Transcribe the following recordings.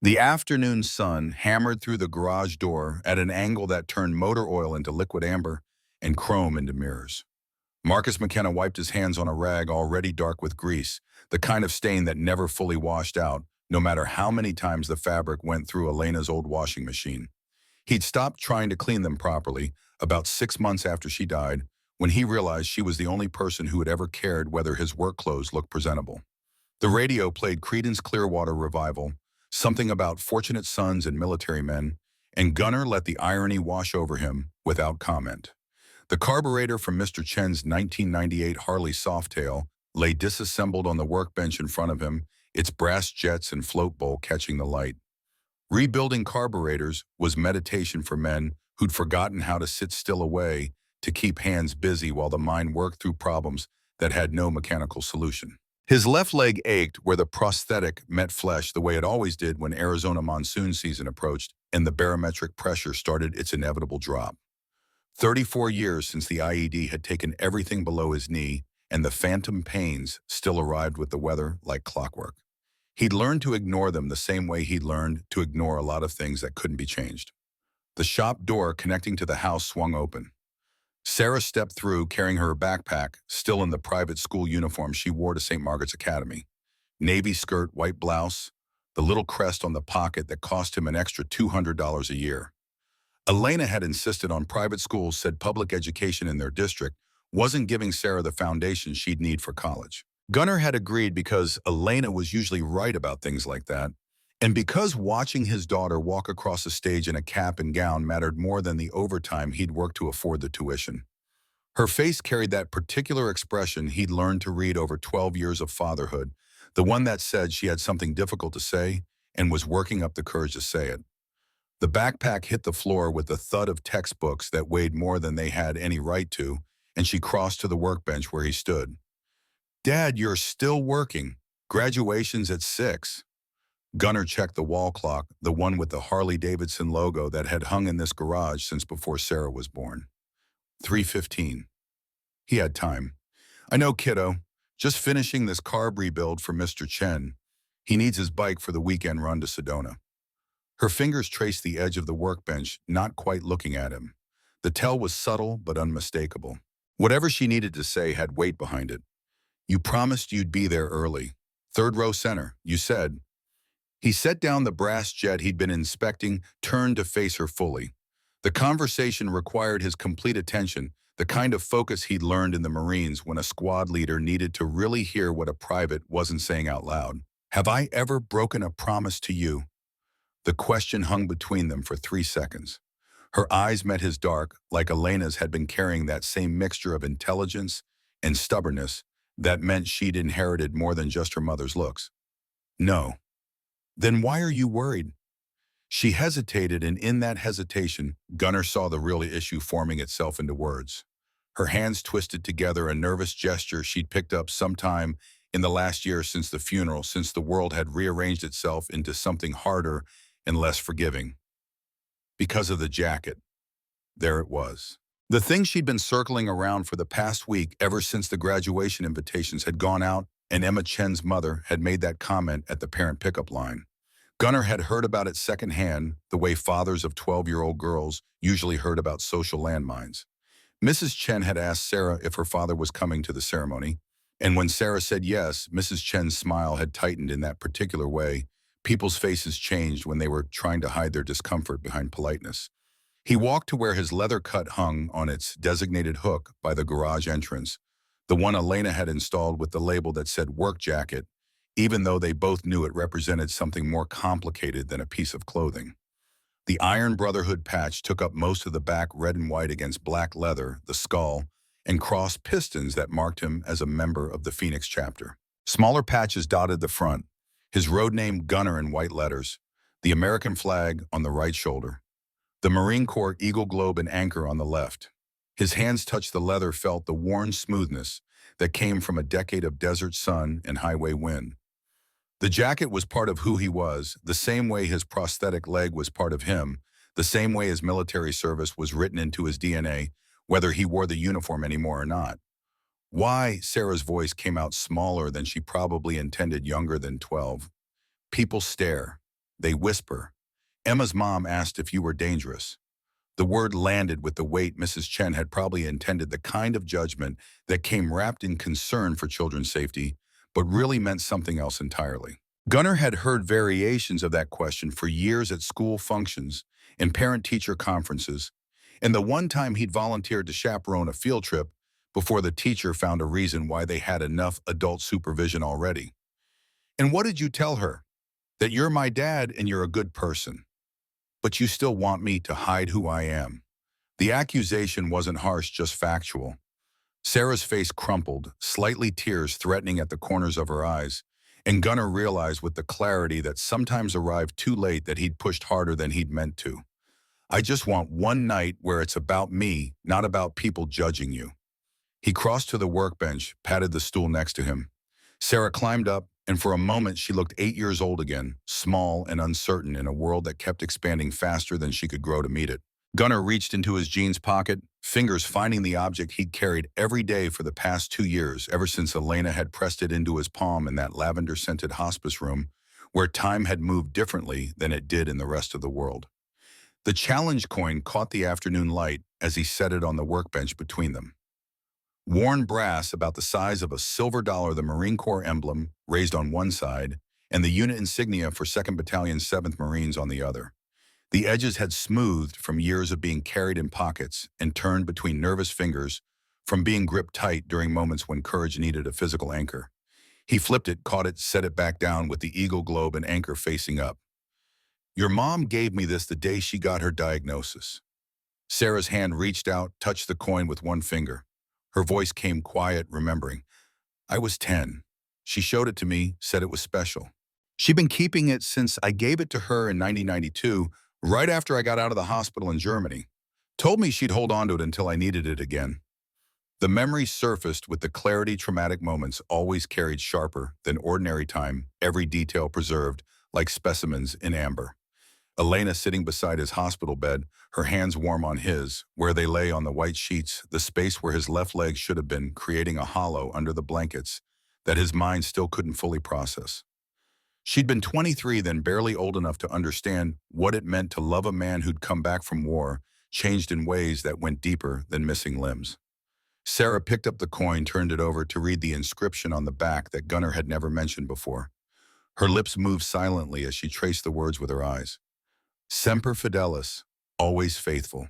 The afternoon sun hammered through the garage door at an angle that turned motor oil into liquid amber and chrome into mirrors. Marcus McKenna wiped his hands on a rag already dark with grease, the kind of stain that never fully washed out, no matter how many times the fabric went through Elena's old washing machine. He'd stopped trying to clean them properly about 6 months after she died, when he realized she was the only person who had ever cared whether his work clothes looked presentable. The radio played Creedence Clearwater Revival, something about fortunate sons and military men, and Gunnar let the irony wash over him without comment. The carburetor from Mr. Chen's 1998 Harley Softail lay disassembled on the workbench in front of him, its brass jets and float bowl catching the light. Rebuilding carburetors was meditation for men who'd forgotten how to sit still away to keep hands busy while the mind worked through problems that had no mechanical solution. His left leg ached where the prosthetic met flesh the way it always did when Arizona monsoon season approached and the barometric pressure started its inevitable drop. 34 years since the IED had taken everything below his knee, and the phantom pains still arrived with the weather like clockwork. He'd learned to ignore them the same way he'd learned to ignore a lot of things that couldn't be changed. The shop door connecting to the house swung open. Sarah stepped through carrying her backpack, still in the private school uniform she wore to St. Margaret's Academy. Navy skirt, white blouse, the little crest on the pocket that cost him an extra $200 a year. Elena had insisted on private schools, said public education in their district wasn't giving Sarah the foundation she'd need for college. Gunnar had agreed because Elena was usually right about things like that, and because watching his daughter walk across the stage in a cap and gown mattered more than the overtime he'd worked to afford the tuition. Her face carried that particular expression he'd learned to read over 12 years of fatherhood, the one that said she had something difficult to say and was working up the courage to say it. The backpack hit the floor with the thud of textbooks that weighed more than they had any right to, and she crossed to the workbench where he stood. "Dad, you're still working. Graduation's at 6. Gunnar checked the wall clock, the one with the Harley-Davidson logo that had hung in this garage since before Sarah was born. 3:15. He had time. "I know, kiddo. Just finishing this carb rebuild for Mr. Chen. He needs his bike for the weekend run to Sedona." Her fingers traced the edge of the workbench, not quite looking at him. The tell was subtle but unmistakable. Whatever she needed to say had weight behind it. "You promised you'd be there early. Third row center, you said." He set down the brass jet he'd been inspecting, turned to face her fully. The conversation required his complete attention, the kind of focus he'd learned in the Marines when a squad leader needed to really hear what a private wasn't saying out loud. "Have I ever broken a promise to you?" The question hung between them for 3 seconds. Her eyes met his dark, like Elena's had been carrying that same mixture of intelligence and stubbornness that meant she'd inherited more than just her mother's looks. "No." "Then why are you worried?" She hesitated, and in that hesitation, Gunnar saw the real issue forming itself into words. Her hands twisted together, a nervous gesture she'd picked up sometime in the last year since the funeral, since the world had rearranged itself into something harder and less forgiving. Because of the jacket. There it was. The thing she'd been circling around for the past week ever since the graduation invitations had gone out and Emma Chen's mother had made that comment at the parent pickup line. Gunnar had heard about it secondhand, the way fathers of 12-year-old girls usually heard about social landmines. Mrs. Chen had asked Sarah if her father was coming to the ceremony, and when Sarah said yes, Mrs. Chen's smile had tightened in that particular way. People's faces changed when they were trying to hide their discomfort behind politeness. He walked to where his leather cut hung on its designated hook by the garage entrance, the one Elena had installed with the label that said work jacket, even though they both knew it represented something more complicated than a piece of clothing. The Iron Brotherhood patch took up most of the back, red and white against black leather, the skull, and crossed pistons that marked him as a member of the Phoenix chapter. Smaller patches dotted the front, his road name Gunnar in white letters, the American flag on the right shoulder, the Marine Corps Eagle Globe and anchor on the left. His hands touched the leather, felt the worn smoothness that came from a decade of desert sun and highway wind. The jacket was part of who he was, the same way his prosthetic leg was part of him, the same way his military service was written into his DNA, whether he wore the uniform anymore or not. "Why?" Sarah's voice came out smaller than she probably intended, younger than 12. "People stare. They whisper. Emma's mom asked if you were dangerous. The word landed with the weight Mrs. Chen had probably intended, the kind of judgment that came wrapped in concern for children's safety, but really meant something else entirely. Gunnar had heard variations of that question for years at school functions and parent-teacher conferences, and the one time he'd volunteered to chaperone a field trip before the teacher found a reason why they had enough adult supervision already. And what did you tell her? That you're my dad and you're a good person. But you still want me to hide who I am. The accusation wasn't harsh, just factual. Sarah's face crumpled, slightly tears threatening at the corners of her eyes, and Gunnar realized with the clarity that sometimes arrived too late that he'd pushed harder than he'd meant to. I just want one night where it's about me, not about people judging you. He crossed to the workbench, patted the stool next to him. Sarah climbed up, and for a moment she looked 8 years old again, small and uncertain in a world that kept expanding faster than she could grow to meet it. Gunnar reached into his jeans pocket, fingers finding the object he'd carried every day for the past 2 years, ever since Elena had pressed it into his palm in that lavender-scented hospice room, where time had moved differently than it did in the rest of the world. The challenge coin caught the afternoon light as he set it on the workbench between them. Worn brass about the size of a silver dollar, the Marine Corps emblem raised on one side, and the unit insignia for 2nd Battalion 7th Marines on the other. The edges had smoothed from years of being carried in pockets and turned between nervous fingers, from being gripped tight during moments when courage needed a physical anchor. He flipped it, caught it, set it back down with the eagle globe and anchor facing up. Your mom gave me this the day she got her diagnosis. Sarah's hand reached out, touched the coin with one finger. Her voice came quiet, remembering. I was 10. She showed it to me, said it was special. She'd been keeping it since I gave it to her in 1992, right after I got out of the hospital in Germany. Told me she'd hold on to it until I needed it again. The memory surfaced with the clarity traumatic moments always carried sharper than ordinary time, every detail preserved like specimens in amber. Elena sitting beside his hospital bed, her hands warm on his, where they lay on the white sheets, the space where his left leg should have been, creating a hollow under the blankets that his mind still couldn't fully process. She'd been 23 then, barely old enough to understand what it meant to love a man who'd come back from war, changed in ways that went deeper than missing limbs. Sarah picked up the coin, turned it over to read the inscription on the back that Gunnar had never mentioned before. Her lips moved silently as she traced the words with her eyes. Semper Fidelis, always faithful.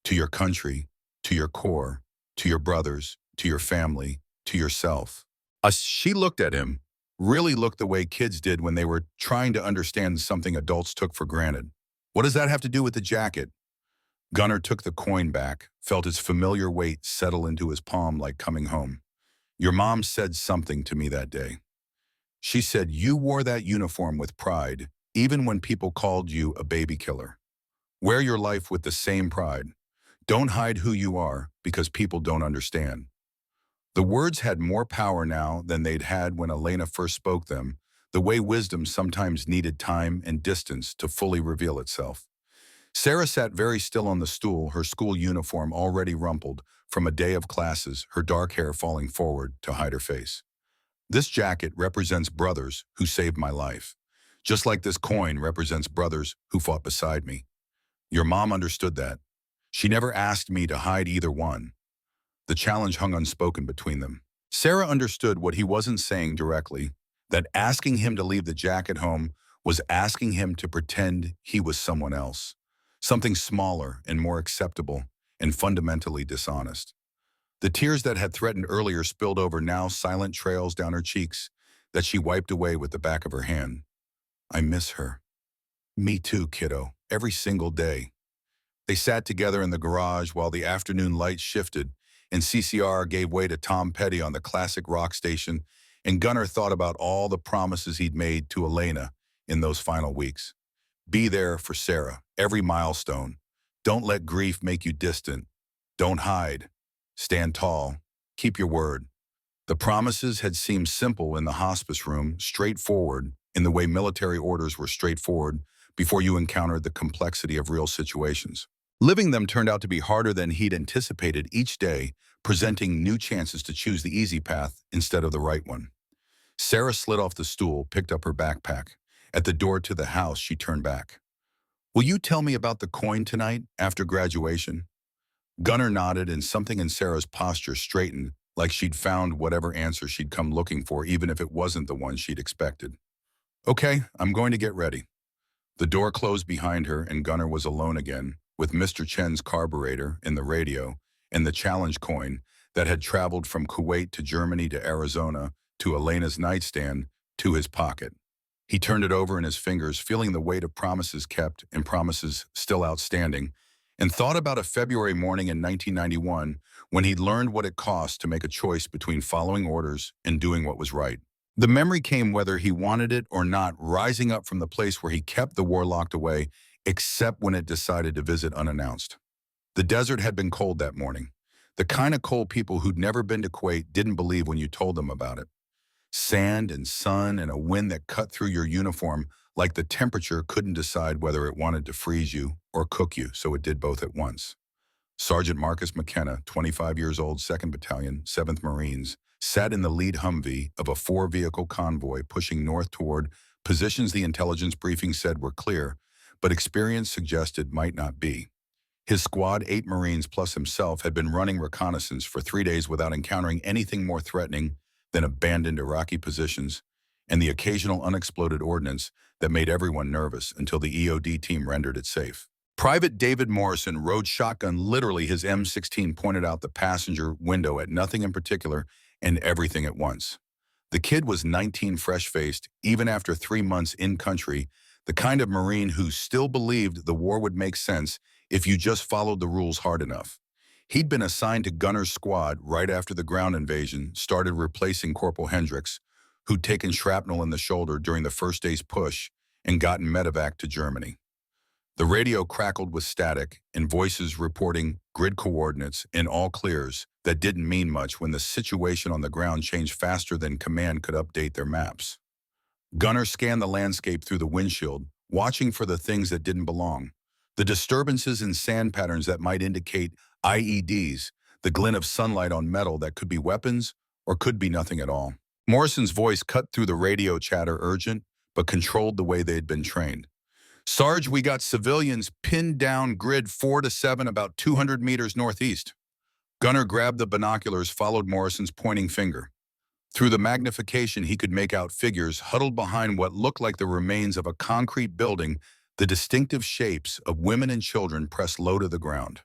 To your country, to your Corps, to your brothers, to your family, to yourself. She looked at him, really looked the way kids did when they were trying to understand something adults took for granted. What does that have to do with the jacket? Gunnar took the coin back, felt its familiar weight settle into his palm like coming home. Your mom said something to me that day. She said you wore that uniform with pride, even when people called you a baby killer. Wear your life with the same pride. Don't hide who you are because people don't understand. The words had more power now than they'd had when Elena first spoke them, the way wisdom sometimes needed time and distance to fully reveal itself. Sarah sat very still on the stool, her school uniform already rumpled from a day of classes, her dark hair falling forward to hide her face. This jacket represents brothers who saved my life, just like this coin represents brothers who fought beside me. Your mom understood that. She never asked me to hide either one. The challenge hung unspoken between them. Sarah understood what he wasn't saying directly, that asking him to leave the jacket home was asking him to pretend he was someone else, something smaller and more acceptable and fundamentally dishonest. The tears that had threatened earlier spilled over, now silent trails down her cheeks that she wiped away with the back of her hand. I miss her. Me too, kiddo, every single day. They sat together in the garage while the afternoon light shifted and CCR gave way to Tom Petty on the classic rock station, and Gunnar thought about all the promises he'd made to Elena in those final weeks. Be there for Sarah, every milestone. Don't let grief make you distant. Don't hide. Stand tall. Keep your word. The promises had seemed simple in the hospice room, straightforward in the way military orders were straightforward before you encountered the complexity of real situations. Living them turned out to be harder than he'd anticipated, each day presenting new chances to choose the easy path instead of the right one. Sarah slid off the stool, picked up her backpack, At the door to the house, she turned back. "Will you tell me about the coin tonight, after graduation?" Gunnar nodded, and something in Sarah's posture straightened, like she'd found whatever answer she'd come looking for, even if it wasn't the one she'd expected. "Okay, I'm going to get ready." The door closed behind her, and Gunnar was alone again, with Mr. Chen's carburetor in the radio and the challenge coin that had traveled from Kuwait to Germany to Arizona to Elena's nightstand to his pocket. He turned it over in his fingers, feeling the weight of promises kept and promises still outstanding, and thought about a February morning in 1991 when he'd learned what it cost to make a choice between following orders and doing what was right. The memory came whether he wanted it or not, rising up from the place where he kept the war locked away, except when it decided to visit unannounced. The desert had been cold that morning. The kind of cold people who'd never been to Kuwait didn't believe when you told them about it. Sand and sun and a wind that cut through your uniform like the temperature couldn't decide whether it wanted to freeze you or cook you, so it did both at once. Sergeant Marcus McKenna, 25 years old, 2nd Battalion, 7th Marines, sat in the lead Humvee of a 4-vehicle convoy pushing north toward positions the intelligence briefing said were clear, but experience suggested might not be. His squad, 8 Marines plus himself, had been running reconnaissance for 3 days without encountering anything more threatening than abandoned Iraqi positions and the occasional unexploded ordnance that made everyone nervous until the EOD team rendered it safe. Private David Morrison rode shotgun, literally his M16 pointed out the passenger window at nothing in particular and everything at once. The kid was 19, fresh-faced, even after 3 months in country, the kind of Marine who still believed the war would make sense if you just followed the rules hard enough. He'd been assigned to Gunnar's squad right after the ground invasion started, replacing Corporal Hendricks, who'd taken shrapnel in the shoulder during the first day's push and gotten medevac to Germany. The radio crackled with static and voices reporting grid coordinates in all clears that didn't mean much when the situation on the ground changed faster than command could update their maps. Gunnar scanned the landscape through the windshield, watching for the things that didn't belong. The disturbances in sand patterns that might indicate IEDs, the glint of sunlight on metal that could be weapons or could be nothing at all. Morrison's voice cut through the radio chatter, urgent, but controlled the way they'd been trained. "Sarge, we got civilians pinned down grid 4 to 7 about 200 meters northeast." Gunnar grabbed the binoculars, followed Morrison's pointing finger. Through the magnification, he could make out figures huddled behind what looked like the remains of a concrete building, the distinctive shapes of women and children pressed low to the ground.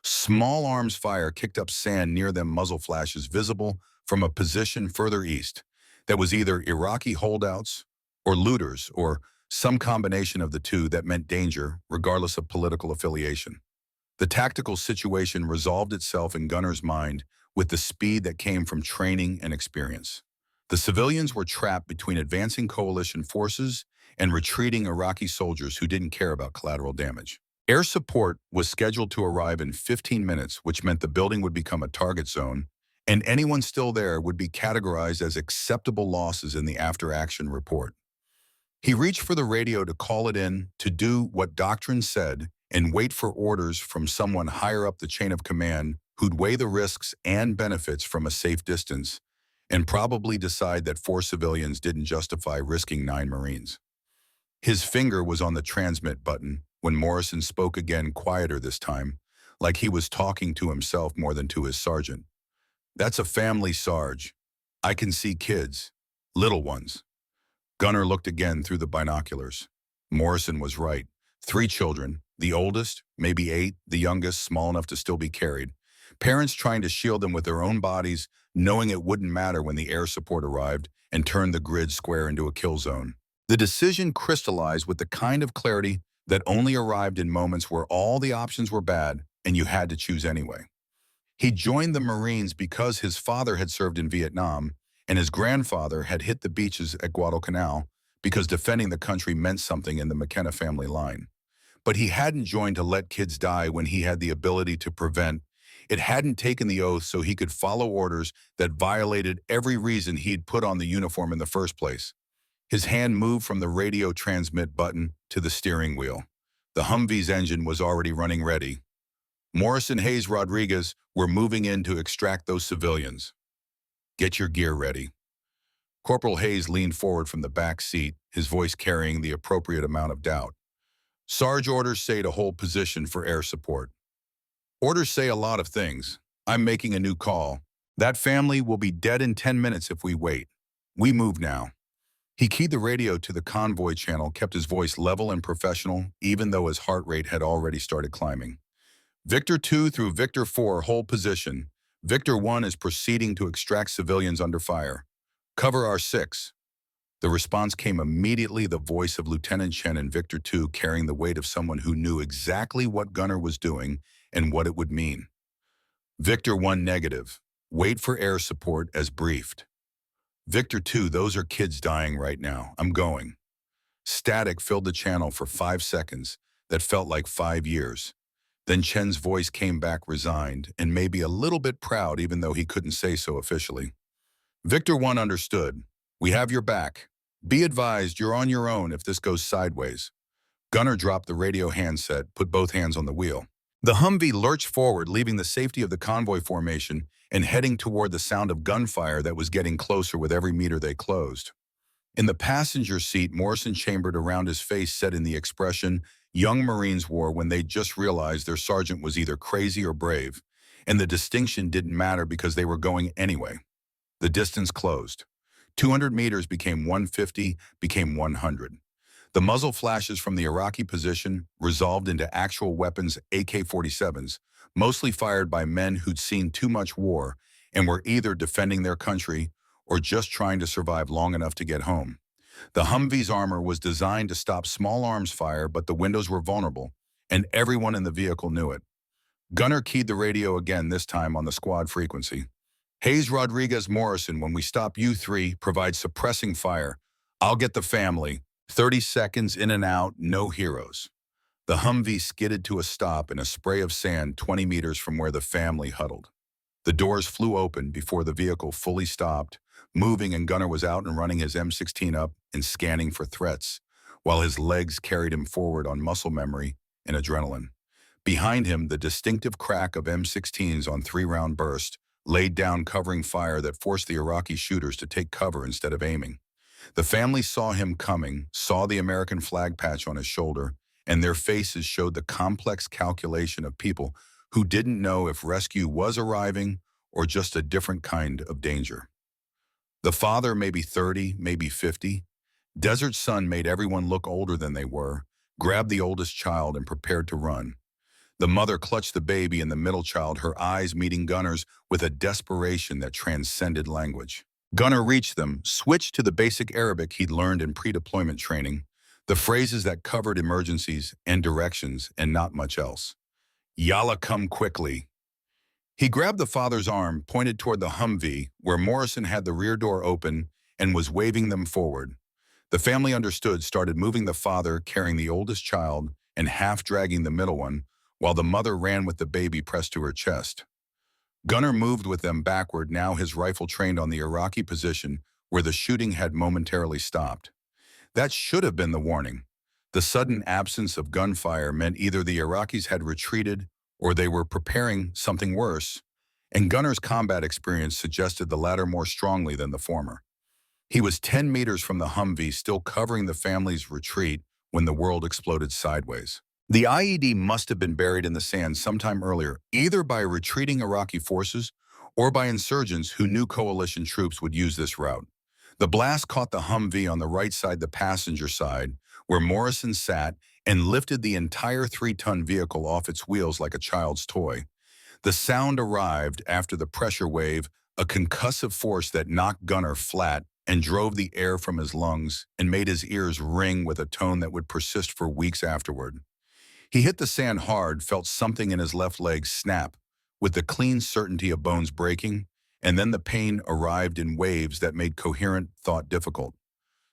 Small arms fire kicked up sand near them, muzzle flashes visible from a position further east that was either Iraqi holdouts or looters or some combination of the two that meant danger, regardless of political affiliation. The tactical situation resolved itself in Gunnar's mind with the speed that came from training and experience. The civilians were trapped between advancing coalition forces and retreating Iraqi soldiers who didn't care about collateral damage. Air support was scheduled to arrive in 15 minutes, which meant the building would become a target zone, and anyone still there would be categorized as acceptable losses in the after-action report. He reached for the radio to call it in, to do what doctrine said, and wait for orders from someone higher up the chain of command who'd weigh the risks and benefits from a safe distance and probably decide that 4 civilians didn't justify risking 9 Marines. His finger was on the transmit button when Morrison spoke again, quieter this time, like he was talking to himself more than to his sergeant. "That's a family, Sarge. I can see kids, little ones." Gunnar looked again through the binoculars. Morrison was right. 3 children, the oldest, maybe 8, the youngest, small enough to still be carried. Parents trying to shield them with their own bodies, knowing it wouldn't matter when the air support arrived and turned the grid square into a kill zone. The decision crystallized with the kind of clarity that only arrived in moments where all the options were bad and you had to choose anyway. He joined the Marines because his father had served in Vietnam and his grandfather had hit the beaches at Guadalcanal because defending the country meant something in the McKenna family line. But he hadn't joined to let kids die when he had the ability to prevent. It hadn't taken the oath so he could follow orders that violated every reason he'd put on the uniform in the first place. His hand moved from the radio transmit button to the steering wheel. The Humvee's engine was already running ready. Morrison, Hayes, Rodriguez were moving in to extract those civilians. "Get your gear ready." Corporal Hayes leaned forward from the back seat, his voice carrying the appropriate amount of doubt. Sarge, orders say to hold position for air support. Orders say a lot of things. I'm making a new call. That family will be dead in 10 minutes if we wait. We move now. He keyed the radio to the convoy channel, kept his voice level and professional, even though his heart rate had already started climbing. Victor 2 through Victor 4, hold position. Victor 1 is proceeding to extract civilians under fire. Cover our 6. The response came immediately, the voice of Lieutenant Chen in Victor 2 carrying the weight of someone who knew exactly what Gunner was doing and what it would mean. Victor 1 negative. Wait for air support as briefed. Victor 2, those are kids dying right now. I'm going. Static filled the channel for 5 seconds that felt like 5 years. Then Chen's voice came back resigned and maybe a little bit proud even though he couldn't say so officially. Victor 1 understood. We have your back. Be advised you're on your own if this goes sideways. Gunner dropped the radio handset, put both hands on the wheel. The Humvee lurched forward, leaving the safety of the convoy formation and heading toward the sound of gunfire that was getting closer with every meter they closed. In the passenger seat, Morrison, chambered around his face, said in the expression young Marines wore when they just realized their sergeant was either crazy or brave, and the distinction didn't matter because they were going anyway. The distance closed. 200 meters became 150, became 100. The muzzle flashes from the Iraqi position resolved into actual weapons, AK-47s, mostly fired by men who'd seen too much war and were either defending their country or just trying to survive long enough to get home. The Humvee's armor was designed to stop small arms fire, but the windows were vulnerable, and everyone in the vehicle knew it. Gunner keyed the radio again, this time on the squad frequency. Hayes, Rodriguez, Morrison, when we stop you 3, provide suppressing fire. I'll get the family. 30 seconds in and out, no heroes. The Humvee skidded to a stop in a spray of sand 20 meters from where the family huddled. The doors flew open before the vehicle fully stopped, moving, and Gunner was out and running his M16 up and scanning for threats, while his legs carried him forward on muscle memory and adrenaline. Behind him, the distinctive crack of M16s on 3-round burst laid down covering fire that forced the Iraqi shooters to take cover instead of aiming. The family saw him coming, saw the American flag patch on his shoulder, and their faces showed the complex calculation of people who didn't know if rescue was arriving or just a different kind of danger. The father, maybe 30, maybe 50. Desert Sun made everyone look older than they were, grabbed the oldest child and prepared to run. The mother clutched the baby and the middle child, her eyes meeting Gunner's with a desperation that transcended language. Gunner reached them, switched to the basic Arabic he'd learned in pre-deployment training, the phrases that covered emergencies and directions and not much else. Yalla, come quickly. He grabbed the father's arm, pointed toward the Humvee, where Morrison had the rear door open and was waving them forward. The family understood, started moving the father, carrying the oldest child and half dragging the middle one, while the mother ran with the baby pressed to her chest. Gunner moved with them backward, now his rifle trained on the Iraqi position where the shooting had momentarily stopped. That should have been the warning. The sudden absence of gunfire meant either the Iraqis had retreated or they were preparing something worse, and Gunner's combat experience suggested the latter more strongly than the former. He was 10 meters from the Humvee, still covering the family's retreat when the world exploded sideways. The IED must have been buried in the sand sometime earlier, either by retreating Iraqi forces or by insurgents who knew coalition troops would use this route. The blast caught the Humvee on the right side, the passenger side, where Morrison sat, and lifted the entire 3-ton vehicle off its wheels like a child's toy. The sound arrived after the pressure wave, a concussive force that knocked Gunner flat and drove the air from his lungs and made his ears ring with a tone that would persist for weeks afterward. He hit the sand hard, felt something in his left leg snap, with the clean certainty of bones breaking, and then the pain arrived in waves that made coherent thought difficult.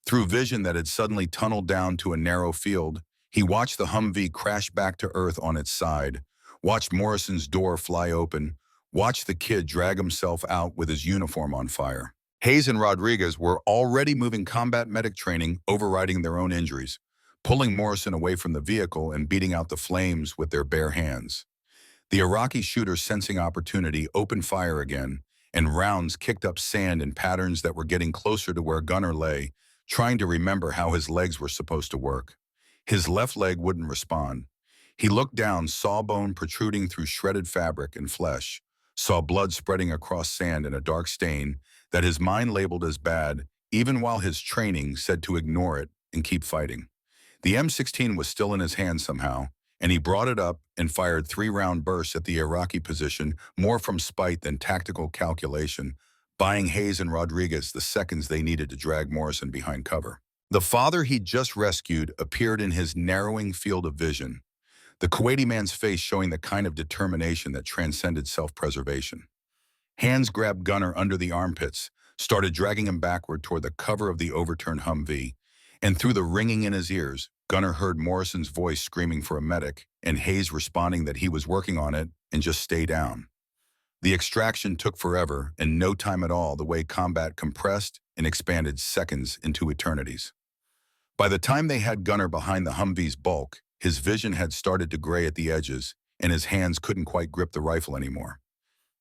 Through vision that had suddenly tunneled down to a narrow field, he watched the Humvee crash back to earth on its side, watched Morrison's door fly open, watched the kid drag himself out with his uniform on fire. Hayes and Rodriguez were already moving combat medic training, overriding their own injuries, pulling Morrison away from the vehicle and beating out the flames with their bare hands. The Iraqi shooters, sensing opportunity, opened fire again, and rounds kicked up sand in patterns that were getting closer to where Gunnar lay, trying to remember how his legs were supposed to work. His left leg wouldn't respond. He looked down, saw bone protruding through shredded fabric and flesh, saw blood spreading across sand in a dark stain that his mind labeled as bad, even while his training said to ignore it and keep fighting. The M16 was still in his hand somehow, and he brought it up and fired 3-round bursts at the Iraqi position, more from spite than tactical calculation, buying Hayes and Rodriguez the seconds they needed to drag Morrison behind cover. The father he'd just rescued appeared in his narrowing field of vision, the Kuwaiti man's face showing the kind of determination that transcended self-preservation. Hands grabbed Gunnar under the armpits, started dragging him backward toward the cover of the overturned Humvee, and through the ringing in his ears, Gunnar heard Morrison's voice screaming for a medic, and Hayes responding that he was working on it and just stay down. The extraction took forever and no time at all, the way combat compressed and expanded seconds into eternities. By the time they had Gunnar behind the Humvee's bulk, his vision had started to gray at the edges, and his hands couldn't quite grip the rifle anymore.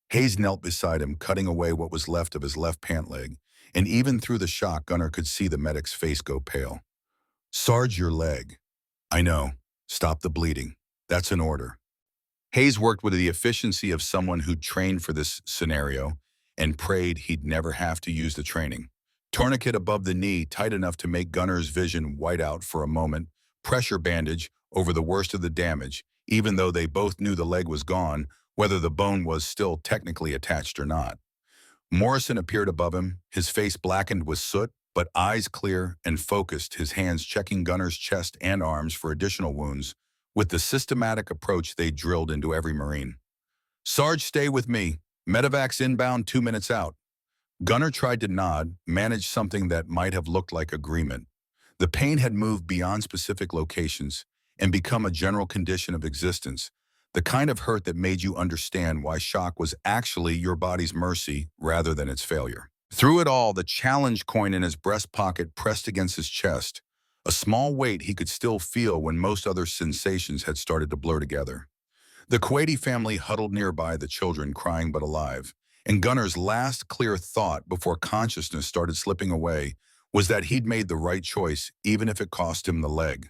Hayes knelt beside him, cutting away what was left of his left pant leg, and even through the shock, Gunnar could see the medic's face go pale. "Sarge, your leg." "I know. Stop the bleeding. That's an order." Hayes worked with the efficiency of someone who'd trained for this scenario and prayed he'd never have to use the training. Tourniquet above the knee, tight enough to make Gunnar's vision white out for a moment, pressure bandage over the worst of the damage, even though they both knew the leg was gone, whether the bone was still technically attached or not. Morrison appeared above him, his face blackened with soot, but eyes clear and focused, his hands checking Gunnar's chest and arms for additional wounds, with the systematic approach they drilled into every Marine. "Sarge, stay with me. Medevacs inbound 2 minutes out." Gunnar tried to nod, managed something that might have looked like agreement. The pain had moved beyond specific locations and become a general condition of existence, the kind of hurt that made you understand why shock was actually your body's mercy rather than its failure. Through it all, the challenge coin in his breast pocket pressed against his chest, a small weight he could still feel when most other sensations had started to blur together. The Kuwaiti family huddled nearby, the children crying but alive, and Gunnar's last clear thought before consciousness started slipping away was that he'd made the right choice, even if it cost him the leg.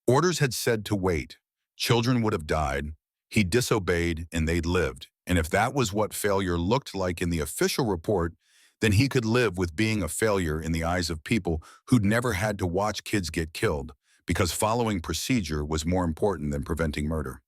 Orders had said to wait. Children would have died. He disobeyed, and they'd lived. And if that was what failure looked like in the official report, then he could live with being a failure in the eyes of people who'd never had to watch kids get killed, because following procedure was more important than preventing murder.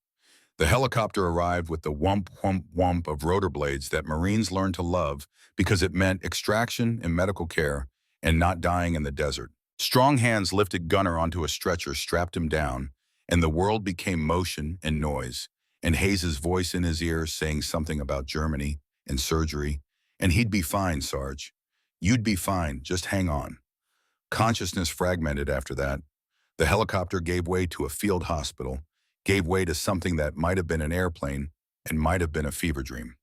The helicopter arrived with the whump, whump, whump of rotor blades that Marines learned to love because it meant extraction and medical care and not dying in the desert. Strong hands lifted Gunnar onto a stretcher, strapped him down, and the world became motion and noise, and Hayes's voice in his ear saying something about Germany and surgery, and "He'd be fine, Sarge. You'd be fine, just hang on." Consciousness fragmented after that. The helicopter gave way to a field hospital, gave way to something that might have been an airplane and might have been a fever dream.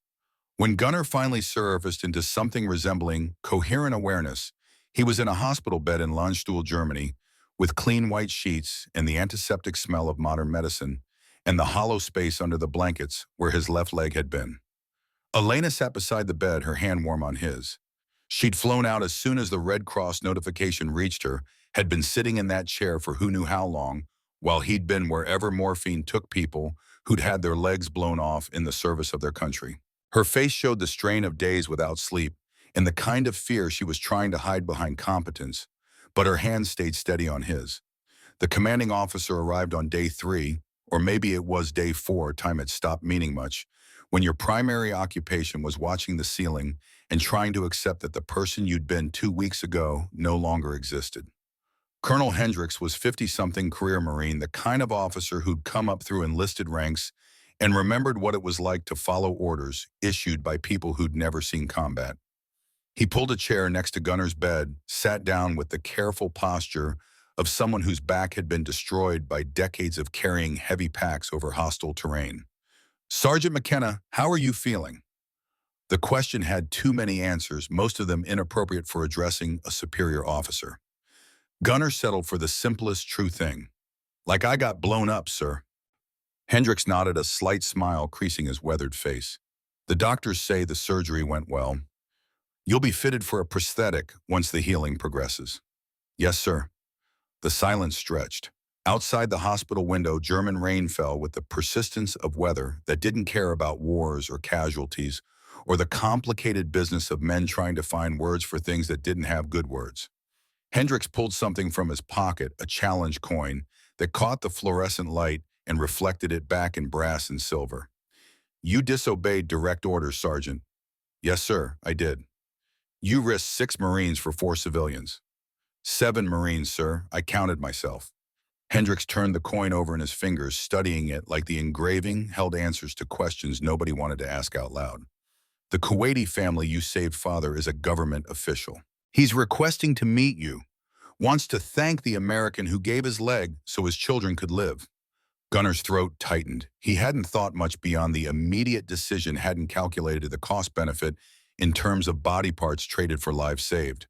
When Gunnar finally surfaced into something resembling coherent awareness, he was in a hospital bed in Landstuhl, Germany, with clean white sheets and the antiseptic smell of modern medicine, and the hollow space under the blankets where his left leg had been. Elena sat beside the bed, her hand warm on his. She'd flown out as soon as the Red Cross notification reached her, had been sitting in that chair for who knew how long, while he'd been wherever morphine took people who'd had their legs blown off in the service of their country. Her face showed the strain of days without sleep and the kind of fear she was trying to hide behind competence, but her hands stayed steady on his. The commanding officer arrived on day 3, or maybe it was day 4, time had stopped meaning much, when your primary occupation was watching the ceiling and trying to accept that the person you'd been 2 weeks ago no longer existed. Colonel Hendricks was 50-something career Marine, the kind of officer who'd come up through enlisted ranks and remembered what it was like to follow orders issued by people who'd never seen combat. He pulled a chair next to Gunnar's bed, sat down with the careful posture of someone whose back had been destroyed by decades of carrying heavy packs over hostile terrain. "Sergeant McKenna, how are you feeling?" The question had too many answers, most of them inappropriate for addressing a superior officer. Gunnar settled for the simplest true thing. "Like I got blown up, sir." Hendricks nodded, a slight smile creasing his weathered face. The doctors say the surgery went well. You'll be fitted for a prosthetic once the healing progresses. Yes, sir. The silence stretched. Outside the hospital window, German rain fell with the persistence of weather that didn't care about wars or casualties or the complicated business of men trying to find words for things that didn't have good words. Hendricks pulled something from his pocket, a challenge coin, that caught the fluorescent light and reflected it back in brass and silver. You disobeyed direct orders, Sergeant. Yes, sir, I did. You risked 6 Marines for 4 civilians. 7 Marines, sir. I counted myself. Hendricks turned the coin over in his fingers, studying it like the engraving held answers to questions nobody wanted to ask out loud. The Kuwaiti family you saved, father, is a government official. He's requesting to meet you, wants to thank the American who gave his leg so his children could live. Gunner's throat tightened. He hadn't thought much beyond the immediate decision, hadn't calculated the cost-benefit in terms of body parts traded for lives saved.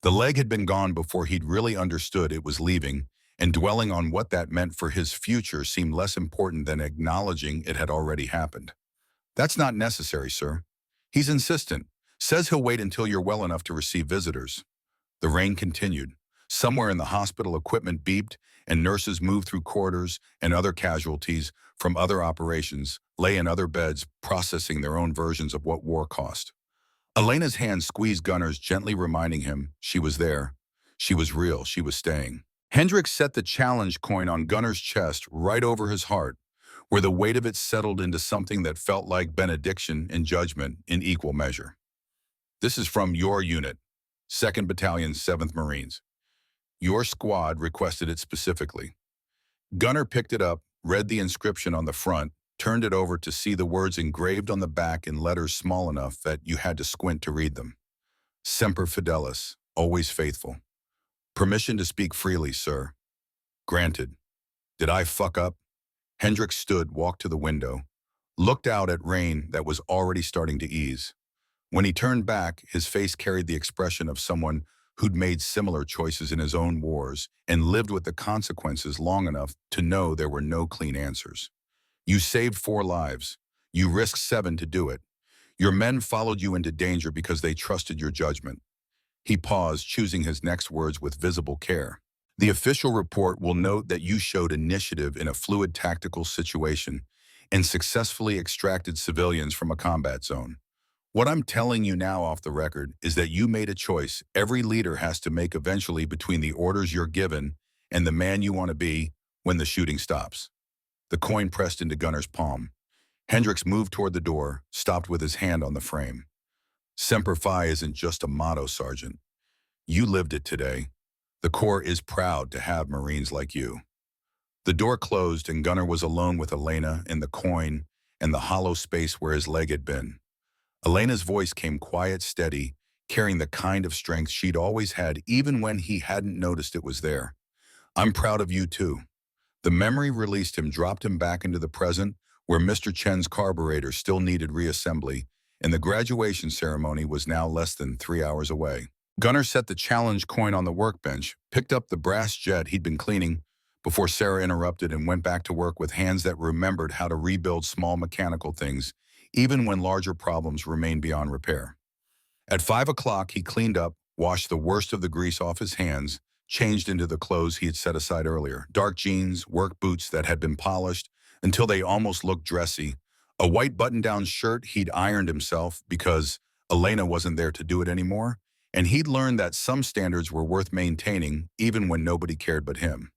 The leg had been gone before he'd really understood it was leaving, and dwelling on what that meant for his future seemed less important than acknowledging it had already happened. That's not necessary, sir. He's insistent. Says he'll wait until you're well enough to receive visitors. The rain continued. Somewhere in the hospital, equipment beeped, and nurses moved through corridors, and other casualties from other operations lay in other beds, processing their own versions of what war cost. Elena's hand squeezed Gunner's, gently reminding him she was there. She was real. She was staying. Hendricks set the challenge coin on Gunner's chest, right over his heart, where the weight of it settled into something that felt like benediction and judgment in equal measure. This is from your unit, 2nd Battalion, 7th Marines. Your squad requested it specifically. Gunner picked it up, read the inscription on the front, turned it over to see the words engraved on the back in letters small enough that you had to squint to read them. Semper Fidelis, always faithful. Permission to speak freely, sir. Granted. Did I fuck up? Hendricks stood, walked to the window, looked out at rain that was already starting to ease. When he turned back, his face carried the expression of someone who'd made similar choices in his own wars and lived with the consequences long enough to know there were no clean answers. You saved 4 lives. You risked 7 to do it. Your men followed you into danger because they trusted your judgment. He paused, choosing his next words with visible care. The official report will note that you showed initiative in a fluid tactical situation and successfully extracted civilians from a combat zone. What I'm telling you now off the record is that you made a choice every leader has to make eventually between the orders you're given and the man you want to be when the shooting stops. The coin pressed into Gunner's palm. Hendricks moved toward the door, stopped with his hand on the frame. Semper Fi isn't just a motto, Sergeant. You lived it today. The Corps is proud to have Marines like you. The door closed and Gunner was alone with Elena and the coin and the hollow space where his leg had been. Elena's voice came quiet, steady, carrying the kind of strength she'd always had even when he hadn't noticed it was there. I'm proud of you too. The memory released him, dropped him back into the present, where Mr. Chen's carburetor still needed reassembly, and the graduation ceremony was now less than 3 hours away. Gunner set the challenge coin on the workbench, picked up the brass jet he'd been cleaning before Sarah interrupted, and went back to work with hands that remembered how to rebuild small mechanical things, even when larger problems remained beyond repair. At 5 o'clock, he cleaned up, washed the worst of the grease off his hands, changed into the clothes he had set aside earlier. Dark jeans, work boots that had been polished until they almost looked dressy, a white button-down shirt he'd ironed himself because Elena wasn't there to do it anymore, and he'd learned that some standards were worth maintaining even when nobody cared but him.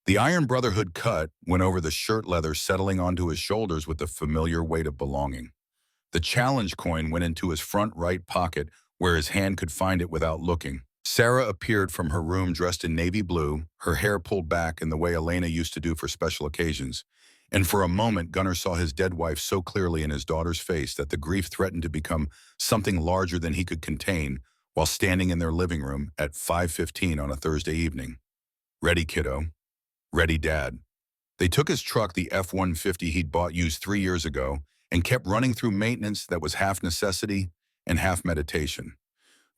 The Iron Brotherhood cut went over the shirt leather, settling onto his shoulders with the familiar weight of belonging. The challenge coin went into his front right pocket where his hand could find it without looking. Sarah appeared from her room dressed in navy blue, her hair pulled back in the way Elena used to do for special occasions. And for a moment, Gunner saw his dead wife so clearly in his daughter's face that the grief threatened to become something larger than he could contain while standing in their living room at 5:15 on a Thursday evening. Ready, kiddo. Ready, Dad. They took his truck, the F-150 he'd bought used 3 years ago, and kept running through maintenance that was half necessity and half meditation.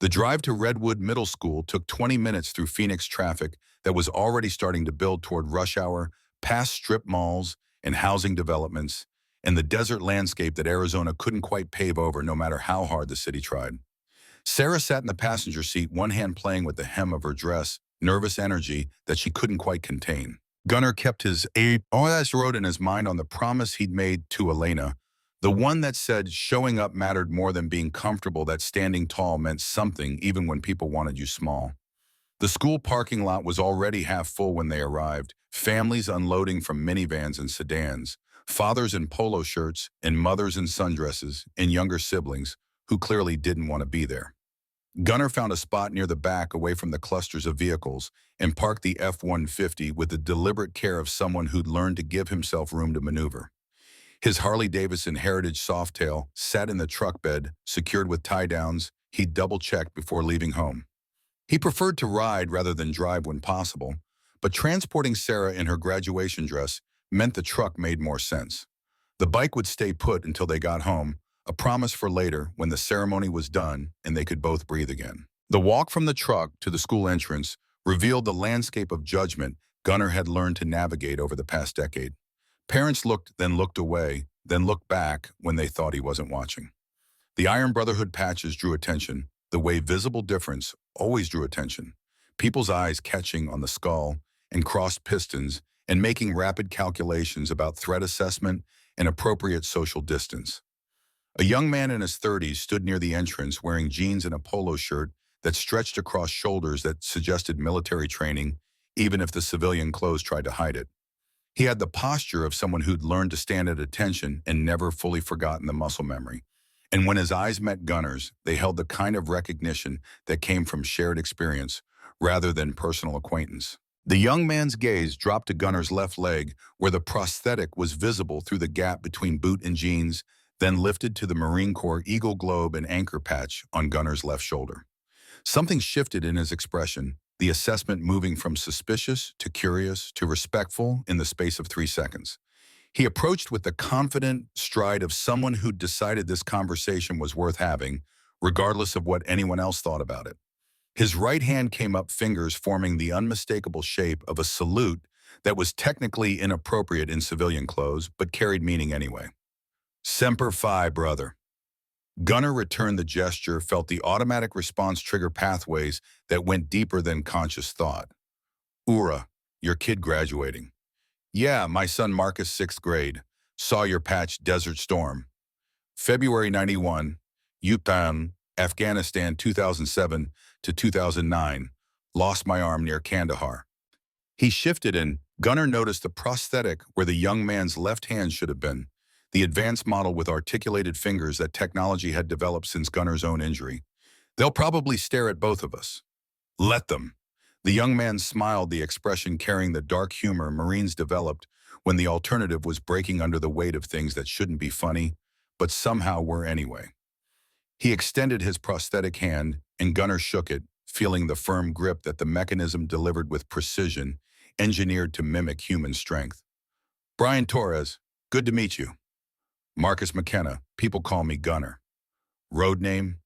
The drive to Redwood Middle School took 20 minutes through Phoenix traffic that was already starting to build toward rush hour, past strip malls and housing developments, and the desert landscape that Arizona couldn't quite pave over no matter how hard the city tried. Sarah sat in the passenger seat, one hand playing with the hem of her dress, nervous energy that she couldn't quite contain. Gunnar kept his eyes wrote in his mind on the promise he'd made to Elena, the one that said showing up mattered more than being comfortable, that standing tall meant something even when people wanted you small. The school parking lot was already half full when they arrived, families unloading from minivans and sedans, fathers in polo shirts and mothers in sundresses, and younger siblings who clearly didn't want to be there. Gunnar found a spot near the back away from the clusters of vehicles and parked the F-150 with the deliberate care of someone who'd learned to give himself room to maneuver. His Harley-Davidson Heritage Softail sat in the truck bed, secured with tie-downs he'd double-checked before leaving home. He preferred to ride rather than drive when possible, but transporting Sarah in her graduation dress meant the truck made more sense. The bike would stay put until they got home, a promise for later when the ceremony was done and they could both breathe again. The walk from the truck to the school entrance revealed the landscape of judgment Gunnar had learned to navigate over the past decade. Parents looked, then looked away, then looked back when they thought he wasn't watching. The Iron Brotherhood patches drew attention, the way visible difference always drew attention, people's eyes catching on the skull and crossed pistons and making rapid calculations about threat assessment and appropriate social distance. A young man in his 30s stood near the entrance wearing jeans and a polo shirt that stretched across shoulders that suggested military training, even if the civilian clothes tried to hide it. He had the posture of someone who'd learned to stand at attention and never fully forgotten the muscle memory. And when his eyes met Gunnar's, they held the kind of recognition that came from shared experience rather than personal acquaintance. The young man's gaze dropped to Gunnar's left leg, where the prosthetic was visible through the gap between boot and jeans, then lifted to the Marine Corps Eagle Globe and anchor patch on Gunnar's left shoulder. Something shifted in his expression, the assessment moving from suspicious to curious to respectful in the space of 3 seconds. He approached with the confident stride of someone who'd decided this conversation was worth having, regardless of what anyone else thought about it. His right hand came up, fingers forming the unmistakable shape of a salute that was technically inappropriate in civilian clothes, but carried meaning anyway. Semper Fi, brother. Gunnar returned the gesture, felt the automatic response trigger pathways that went deeper than conscious thought. Ura, your kid graduating. Yeah, my son Marcus, 6th grade. Saw your patch, Desert Storm. February 91, Yupan, Afghanistan 2007 to 2009. Lost my arm near Kandahar. He shifted and Gunnar noticed the prosthetic where the young man's left hand should have been, the advanced model with articulated fingers that technology had developed since Gunnar's own injury. They'll probably stare at both of us. Let them. The young man smiled, the expression carrying the dark humor Marines developed when the alternative was breaking under the weight of things that shouldn't be funny, but somehow were anyway. He extended his prosthetic hand, and Gunnar shook it, feeling the firm grip that the mechanism delivered with precision, engineered to mimic human strength. Brian Torres, good to meet you. Marcus McKenna, people call me Gunnar. Road name?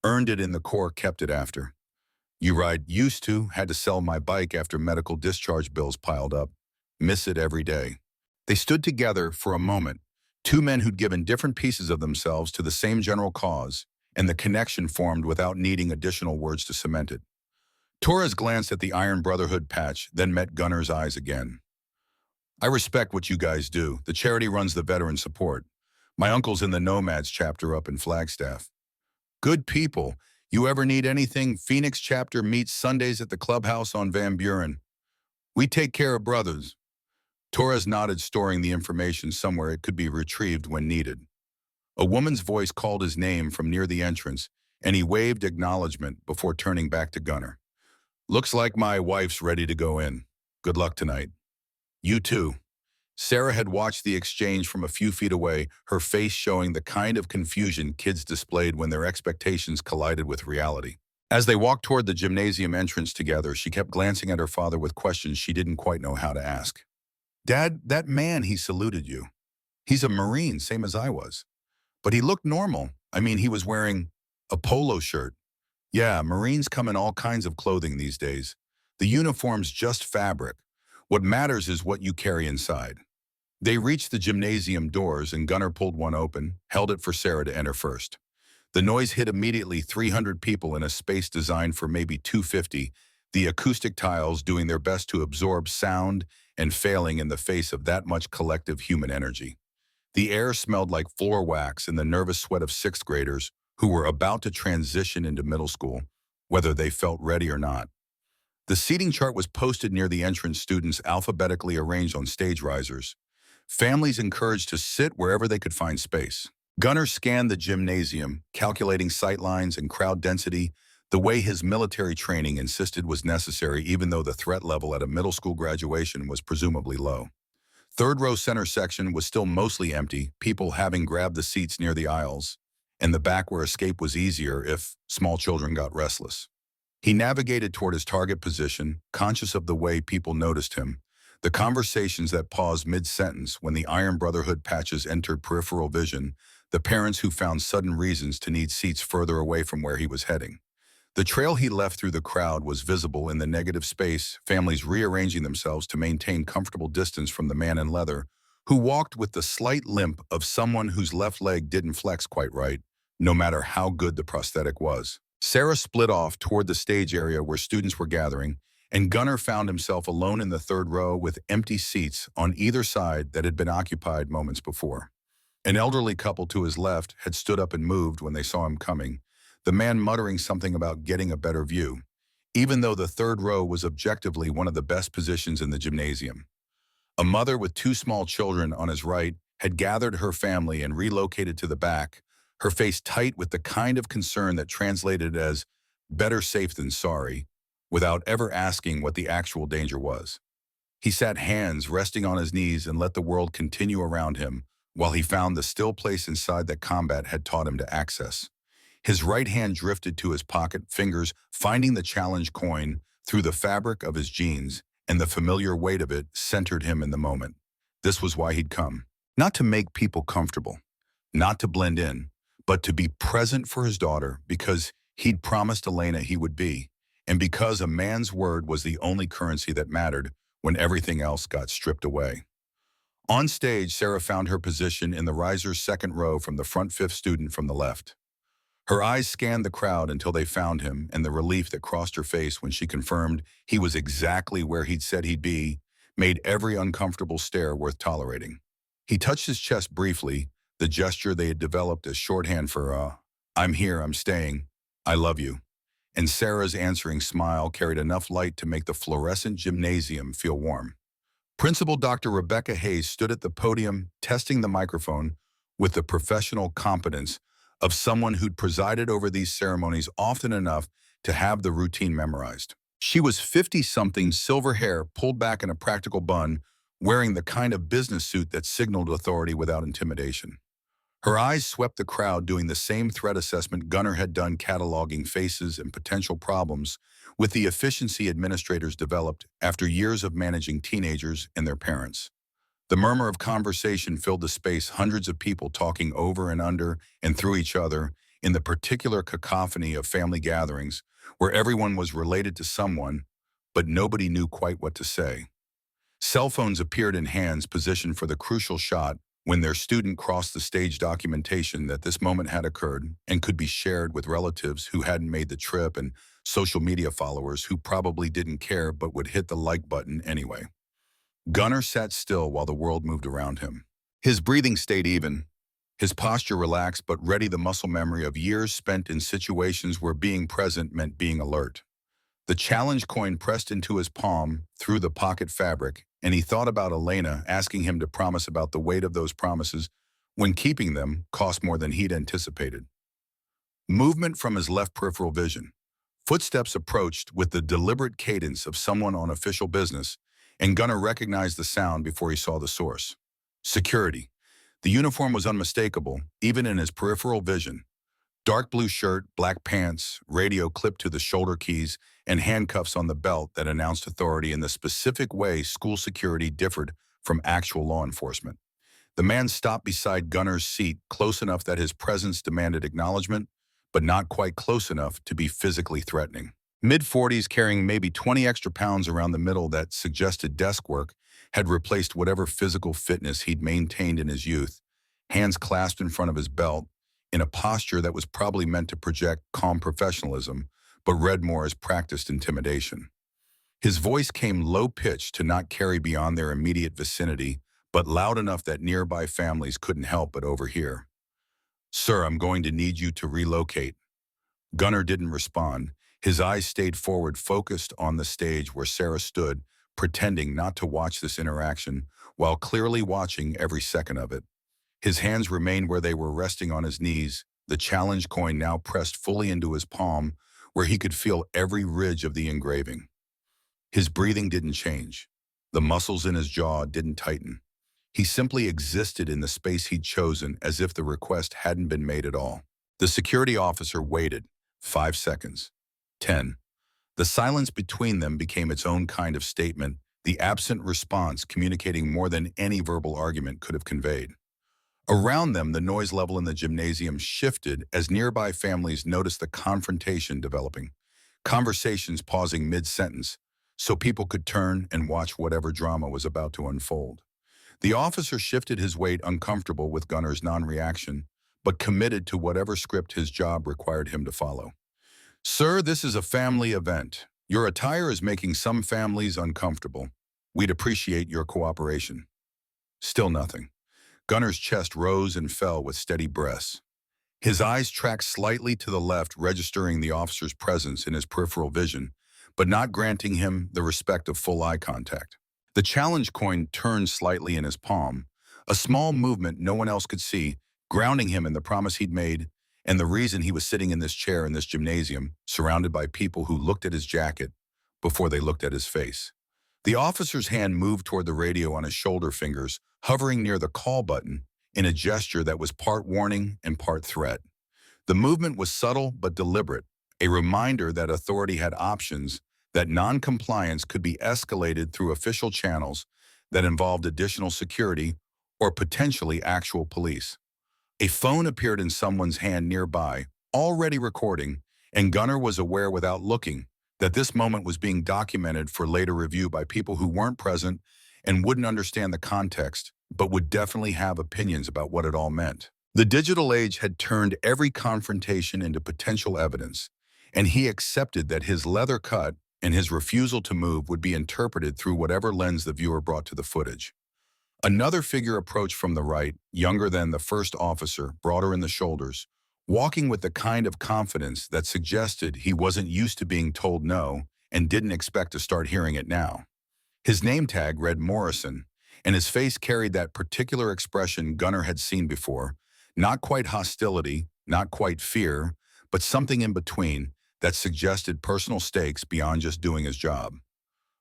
Earned it in the Corps, kept it after. You ride? Used to, had to sell my bike after medical discharge bills piled up. Miss it every day. They stood together for a moment, two men who'd given different pieces of themselves to the same general cause, and the connection formed without needing additional words to cement it. Torres glanced at the Iron Brotherhood patch, then met Gunnar's eyes again. I respect what you guys do. The charity runs the veteran support. My uncle's in the Nomads chapter up in Flagstaff. Good people. You ever need anything, Phoenix chapter meets Sundays at the clubhouse on Van Buren. We take care of brothers. Torres nodded, storing the information somewhere it could be retrieved when needed. A woman's voice called his name from near the entrance, and he waved acknowledgement before turning back to Gunnar. Looks like my wife's ready to go in. Good luck tonight. You too. Sarah had watched the exchange from a few feet away, her face showing the kind of confusion kids displayed when their expectations collided with reality. As they walked toward the gymnasium entrance together, she kept glancing at her father with questions she didn't quite know how to ask. Dad, that man, he saluted you. He's a Marine, same as I was. But he looked normal. I mean, he was wearing a polo shirt. Yeah, Marines come in all kinds of clothing these days. The uniform's just fabric. What matters is what you carry inside. They reached the gymnasium doors and Gunnar pulled one open, held it for Sarah to enter first. The noise hit immediately 300 people in a space designed for maybe 250, the acoustic tiles doing their best to absorb sound and failing in the face of that much collective human energy. The air smelled like floor wax and the nervous sweat of sixth graders who were about to transition into middle school, whether they felt ready or not. The seating chart was posted near the entrance, students alphabetically arranged on stage risers. Families encouraged to sit wherever they could find space. Gunnar scanned the gymnasium, calculating sightlines and crowd density the way his military training insisted was necessary, even though the threat level at a middle school graduation was presumably low. Third row center section was still mostly empty, people having grabbed the seats near the aisles, and the back where escape was easier if small children got restless. He navigated toward his target position, conscious of the way people noticed him, the conversations that paused mid-sentence when the Iron Brotherhood patches entered peripheral vision, the parents who found sudden reasons to need seats further away from where he was heading. The trail he left through the crowd was visible in the negative space, families rearranging themselves to maintain comfortable distance from the man in leather, who walked with the slight limp of someone whose left leg didn't flex quite right, no matter how good the prosthetic was. Sarah split off toward the stage area where students were gathering, and Gunnar found himself alone in the third row with empty seats on either side that had been occupied moments before. An elderly couple to his left had stood up and moved when they saw him coming, the man muttering something about getting a better view, even though the third row was objectively one of the best positions in the gymnasium. A mother with two small children on his right had gathered her family and relocated to the back, her face tight with the kind of concern that translated as better safe than sorry, without ever asking what the actual danger was. He sat hands resting on his knees and let the world continue around him while he found the still place inside that combat had taught him to access. His right hand drifted to his pocket, fingers finding the challenge coin through the fabric of his jeans, and the familiar weight of it centered him in the moment. This was why he'd come. Not to make people comfortable, not to blend in, but to be present for his daughter because he'd promised Elena he would be, and because a man's word was the only currency that mattered when everything else got stripped away. On stage, Sarah found her position in the riser's second row from the front fifth student from the left. Her eyes scanned the crowd until they found him, and the relief that crossed her face when she confirmed he was exactly where he'd said he'd be made every uncomfortable stare worth tolerating. He touched his chest briefly, the gesture they had developed as shorthand for, I'm here, I'm staying, I love you. And Sarah's answering smile carried enough light to make the fluorescent gymnasium feel warm. Principal Dr. Rebecca Hayes stood at the podium, testing the microphone with the professional competence of someone who'd presided over these ceremonies often enough to have the routine memorized. She was 50-something, silver hair pulled back in a practical bun, wearing the kind of business suit that signaled authority without intimidation. Her eyes swept the crowd, doing the same threat assessment Gunnar had done, cataloging faces and potential problems with the efficiency administrators developed after years of managing teenagers and their parents. The murmur of conversation filled the space, hundreds of people talking over and under and through each other in the particular cacophony of family gatherings where everyone was related to someone, but nobody knew quite what to say. Cell phones appeared in hands positioned for the crucial shot when their student crossed the stage, documentation that this moment had occurred and could be shared with relatives who hadn't made the trip and social media followers who probably didn't care but would hit the like button anyway. Gunnar sat still while the world moved around him. His breathing stayed even, his posture relaxed but ready, the muscle memory of years spent in situations where being present meant being alert. The challenge coin pressed into his palm through the pocket fabric, and he thought about Elena asking him to promise about the weight of those promises when keeping them cost more than he'd anticipated. Movement from his left peripheral vision. Footsteps approached with the deliberate cadence of someone on official business, and Gunnar recognized the sound before he saw the source. Security. The uniform was unmistakable, even in his peripheral vision. Dark blue shirt, black pants, radio clipped to the shoulder keys, and handcuffs on the belt that announced authority in the specific way school security differed from actual law enforcement. The man stopped beside Gunnar's seat, close enough that his presence demanded acknowledgement, but not quite close enough to be physically threatening. Mid-40s, carrying maybe 20 extra pounds around the middle that suggested desk work, had replaced whatever physical fitness he'd maintained in his youth, hands clasped in front of his belt, in a posture that was probably meant to project calm professionalism, but read more as practiced intimidation. His voice came low-pitched to not carry beyond their immediate vicinity, but loud enough that nearby families couldn't help but overhear. "Sir, I'm going to need you to relocate." Gunnar didn't respond. His eyes stayed forward, focused on the stage where Sarah stood, pretending not to watch this interaction, while clearly watching every second of it. His hands remained where they were, resting on his knees, the challenge coin now pressed fully into his palm, where he could feel every ridge of the engraving. His breathing didn't change. The muscles in his jaw didn't tighten. He simply existed in the space he'd chosen, as if the request hadn't been made at all. The security officer waited. 5 seconds. 10. The silence between them became its own kind of statement, the absent response communicating more than any verbal argument could have conveyed. Around them, the noise level in the gymnasium shifted as nearby families noticed the confrontation developing, conversations pausing mid-sentence so people could turn and watch whatever drama was about to unfold. The officer shifted his weight, uncomfortable with Gunnar's non-reaction, but committed to whatever script his job required him to follow. "Sir, this is a family event. Your attire is making some families uncomfortable. We'd appreciate your cooperation." Still nothing. Gunnar's chest rose and fell with steady breaths. His eyes tracked slightly to the left, registering the officer's presence in his peripheral vision, but not granting him the respect of full eye contact. The challenge coin turned slightly in his palm, a small movement no one else could see, grounding him in the promise he'd made and the reason he was sitting in this chair in this gymnasium, surrounded by people who looked at his jacket before they looked at his face. The officer's hand moved toward the radio on his shoulder fingers, hovering near the call button in a gesture that was part warning and part threat. The movement was subtle but deliberate, a reminder that authority had options, that non-compliance could be escalated through official channels that involved additional security or potentially actual police. A phone appeared in someone's hand nearby, already recording, and Gunnar was aware without looking that this moment was being documented for later review by people who weren't present and wouldn't understand the context, but would definitely have opinions about what it all meant. The digital age had turned every confrontation into potential evidence, and he accepted that his leather cut and his refusal to move would be interpreted through whatever lens the viewer brought to the footage. Another figure approached from the right, younger than the first officer, broader in the shoulders, walking with the kind of confidence that suggested he wasn't used to being told no and didn't expect to start hearing it now. His name tag read Morrison, and his face carried that particular expression Gunnar had seen before, not quite hostility, not quite fear, but something in between that suggested personal stakes beyond just doing his job.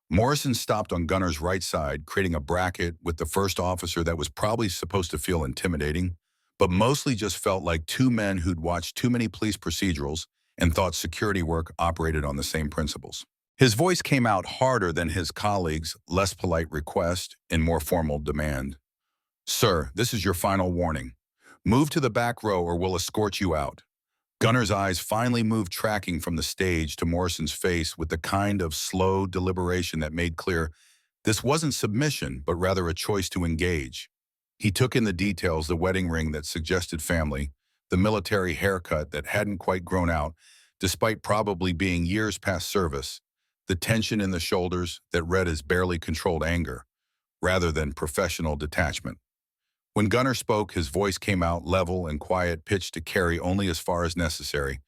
Morrison stopped on Gunnar's right side, creating a bracket with the first officer that was probably supposed to feel intimidating, but mostly just felt like two men who'd watched too many police procedurals and thought security work operated on the same principles. His voice came out harder than his colleagues' less polite request and more formal demand. "Sir, this is your final warning. Move to the back row or we'll escort you out." Gunnar's eyes finally moved, tracking from the stage to Morrison's face with the kind of slow deliberation that made clear this wasn't submission, but rather a choice to engage. He took in the details, the wedding ring that suggested family, the military haircut that hadn't quite grown out, despite probably being years past service, the tension in the shoulders that read as barely controlled anger, rather than professional detachment. When Gunnar spoke, his voice came out level and quiet, pitched to carry only as far as necessary.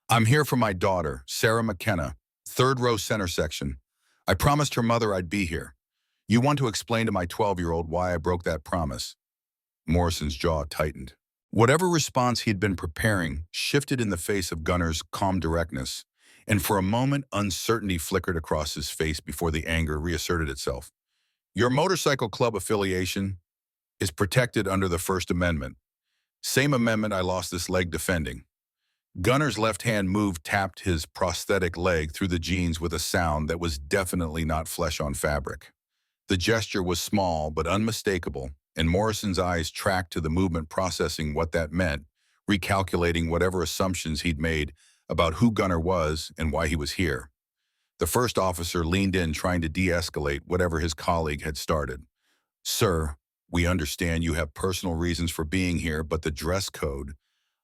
"I'm here for my daughter, Sarah McKenna, third row center section. I promised her mother I'd be here. You want to explain to my 12-year-old why I broke that promise?" Morrison's jaw tightened. Whatever response he had been preparing shifted in the face of Gunnar's calm directness, and for a moment uncertainty flickered across his face before the anger reasserted itself. "Your motorcycle club affiliation is protected under the First Amendment. Same amendment I lost this leg defending." Gunnar's left hand moved, tapped his prosthetic leg through the jeans with a sound that was definitely not flesh on fabric. The gesture was small but unmistakable, and Morrison's eyes tracked to the movement, processing what that meant, recalculating whatever assumptions he'd made about who Gunnar was and why he was here. The first officer leaned in, trying to de-escalate whatever his colleague had started. "Sir, we understand you have personal reasons for being here, but the dress code.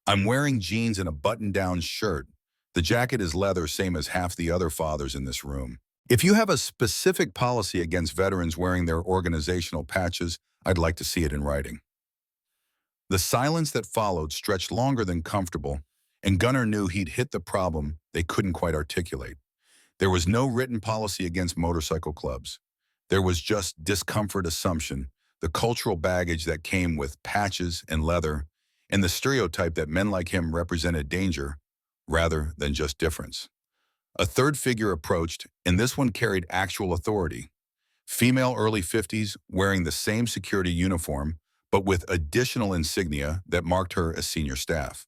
I'm wearing jeans and a button-down shirt. The jacket is leather, same as half the other fathers in this room. If you have a specific policy against veterans wearing their organizational patches, I'd like to see it in writing." The silence that followed stretched longer than comfortable, and Gunnar knew he'd hit the problem they couldn't quite articulate. There was no written policy against motorcycle clubs. There was just discomfort assumption, the cultural baggage that came with patches and leather, and the stereotype that men like him represented danger rather than just difference. A third figure approached, and this one carried actual authority. Female, early 50s, wearing the same security uniform, but with additional insignia that marked her as senior staff.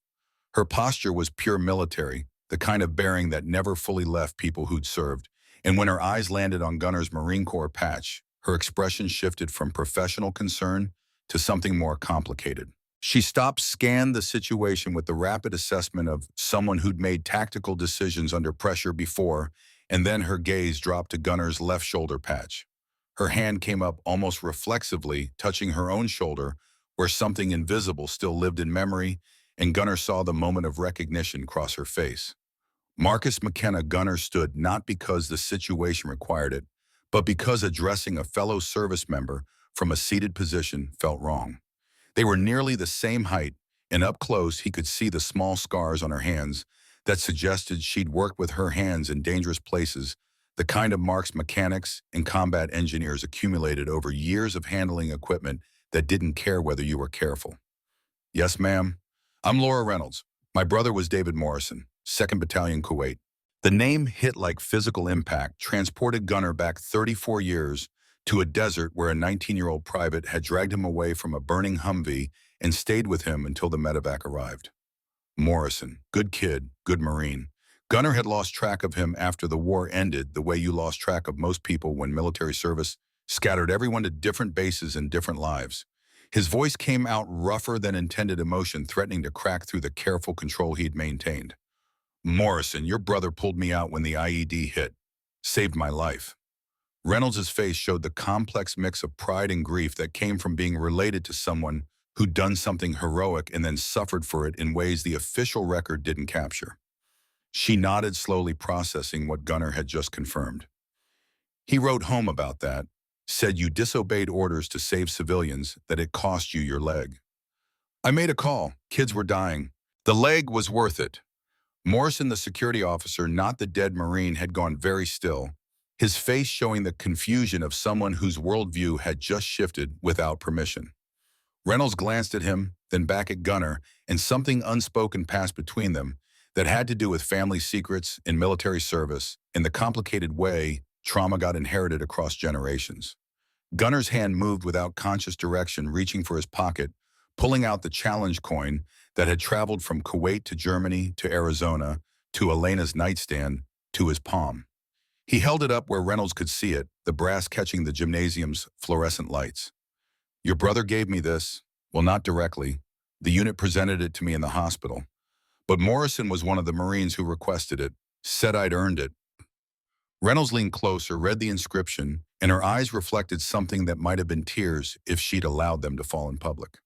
Her posture was pure military, the kind of bearing that never fully left people who'd served, and when her eyes landed on Gunnar's Marine Corps patch, her expression shifted from professional concern to something more complicated. She stopped, scanned the situation with the rapid assessment of someone who'd made tactical decisions under pressure before, and then her gaze dropped to Gunnar's left shoulder patch. Her hand came up almost reflexively, touching her own shoulder, where something invisible still lived in memory, and Gunnar saw the moment of recognition cross her face. Marcus McKenna. Gunnar stood not because the situation required it, but because addressing a fellow service member from a seated position felt wrong. They were nearly the same height, and up close he could see the small scars on her hands that suggested she'd worked with her hands in dangerous places, the kind of marks mechanics and combat engineers accumulated over years of handling equipment that didn't care whether you were careful. "Yes, ma'am. I'm Laura Reynolds. My brother was David Morrison, 2nd Battalion, Kuwait." The name hit like physical impact, transported Gunnar back 34 years to a desert where a 19-year-old private had dragged him away from a burning Humvee and stayed with him until the medevac arrived. Morrison, good kid, good Marine. Gunnar had lost track of him after the war ended, the way you lost track of most people when military service scattered everyone to different bases and different lives. His voice came out rougher than intended, emotion threatening to crack through the careful control he'd maintained. "Morrison, your brother pulled me out when the IED hit. Saved my life." Reynolds' face showed the complex mix of pride and grief that came from being related to someone who'd done something heroic and then suffered for it in ways the official record didn't capture. She nodded, slowly processing what Gunnar had just confirmed. "He wrote home about that, said you disobeyed orders to save civilians, that it cost you your leg." "I made a call. Kids were dying. The leg was worth it." Morrison, the security officer, not the dead Marine, had gone very still, his face showing the confusion of someone whose worldview had just shifted without permission. Reynolds glanced at him, then back at Gunnar, and something unspoken passed between them that had to do with family secrets and military service and the complicated way trauma got inherited across generations. Gunnar's hand moved without conscious direction, reaching for his pocket, pulling out the challenge coin that had traveled from Kuwait to Germany to Arizona to Elena's nightstand to his palm. He held it up where Reynolds could see it, the brass catching the gymnasium's fluorescent lights. "Your brother gave me this. Well, not directly. The unit presented it to me in the hospital. But Morrison was one of the Marines who requested it, said I'd earned it." Reynolds leaned closer, read the inscription, and her eyes reflected something that might have been tears if she'd allowed them to fall in public.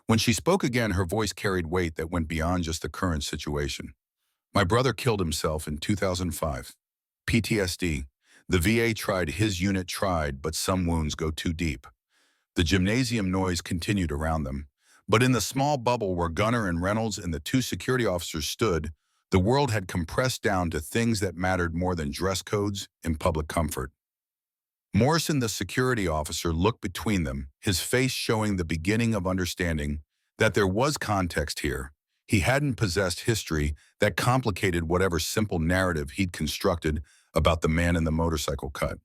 When she spoke again, her voice carried weight that went beyond just the current situation. "My brother killed himself in 2005. PTSD. The VA tried, his unit tried, but some wounds go too deep." The gymnasium noise continued around them, but in the small bubble where Gunnar and Reynolds and the two security officers stood, the world had compressed down to things that mattered more than dress codes and public comfort. Morrison, the security officer, looked between them, his face showing the beginning of understanding that there was context here. He hadn't possessed history that complicated whatever simple narrative he'd constructed about the man in the motorcycle cut.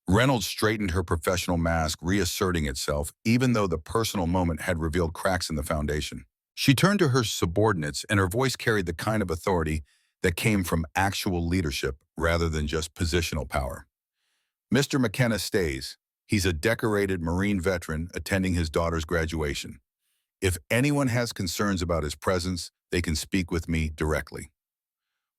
Reynolds straightened her professional mask, reasserting itself, even though the personal moment had revealed cracks in the foundation. She turned to her subordinates, and her voice carried the kind of authority that came from actual leadership rather than just positional power. "Mr. McKenna stays. He's a decorated Marine veteran attending his daughter's graduation. If anyone has concerns about his presence, they can speak with me directly."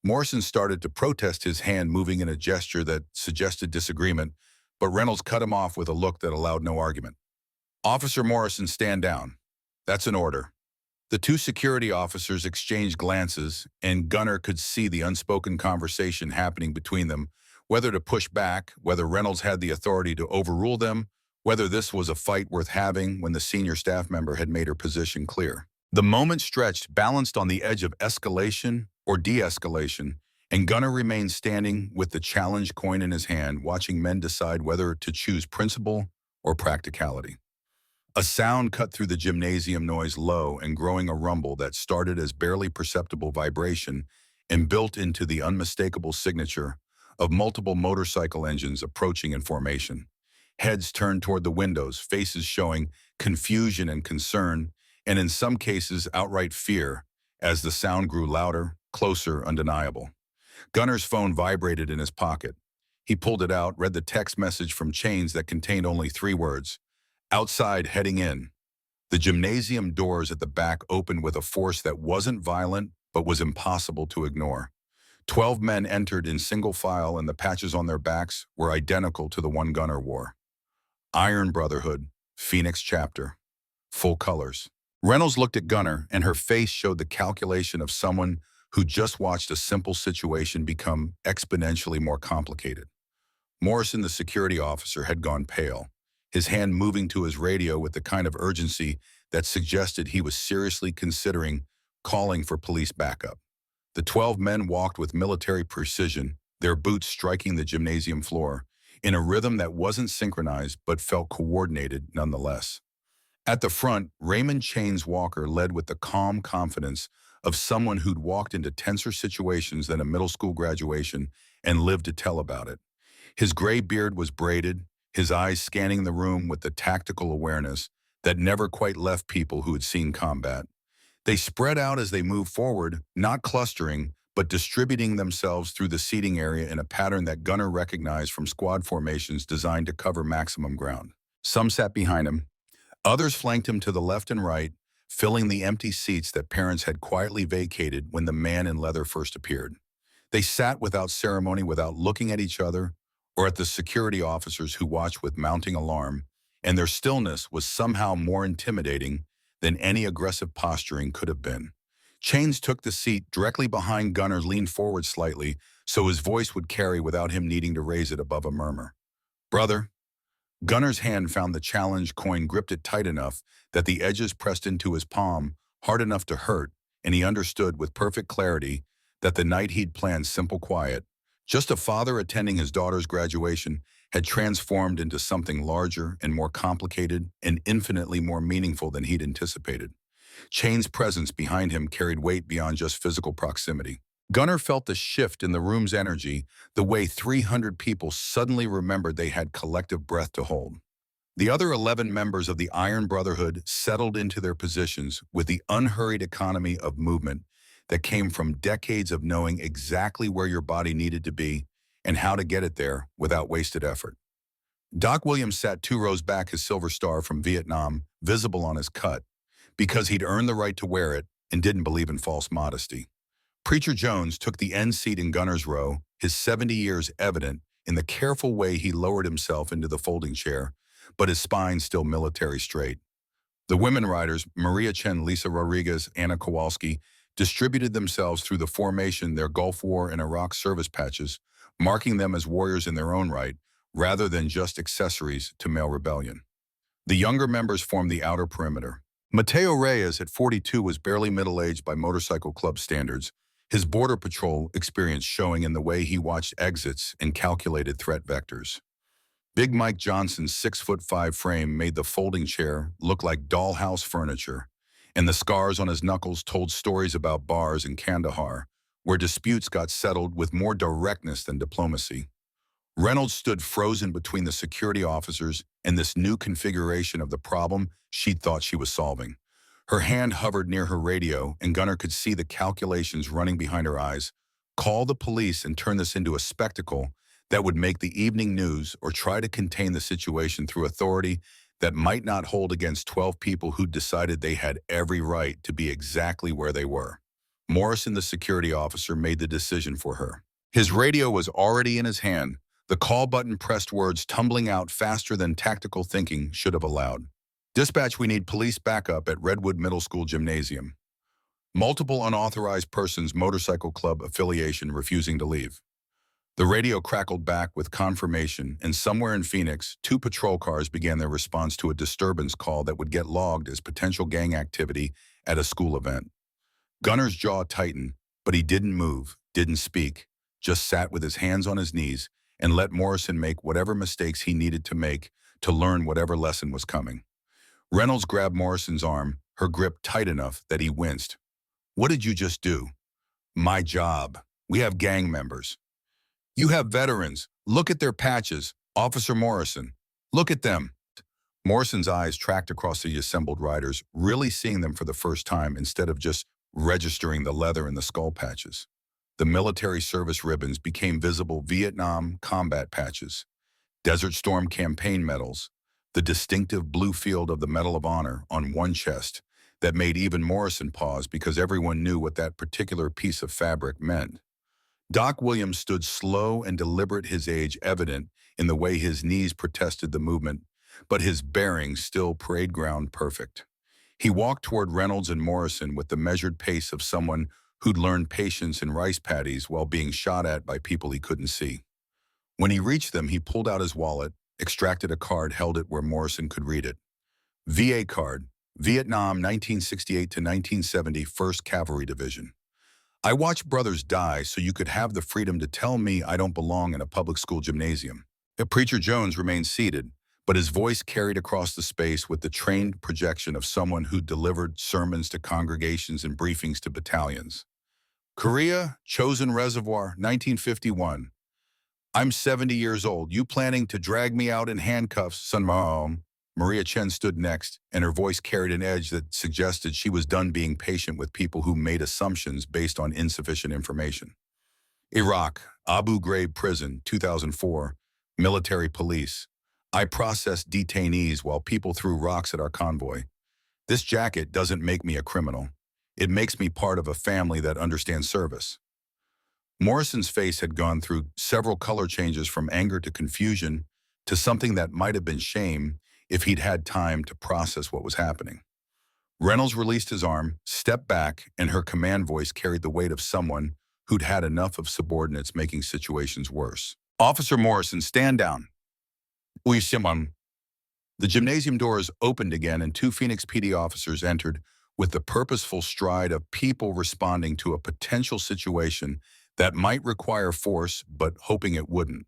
Morrison started to protest, his hand moving in a gesture that suggested disagreement, but Reynolds cut him off with a look that allowed no argument. "Officer Morrison, stand down. That's an order." The two security officers exchanged glances, and Gunner could see the unspoken conversation happening between them, whether to push back, whether Reynolds had the authority to overrule them, whether this was a fight worth having when the senior staff member had made her position clear. The moment stretched, balanced on the edge of escalation or de-escalation, and Gunner remained standing with the challenge coin in his hand, watching men decide whether to choose principle or practicality. A sound cut through the gymnasium, noise low and growing, a rumble that started as barely perceptible vibration and built into the unmistakable signature of multiple motorcycle engines approaching in formation. Heads turned toward the windows, faces showing confusion and concern, and in some cases outright fear, as the sound grew louder, closer, undeniable. Gunner's phone vibrated in his pocket. He pulled it out, read the text message from Chains that contained only 3 words: "Outside, heading in." The gymnasium doors at the back opened with a force that wasn't violent, but was impossible to ignore. 12 men entered in single file, and the patches on their backs were identical to the one Gunner wore. Iron Brotherhood, Phoenix Chapter. Full colors. Reynolds looked at Gunner, and her face showed the calculation of someone who just watched a simple situation become exponentially more complicated. Morrison, the security officer, had gone pale, his hand moving to his radio with the kind of urgency that suggested he was seriously considering calling for police backup. The 12 men walked with military precision, their boots striking the gymnasium floor, in a rhythm that wasn't synchronized but felt coordinated nonetheless. At the front, Raymond Chains Walker led with the calm confidence of someone who'd walked into tenser situations than a middle school graduation and lived to tell about it. His gray beard was braided, his eyes scanning the room with the tactical awareness that never quite left people who had seen combat. They spread out as they moved forward, not clustering, but distributing themselves through the seating area in a pattern that Gunner recognized from squad formations designed to cover maximum ground. Some sat behind him. Others flanked him to the left and right, filling the empty seats that parents had quietly vacated when the man in leather first appeared. They sat without ceremony, without looking at each other or at the security officers who watched with mounting alarm, and their stillness was somehow more intimidating than any aggressive posturing could have been. Chains took the seat directly behind Gunner, leaned forward slightly so his voice would carry without him needing to raise it above a murmur. "Brother." Gunner's hand found the challenge coin, gripped it tight enough that the edges pressed into his palm, hard enough to hurt, and he understood with perfect clarity that the night he'd planned, simple, quiet, just a father attending his daughter's graduation, had transformed into something larger and more complicated and infinitely more meaningful than he'd anticipated. Chain's presence behind him carried weight beyond just physical proximity. Gunner felt the shift in the room's energy, the way 300 people suddenly remembered they had collective breath to hold. The other 11 members of the Iron Brotherhood settled into their positions with the unhurried economy of movement that came from decades of knowing exactly where your body needed to be and how to get it there without wasted effort. Doc Williams sat 2 rows back, his silver star from Vietnam visible on his cut, because he'd earned the right to wear it and didn't believe in false modesty. Preacher Jones took the end seat in Gunner's row, his 70 years evident in the careful way he lowered himself into the folding chair, but his spine still military straight. The women riders, Maria Chen, Lisa Rodriguez, Anna Kowalski, distributed themselves through the formation, their Gulf War and Iraq service patches, marking them as warriors in their own right, rather than just accessories to male rebellion. The younger members formed the outer perimeter. Mateo Reyes, at 42, was barely middle-aged by motorcycle club standards, his border patrol experience showing in the way he watched exits and calculated threat vectors. Big Mike Johnson's 6'5" frame made the folding chair look like dollhouse furniture, and the scars on his knuckles told stories about bars in Kandahar, where disputes got settled with more directness than diplomacy. Reynolds stood frozen between the security officers and this new configuration of the problem she'd thought she was solving. Her hand hovered near her radio, and Gunner could see the calculations running behind her eyes. Call the police and turn this into a spectacle that would make the evening news, or try to contain the situation through authority that might not hold against 12 people who decided they had every right to be exactly where they were. Morrison, the security officer, made the decision for her. His radio was already in his hand, the call button pressed, words tumbling out faster than tactical thinking should have allowed. Dispatch, we need police backup at Redwood Middle School Gymnasium. Multiple unauthorized persons, motorcycle club affiliation, refusing to leave. The radio crackled back with confirmation, and somewhere in Phoenix, 2 patrol cars began their response to a disturbance call that would get logged as potential gang activity at a school event. Gunner's jaw tightened, but he didn't move, didn't speak, just sat with his hands on his knees and let Morrison make whatever mistakes he needed to make to learn whatever lesson was coming. Reynolds grabbed Morrison's arm, her grip tight enough that he winced. "What did you just do?" "My job. We have gang members." "You have veterans. Look at their patches. Officer Morrison. Look at them." Morrison's eyes tracked across the assembled riders, really seeing them for the first time instead of just registering the leather and the skull patches. The military service ribbons became visible: Vietnam combat patches, Desert Storm campaign medals, the distinctive blue field of the Medal of Honor on one chest that made even Morrison pause because everyone knew what that particular piece of fabric meant. Doc Williams stood slow and deliberate, his age evident in the way his knees protested the movement, but his bearings still parade ground perfect. He walked toward Reynolds and Morrison with the measured pace of someone who'd learned patience in rice paddies while being shot at by people he couldn't see. When he reached them, he pulled out his wallet, extracted a card, held it where Morrison could read it. VA card, Vietnam 1968 to 1970, 1st Cavalry Division. "I watched brothers die so you could have the freedom to tell me I don't belong in a public school gymnasium." Preacher Jones remained seated, but his voice carried across the space with the trained projection of someone who delivered sermons to congregations and briefings to battalions. "Korea, Chosin Reservoir, 1951. I'm 70 years old. You planning to drag me out in handcuffs, son mom?" Maria Chen stood next, and her voice carried an edge that suggested she was done being patient with people who made assumptions based on insufficient information. "Iraq, Abu Ghraib Prison, 2004. Military police. I processed detainees while people threw rocks at our convoy. This jacket doesn't make me a criminal. It makes me part of a family that understands service." Morrison's face had gone through several color changes, from anger to confusion to something that might have been shame if he'd had time to process what was happening. Reynolds released his arm, stepped back, and her command voice carried the weight of someone who'd had enough of subordinates making situations worse. "Officer Morrison, stand down." "Oui, Simon." The gymnasium doors opened again, and 2 Phoenix PD officers entered with the purposeful stride of people responding to a potential situation that might require force, but hoping it wouldn't.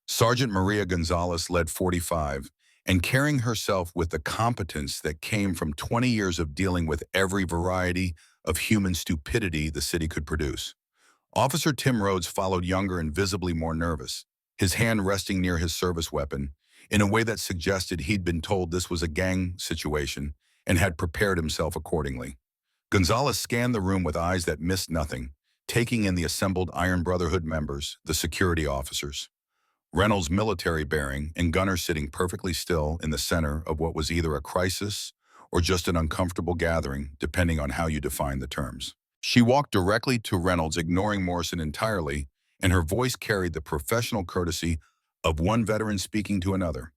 Sergeant Maria Gonzalez led 45, and carrying herself with the competence that came from 20 years of dealing with every variety of human stupidity the city could produce. Officer Tim Rhodes followed, younger and visibly more nervous, his hand resting near his service weapon, in a way that suggested he'd been told this was a gang situation and had prepared himself accordingly. Gonzalez scanned the room with eyes that missed nothing, taking in the assembled Iron Brotherhood members, the security officers. Reynolds' military bearing, and Gunner sitting perfectly still in the center of what was either a crisis or just an uncomfortable gathering, depending on how you define the terms. She walked directly to Reynolds, ignoring Morrison entirely, and her voice carried the professional courtesy of one veteran speaking to another.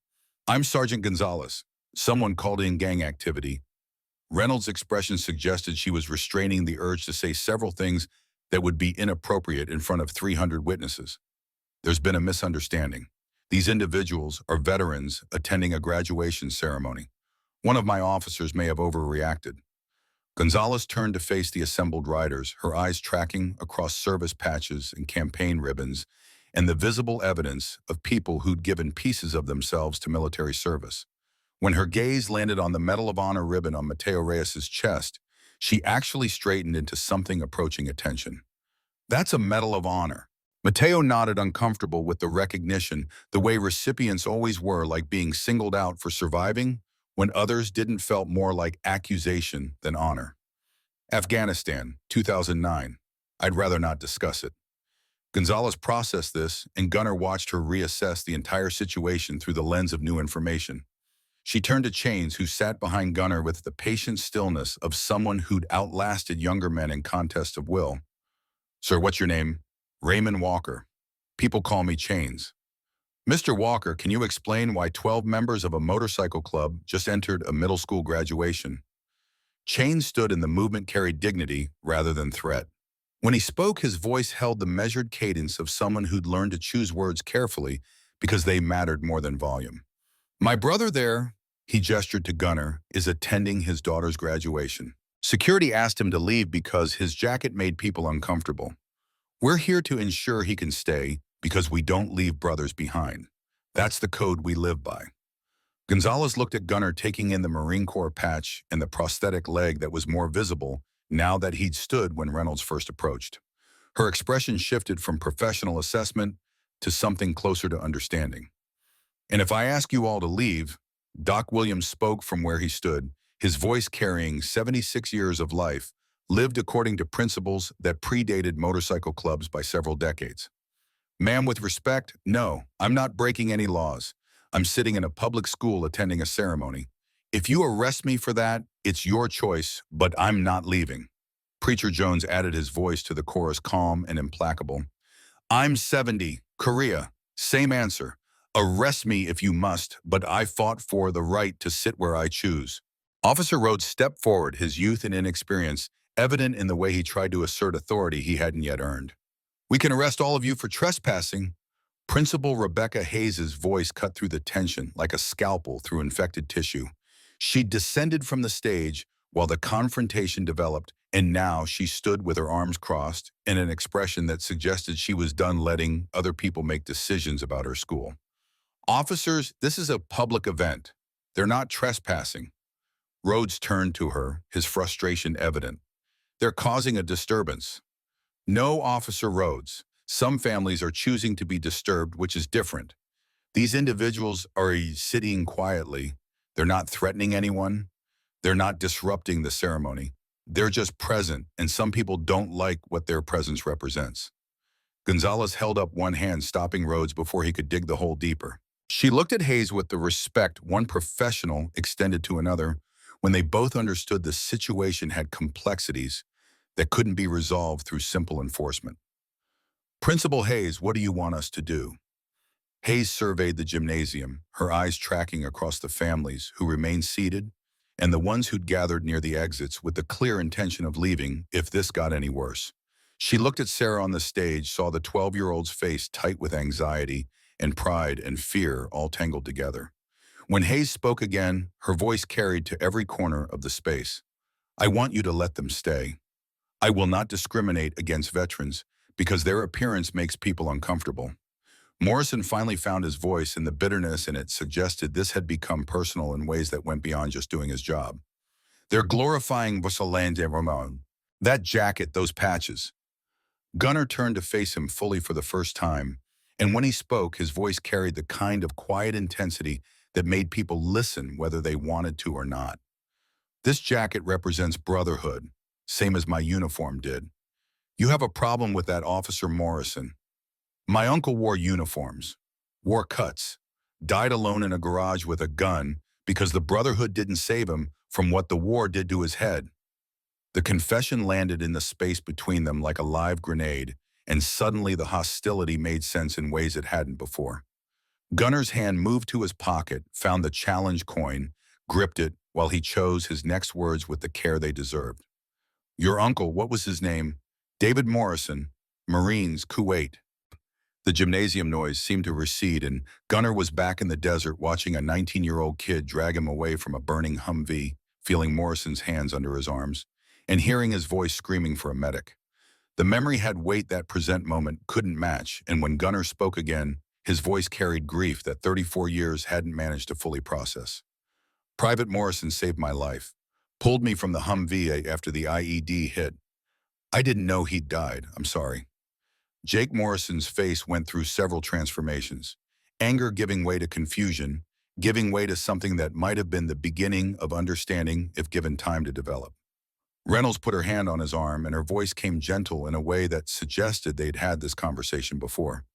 "I'm Sergeant Gonzalez. Someone called in gang activity." Reynolds' expression suggested she was restraining the urge to say several things that would be inappropriate in front of 300 witnesses. "There's been a misunderstanding. These individuals are veterans attending a graduation ceremony. One of my officers may have overreacted." Gonzalez turned to face the assembled riders, her eyes tracking across service patches and campaign ribbons and the visible evidence of people who'd given pieces of themselves to military service. When her gaze landed on the Medal of Honor ribbon on Mateo Reyes's chest, she actually straightened into something approaching attention. "That's a Medal of Honor." Mateo nodded, uncomfortable with the recognition, the way recipients always were, like being singled out for surviving when others didn't, felt more like accusation than honor. "Afghanistan, 2009. I'd rather not discuss it." Gonzalez processed this, and Gunner watched her reassess the entire situation through the lens of new information. She turned to Chains, who sat behind Gunner with the patient stillness of someone who'd outlasted younger men in contests of will. "Sir, what's your name?" "Raymond Walker. People call me Chains." "Mr. Walker, can you explain why 12 members of a motorcycle club just entered a middle school graduation?" Chains stood, and the movement carried dignity rather than threat. When he spoke, his voice held the measured cadence of someone who'd learned to choose words carefully because they mattered more than volume. "My brother there," he gestured to Gunner, "is attending his daughter's graduation. Security asked him to leave because his jacket made people uncomfortable. We're here to ensure he can stay because we don't leave brothers behind. That's the code we live by." Gonzalez looked at Gunner, taking in the Marine Corps patch and the prosthetic leg that was more visible now that he'd stood when Reynolds first approached. Her expression shifted from professional assessment to something closer to understanding. "And if I ask you all to leave," Doc Williams spoke from where he stood, his voice carrying 76 years of life, lived according to principles that predated motorcycle clubs by several decades. "Ma'am, with respect, no, I'm not breaking any laws. I'm sitting in a public school attending a ceremony. If you arrest me for that, it's your choice, but I'm not leaving." Preacher Jones added his voice to the chorus, calm and implacable. "I'm 70, Korea. Same answer. Arrest me if you must, but I fought for the right to sit where I choose." Officer Rhodes stepped forward, his youth and inexperience evident in the way he tried to assert authority he hadn't yet earned. "We can arrest all of you for trespassing." Principal Rebecca Hayes's voice cut through the tension like a scalpel through infected tissue. She descended from the stage while the confrontation developed, and now she stood with her arms crossed in an expression that suggested she was done letting other people make decisions about her school. "Officers, this is a public event. They're not trespassing." Rhodes turned to her, his frustration evident. "They're causing a disturbance." "No, Officer Rhodes. Some families are choosing to be disturbed, which is different. These individuals are sitting quietly. They're not threatening anyone. They're not disrupting the ceremony. They're just present, and some people don't like what their presence represents." Gonzalez held up one hand, stopping Rhodes before he could dig the hole deeper. She looked at Hayes with the respect one professional extended to another when they both understood the situation had complexities that couldn't be resolved through simple enforcement. "Principal Hayes, what do you want us to do?" Hayes surveyed the gymnasium, her eyes tracking across the families who remained seated and the ones who'd gathered near the exits with the clear intention of leaving if this got any worse. She looked at Sarah on the stage, saw the 12-year-old's face tight with anxiety and pride and fear all tangled together. When Hayes spoke again, her voice carried to every corner of the space. "I want you to let them stay. I will not discriminate against veterans because their appearance makes people uncomfortable." Morrison finally found his voice, and the bitterness in it suggested this had become personal in ways that went beyond just doing his job. "They're glorifying Vassalain de Ramon. That jacket, those patches." Gunner turned to face him fully for the first time, and when he spoke, his voice carried the kind of quiet intensity that made people listen whether they wanted to or not. "This jacket represents brotherhood, same as my uniform did. You have a problem with that, Officer Morrison. My uncle wore uniforms, wore cuts, died alone in a garage with a gun because the Brotherhood didn't save him from what the war did to his head." The confession landed in the space between them like a live grenade, and suddenly the hostility made sense in ways it hadn't before. Gunner's hand moved to his pocket, found the challenge coin, gripped it while he chose his next words with the care they deserved. "Your uncle, what was his name?" "David Morrison, Marines, Kuwait." The gymnasium noise seemed to recede, and Gunner was back in the desert watching a 19-year-old kid drag him away from a burning Humvee, feeling Morrison's hands under his arms, and hearing his voice screaming for a medic. The memory had weight that present moment couldn't match, and when Gunner spoke again, his voice carried grief that 34 years hadn't managed to fully process. "Private Morrison saved my life, pulled me from the Humvee after the IED hit. I didn't know he'd died, I'm sorry." Jake Morrison's face went through several transformations, anger giving way to confusion, giving way to something that might have been the beginning of understanding if given time to develop. Reynolds put her hand on his arm, and her voice came gentle in a way that suggested they'd had this conversation before.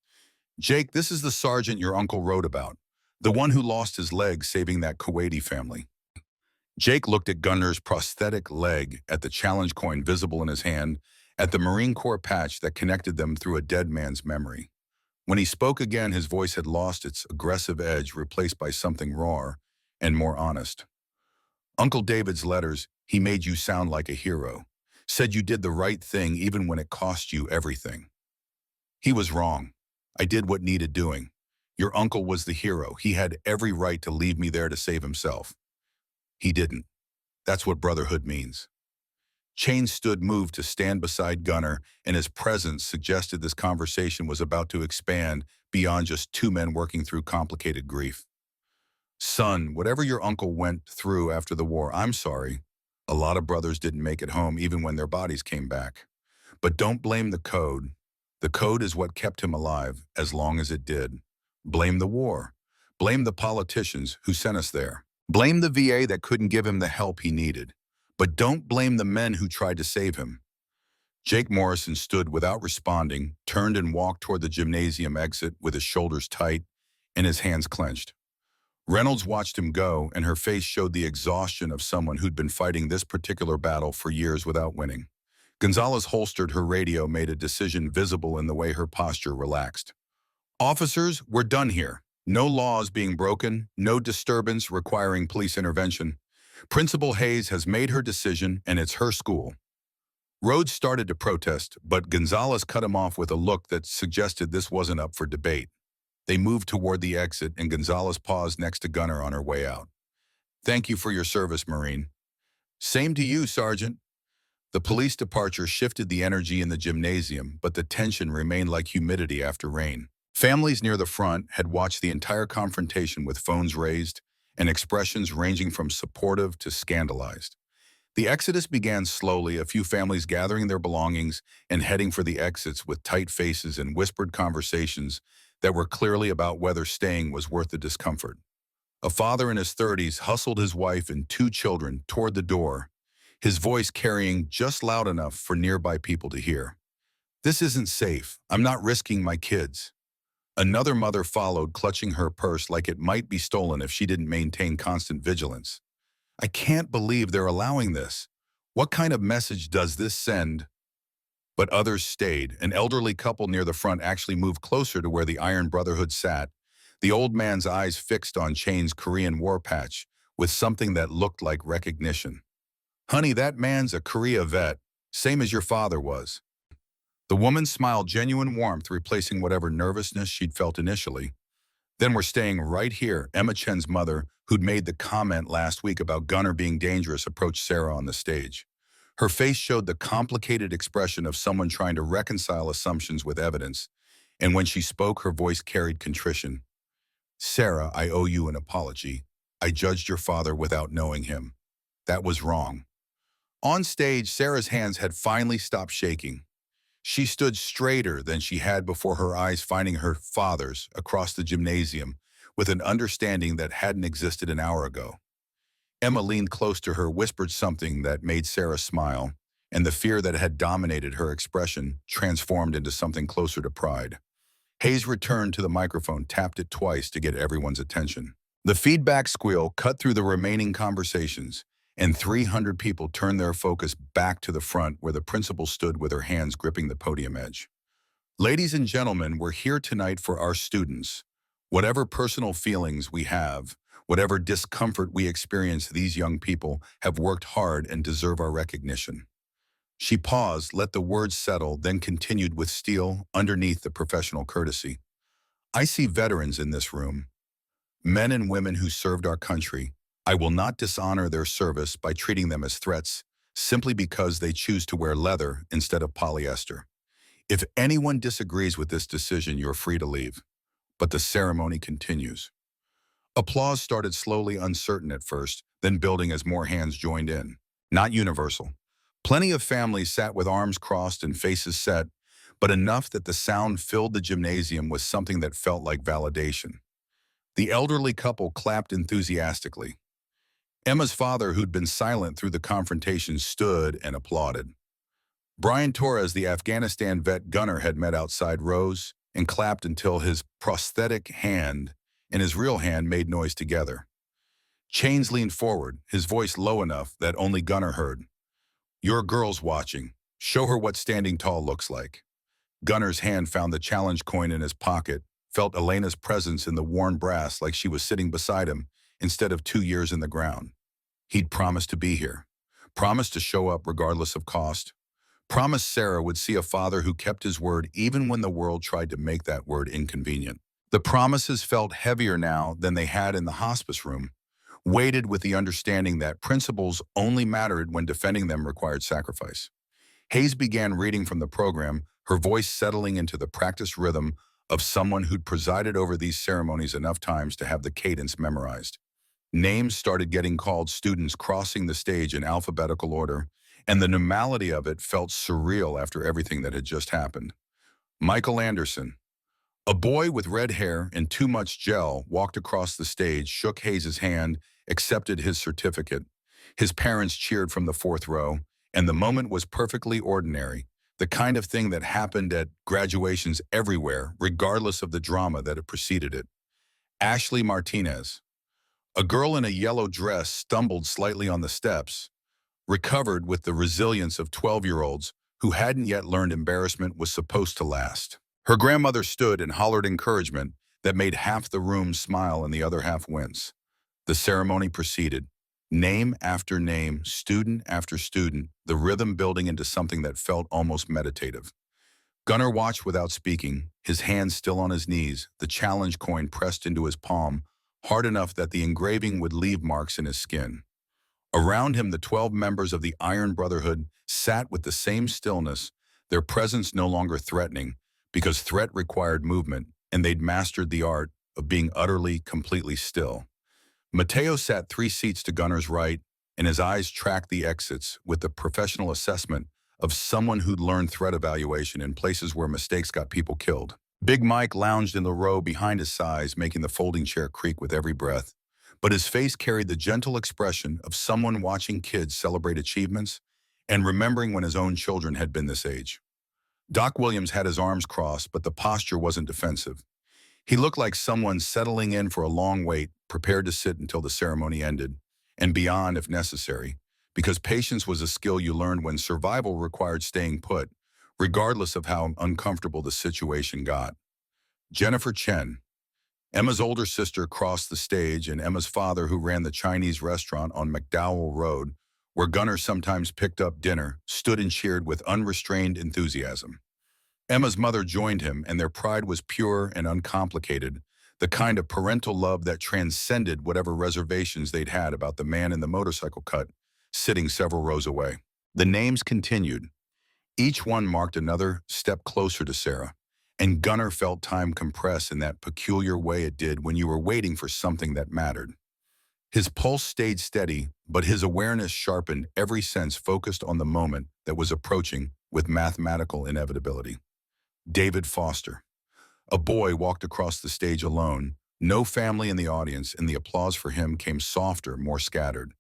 "Jake, this is the sergeant your uncle wrote about. The one who lost his leg saving that Kuwaiti family. Jake looked at Gunner's prosthetic leg, at the challenge coin visible in his hand, at the Marine Corps patch that connected them through a dead man's memory. When he spoke again, his voice had lost its aggressive edge, replaced by something rawer and more honest. Uncle David's letters, he made you sound like a hero. Said you did the right thing even when it cost you everything. He was wrong. I did what needed doing. Your uncle was the hero. He had every right to leave me there to save himself. He didn't. That's what brotherhood means. Chains stood moved to stand beside Gunner, and his presence suggested this conversation was about to expand beyond just two men working through complicated grief. Son, whatever your uncle went through after the war, I'm sorry. A lot of brothers didn't make it home even when their bodies came back. But don't blame the code. The code is what kept him alive, as long as it did. Blame the war. Blame the politicians who sent us there. Blame the VA that couldn't give him the help he needed. But don't blame the men who tried to save him. Jake Morrison stood without responding, turned and walked toward the gymnasium exit with his shoulders tight and his hands clenched. Reynolds watched him go, and her face showed the exhaustion of someone who'd been fighting this particular battle for years without winning. Gonzalez holstered her radio, made a decision visible in the way her posture relaxed. Officers, we're done here. No laws being broken, no disturbance requiring police intervention. Principal Hayes has made her decision, and it's her school. Rhodes started to protest, but Gonzalez cut him off with a look that suggested this wasn't up for debate. They moved toward the exit, and Gonzalez paused next to Gunner on her way out. Thank you for your service, Marine. Same to you, Sergeant. The police departure shifted the energy in the gymnasium, but the tension remained like humidity after rain. Families near the front had watched the entire confrontation with phones raised and expressions ranging from supportive to scandalized. The exodus began slowly, a few families gathering their belongings and heading for the exits with tight faces and whispered conversations that were clearly about whether staying was worth the discomfort. A father in his 30s hustled his wife and two children toward the door, his voice carrying just loud enough for nearby people to hear. This isn't safe. I'm not risking my kids. Another mother followed, clutching her purse like it might be stolen if she didn't maintain constant vigilance. I can't believe they're allowing this. What kind of message does this send? But others stayed. An elderly couple near the front actually moved closer to where the Iron Brotherhood sat, the old man's eyes fixed on Chain's Korean war patch with something that looked like recognition. Honey, that man's a Korea vet, same as your father was. The woman smiled, genuine warmth replacing whatever nervousness she'd felt initially. Then we're staying right here. Emma Chen's mother, who'd made the comment last week about Gunner being dangerous, approached Sarah on the stage. Her face showed the complicated expression of someone trying to reconcile assumptions with evidence, and when she spoke, her voice carried contrition. Sarah, I owe you an apology. I judged your father without knowing him. That was wrong. On stage, Sarah's hands had finally stopped shaking. She stood straighter than she had before, her eyes finding her father's across the gymnasium with an understanding that hadn't existed an hour ago. Emma leaned close to her, whispered something that made Sarah smile, and the fear that had dominated her expression transformed into something closer to pride. Hayes returned to the microphone, tapped it twice to get everyone's attention. The feedback squeal cut through the remaining conversations, and 300 people turned their focus back to the front where the principal stood with her hands gripping the podium edge. Ladies and gentlemen, we're here tonight for our students. Whatever personal feelings we have, whatever discomfort we experience, these young people have worked hard and deserve our recognition. She paused, let the words settle, then continued with steel underneath the professional courtesy. I see veterans in this room, men and women who served our country. I will not dishonor their service by treating them as threats simply because they choose to wear leather instead of polyester. If anyone disagrees with this decision, you're free to leave. But the ceremony continues. Applause started slowly, uncertain at first, then building as more hands joined in. Not universal. Plenty of families sat with arms crossed and faces set, but enough that the sound filled the gymnasium with something that felt like validation. The elderly couple clapped enthusiastically. Emma's father, who'd been silent through the confrontation, stood and applauded. Brian Torres, the Afghanistan vet Gunner had met outside, rose and clapped until his prosthetic hand and his real hand made noise together. Chains leaned forward, his voice low enough that only Gunnar heard. "Your girl's watching. Show her what standing tall looks like." Gunnar's hand found the challenge coin in his pocket, felt Elena's presence in the worn brass like she was sitting beside him instead of 2 years in the ground. He'd promised to be here, promised to show up regardless of cost, promised Sarah would see a father who kept his word even when the world tried to make that word inconvenient. The promises felt heavier now than they had in the hospice room, weighted with the understanding that principles only mattered when defending them required sacrifice. Hayes began reading from the program, her voice settling into the practiced rhythm of someone who'd presided over these ceremonies enough times to have the cadence memorized. Names started getting called, students crossing the stage in alphabetical order, and the normality of it felt surreal after everything that had just happened. Michael Anderson, a boy with red hair and too much gel, walked across the stage, shook Hayes' hand, accepted his certificate. His parents cheered from the fourth row, and the moment was perfectly ordinary, the kind of thing that happened at graduations everywhere, regardless of the drama that had preceded it. Ashley Martinez, a girl in a yellow dress, stumbled slightly on the steps, recovered with the resilience of 12-year-olds who hadn't yet learned embarrassment was supposed to last. Her grandmother stood and hollered encouragement that made half the room smile and the other half wince. The ceremony proceeded. Name after name, student after student, the rhythm building into something that felt almost meditative. Gunnar watched without speaking, his hands still on his knees, the challenge coin pressed into his palm, hard enough that the engraving would leave marks in his skin. Around him, the 12 members of the Iron Brotherhood sat with the same stillness, their presence no longer threatening, because threat required movement, and they'd mastered the art of being utterly, completely still. Mateo sat 3 seats to Gunnar's right, and his eyes tracked the exits with the professional assessment of someone who'd learned threat evaluation in places where mistakes got people killed. Big Mike lounged in the row behind his size, making the folding chair creak with every breath, but his face carried the gentle expression of someone watching kids celebrate achievements and remembering when his own children had been this age. Doc Williams had his arms crossed, but the posture wasn't defensive. He looked like someone settling in for a long wait, prepared to sit until the ceremony ended, and beyond if necessary, because patience was a skill you learned when survival required staying put, regardless of how uncomfortable the situation got. Jennifer Chen, Emma's older sister, crossed the stage, and Emma's father, who ran the Chinese restaurant on McDowell Road, where Gunnar sometimes picked up dinner, stood and cheered with unrestrained enthusiasm. Emma's mother joined him, and their pride was pure and uncomplicated, the kind of parental love that transcended whatever reservations they'd had about the man in the motorcycle cut, sitting several rows away. The names continued. Each one marked another step closer to Sarah, and Gunnar felt time compress in that peculiar way it did when you were waiting for something that mattered. His pulse stayed steady, but his awareness sharpened, every sense focused on the moment that was approaching with mathematical inevitability. David Foster. A boy walked across the stage alone, no family in the audience, and the applause for him came softer, more scattered.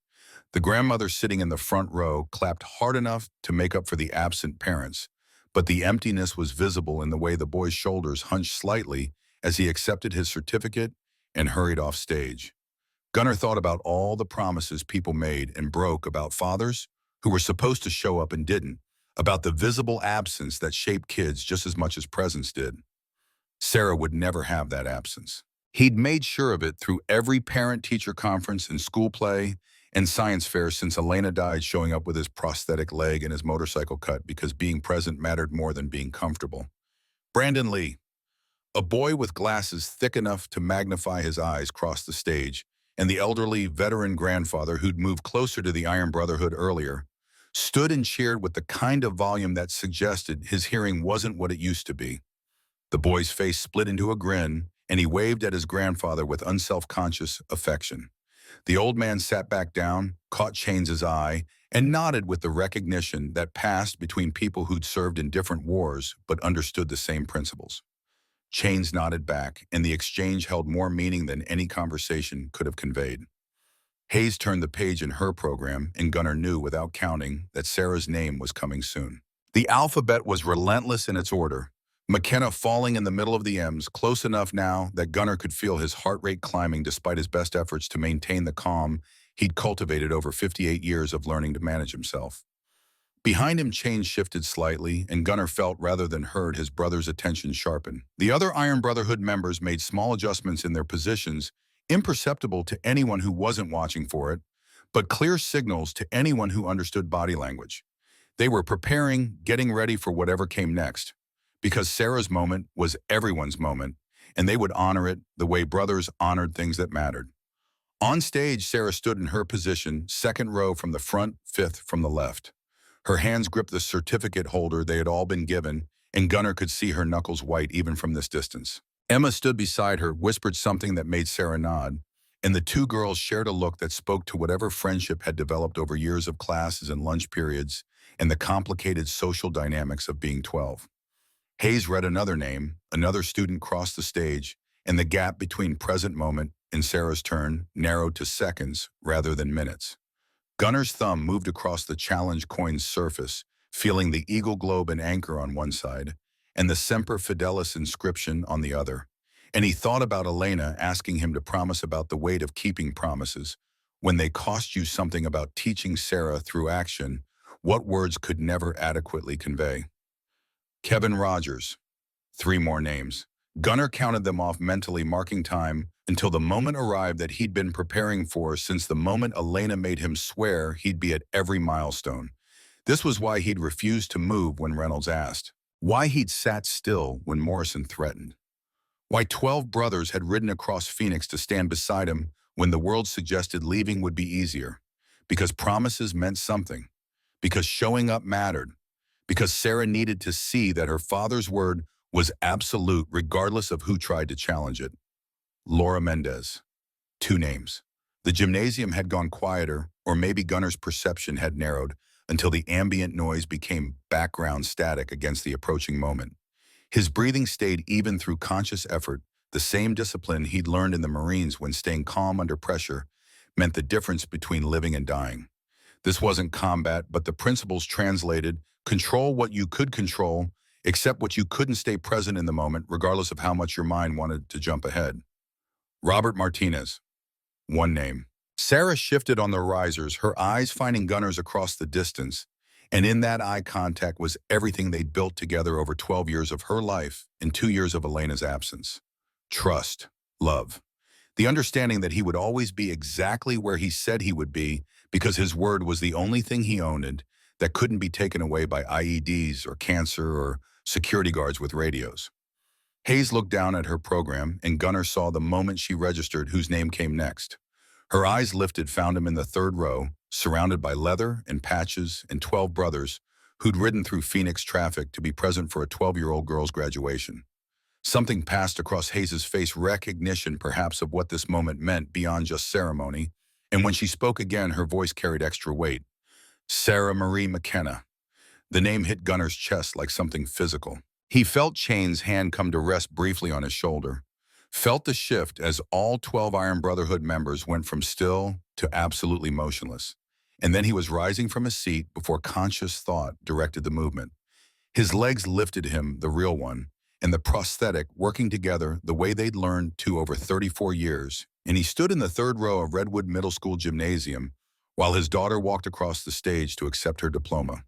The grandmother sitting in the front row clapped hard enough to make up for the absent parents, but the emptiness was visible in the way the boy's shoulders hunched slightly as he accepted his certificate and hurried off stage. Gunnar thought about all the promises people made and broke about fathers who were supposed to show up and didn't, about the visible absence that shaped kids just as much as presence did. Sarah would never have that absence. He'd made sure of it through every parent-teacher conference and school play and science fair since Elena died, showing up with his prosthetic leg and his motorcycle cut because being present mattered more than being comfortable. Brandon Lee, a boy with glasses thick enough to magnify his eyes, crossed the stage, and the elderly veteran grandfather who'd moved closer to the Iron Brotherhood earlier stood and cheered with the kind of volume that suggested his hearing wasn't what it used to be. The boy's face split into a grin, and he waved at his grandfather with unself-conscious affection. The old man sat back down, caught Chains's eye, and nodded with the recognition that passed between people who'd served in different wars but understood the same principles. Chains nodded back, and the exchange held more meaning than any conversation could have conveyed. Hayes turned the page in her program, and Gunnar knew without counting that Sarah's name was coming soon. The alphabet was relentless in its order, McKenna falling in the middle of the M's, close enough now that Gunnar could feel his heart rate climbing despite his best efforts to maintain the calm he'd cultivated over 58 years of learning to manage himself. Behind him, chains shifted slightly, and Gunnar felt rather than heard his brother's attention sharpen. The other Iron Brotherhood members made small adjustments in their positions, imperceptible to anyone who wasn't watching for it, but clear signals to anyone who understood body language. They were preparing, getting ready for whatever came next, because Sarah's moment was everyone's moment, and they would honor it the way brothers honored things that mattered. On stage, Sarah stood in her position, second row from the front, fifth from the left. Her hands gripped the certificate holder they had all been given, and Gunnar could see her knuckles white even from this distance. Emma stood beside her, whispered something that made Sarah nod, and the two girls shared a look that spoke to whatever friendship had developed over years of classes and lunch periods and the complicated social dynamics of being 12. Hayes read another name, another student crossed the stage, and the gap between present moment and Sarah's turn narrowed to seconds rather than minutes. Gunnar's thumb moved across the challenge coin's surface, feeling the Eagle Globe and anchor on one side, and the Semper Fidelis inscription on the other. And he thought about Elena asking him to promise about the weight of keeping promises. When they cost you something about teaching Sarah through action, what words could never adequately convey. Kevin Rogers. 3 more names. Gunnar counted them off mentally, marking time until the moment arrived that he'd been preparing for since the moment Elena made him swear he'd be at every milestone. This was why he'd refused to move when Reynolds asked. Why he'd sat still when Morrison threatened. Why 12 brothers had ridden across Phoenix to stand beside him when the world suggested leaving would be easier. Because promises meant something. Because showing up mattered. Because Sarah needed to see that her father's word was absolute regardless of who tried to challenge it. Laura Mendez. 2 names. The gymnasium had gone quieter, or maybe Gunnar's perception had narrowed until the ambient noise became background static against the approaching moment. His breathing stayed even through conscious effort, the same discipline he'd learned in the Marines when staying calm under pressure meant the difference between living and dying. This wasn't combat, but the principles translated: control what you could control, accept what you couldn't, stay present in the moment, regardless of how much your mind wanted to jump ahead. Robert Martinez. 1 name. Sarah shifted on the risers, her eyes finding Gunnar's across the distance, and in that eye contact was everything they'd built together over 12 years of her life and 2 years of Elena's absence. Trust, love, the understanding that he would always be exactly where he said he would be because his word was the only thing he owned that couldn't be taken away by IEDs or cancer or security guards with radios. Hayes looked down at her program, and Gunnar saw the moment she registered whose name came next. Her eyes lifted, found him in the 3rd row, surrounded by leather and patches and 12 brothers who'd ridden through Phoenix traffic to be present for a 12-year-old girl's graduation. Something passed across Hayes' face, recognition perhaps of what this moment meant beyond just ceremony, and when she spoke again, her voice carried extra weight. Sarah Marie McKenna. The name hit Gunnar's chest like something physical. He felt Chain's hand come to rest briefly on his shoulder, felt the shift as all 12 Iron Brotherhood members went from still to absolutely motionless. And then he was rising from his seat before conscious thought directed the movement. His legs lifted him, the real one, and the prosthetic working together the way they'd learned to over 34 years, and he stood in the 3rd row of Redwood Middle School gymnasium while his daughter walked across the stage to accept her diploma.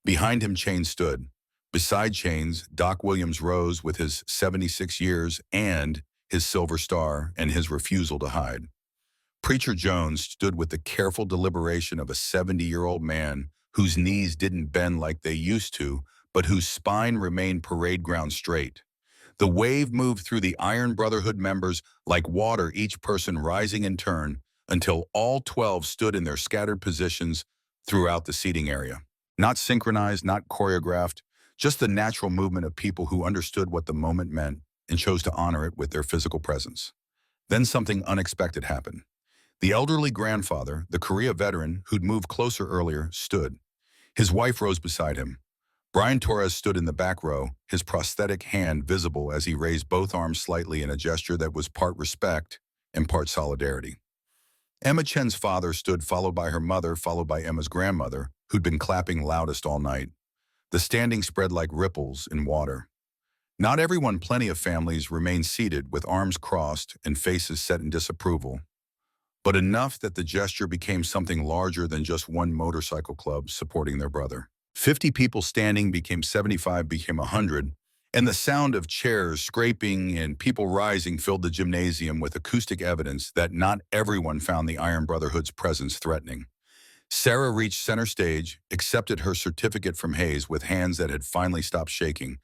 Behind him, Chain stood. Beside Chain's, Doc Williams rose with his 76 years and his silver star and his refusal to hide. Preacher Jones stood with the careful deliberation of a 70-year-old man whose knees didn't bend like they used to, but whose spine remained parade ground straight. The wave moved through the Iron Brotherhood members like water, each person rising in turn until all 12 stood in their scattered positions throughout the seating area. Not synchronized, not choreographed, just the natural movement of people who understood what the moment meant and chose to honor it with their physical presence. Then something unexpected happened. The elderly grandfather, the Korea veteran who'd moved closer earlier, stood. His wife rose beside him. Brian Torres stood in the back row, his prosthetic hand visible as he raised both arms slightly in a gesture that was part respect and part solidarity. Emma Chen's father stood, followed by her mother, followed by Emma's grandmother, who'd been clapping loudest all night. The standing spread like ripples in water. Not everyone, plenty of families remained seated with arms crossed and faces set in disapproval, but enough that the gesture became something larger than just one motorcycle club supporting their brother. 50 people standing became 75, became 100, and the sound of chairs scraping and people rising filled the gymnasium with acoustic evidence that not everyone found the Iron Brotherhood's presence threatening. Sarah reached center stage, accepted her certificate from Hayes with hands that had finally stopped shaking.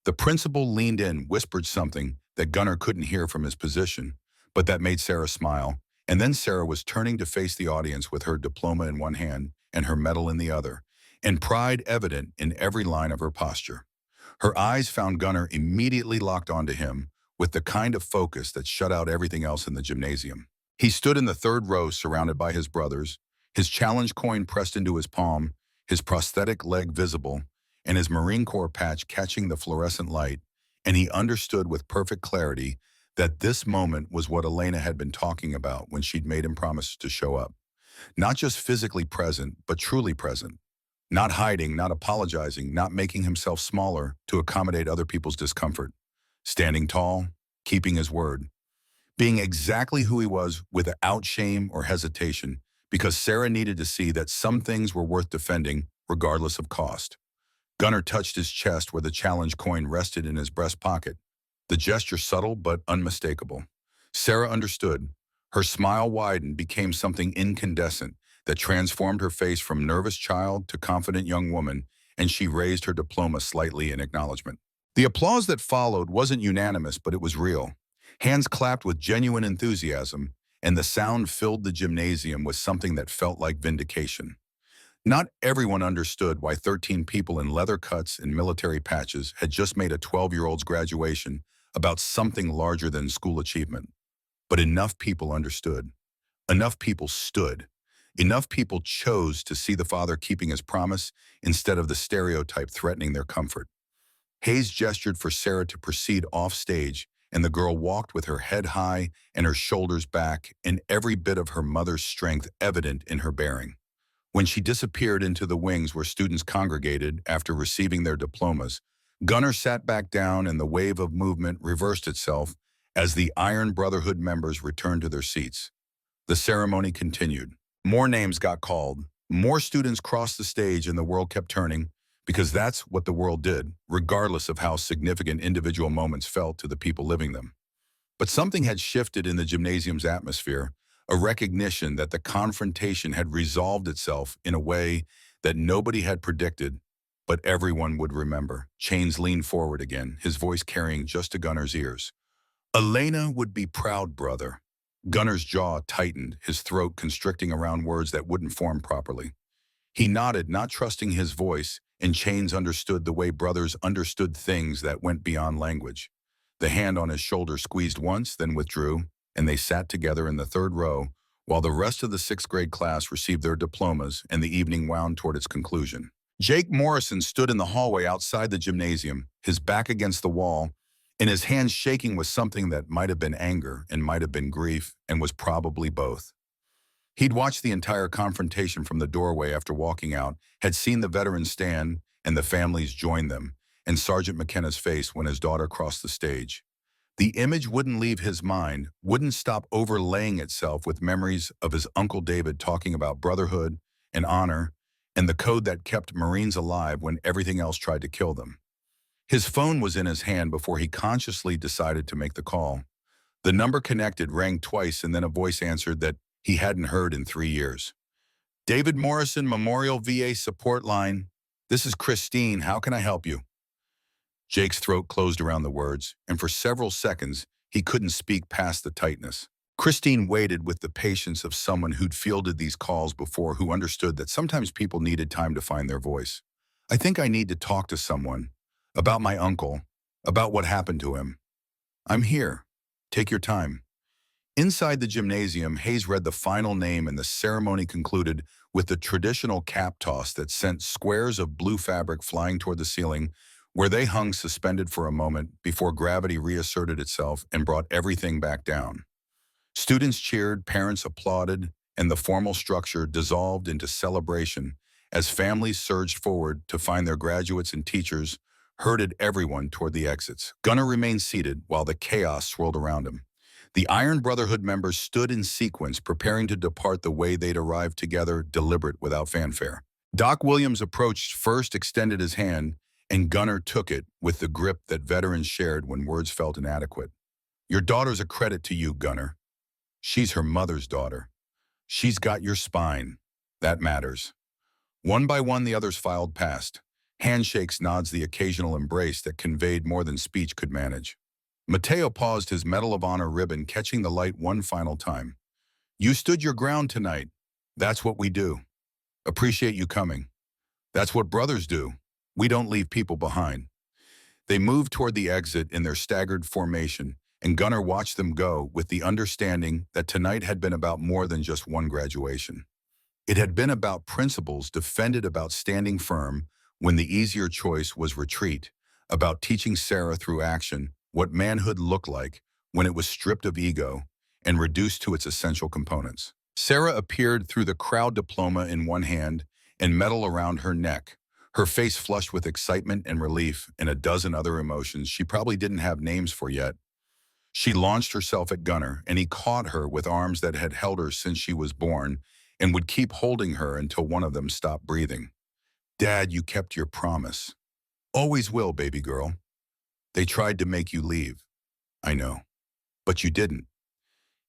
The principal leaned in, whispered something that Gunnar couldn't hear from his position, but that made Sarah smile. And then Sarah was turning to face the audience with her diploma in one hand and her medal in the other, and pride evident in every line of her posture. Her eyes found Gunnar immediately locked onto him with the kind of focus that shut out everything else in the gymnasium. He stood in the third row surrounded by his brothers, his challenge coin pressed into his palm, his prosthetic leg visible, and his Marine Corps patch catching the fluorescent light, and he understood with perfect clarity that this moment was what Elena had been talking about when she'd made him promise to show up. Not just physically present, but truly present. Not hiding, not apologizing, not making himself smaller to accommodate other people's discomfort. Standing tall, keeping his word. Being exactly who he was without shame or hesitation, because Sarah needed to see that some things were worth defending regardless of cost. Gunnar touched his chest where the challenge coin rested in his breast pocket, the gesture subtle but unmistakable. Sarah understood. Her smile widened, became something incandescent that transformed her face from nervous child to confident young woman, and she raised her diploma slightly in acknowledgement. The applause that followed wasn't unanimous, but it was real. Hands clapped with genuine enthusiasm, and the sound filled the gymnasium with something that felt like vindication. Not everyone understood why 13 people in leather cuts and military patches had just made a 12-year-old's graduation about something larger than school achievement. But enough people understood. Enough people stood. Enough people chose to see the father keeping his promise instead of the stereotype threatening their comfort. Hayes gestured for Sarah to proceed off stage, and the girl walked with her head high and her shoulders back and every bit of her mother's strength evident in her bearing. When she disappeared into the wings where students congregated after receiving their diplomas, Gunnar sat back down and the wave of movement reversed itself as the Iron Brotherhood members returned to their seats. The ceremony continued. More names got called. More students crossed the stage and the world kept turning, because that's what the world did, regardless of how significant individual moments felt to the people living them. But something had shifted in the gymnasium's atmosphere, a recognition that the confrontation had resolved itself in a way that nobody had predicted, but everyone would remember. Chains leaned forward again, his voice carrying just to Gunnar's ears. Elena would be proud, brother. Gunnar's jaw tightened, his throat constricting around words that wouldn't form properly. He nodded, not trusting his voice, and Chains understood the way brothers understood things that went beyond language. The hand on his shoulder squeezed once, then withdrew, and they sat together in the third row while the rest of the sixth grade class received their diplomas and the evening wound toward its conclusion. Jake Morrison stood in the hallway outside the gymnasium, his back against the wall, and his hands shaking with something that might have been anger and might have been grief and was probably both. He'd watched the entire confrontation from the doorway after walking out, had seen the veterans stand and the families join them, and Sergeant McKenna's face when his daughter crossed the stage. The image wouldn't leave his mind, wouldn't stop overlaying itself with memories of his Uncle David talking about brotherhood and honor and the code that kept Marines alive when everything else tried to kill them. His phone was in his hand before he consciously decided to make the call. The number connected rang twice and then a voice answered that he hadn't heard in 3 years. David Morrison Memorial VA Support Line. This is Christine. How can I help you? Jake's throat closed around the words, and for several seconds, he couldn't speak past the tightness. Christine waited with the patience of someone who'd fielded these calls before, who understood that sometimes people needed time to find their voice. I think I need to talk to someone about my uncle, about what happened to him. I'm here. Take your time. Inside the gymnasium, Hayes read the final name and the ceremony concluded with the traditional cap toss that sent squares of blue fabric flying toward the ceiling, where they hung suspended for a moment before gravity reasserted itself and brought everything back down. Students cheered, parents applauded, and the formal structure dissolved into celebration as families surged forward to find their graduates and teachers herded everyone toward the exits. Gunnar remained seated while the chaos swirled around him. The Iron Brotherhood members stood in sequence, preparing to depart the way they'd arrived together, deliberate without fanfare. Doc Williams approached first, extended his hand, and Gunnar took it with the grip that veterans shared when words felt inadequate. Your daughter's a credit to you, Gunnar. She's her mother's daughter. She's got your spine. That matters. One by one, the others filed past. Handshakes, nods, the occasional embrace that conveyed more than speech could manage. Mateo paused, his Medal of Honor ribbon catching the light one final time. You stood your ground tonight. That's what we do. Appreciate you coming. That's what brothers do. We don't leave people behind. They moved toward the exit in their staggered formation, and Gunnar watched them go with the understanding that tonight had been about more than just one graduation. It had been about principles defended, about standing firm when the easier choice was retreat, about teaching Sarah through action what manhood looked like when it was stripped of ego and reduced to its essential components. Sarah appeared through the crowd, diploma in one hand and medal around her neck, her face flushed with excitement and relief and a dozen other emotions she probably didn't have names for yet. She launched herself at Gunnar, and he caught her with arms that had held her since she was born and would keep holding her until one of them stopped breathing. Dad, you kept your promise. Always will, baby girl. They tried to make you leave. I know. But you didn't.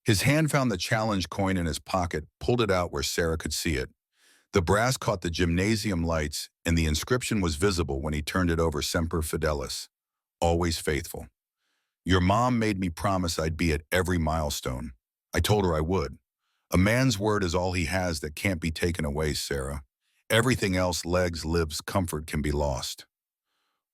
His hand found the challenge coin in his pocket, pulled it out where Sarah could see it. The brass caught the gymnasium lights, and the inscription was visible when he turned it over: Semper Fidelis, always faithful. Your mom made me promise I'd be at every milestone. I told her I would. A man's word is all he has that can't be taken away, Sarah. Everything else, legs, lives, comfort, can be lost.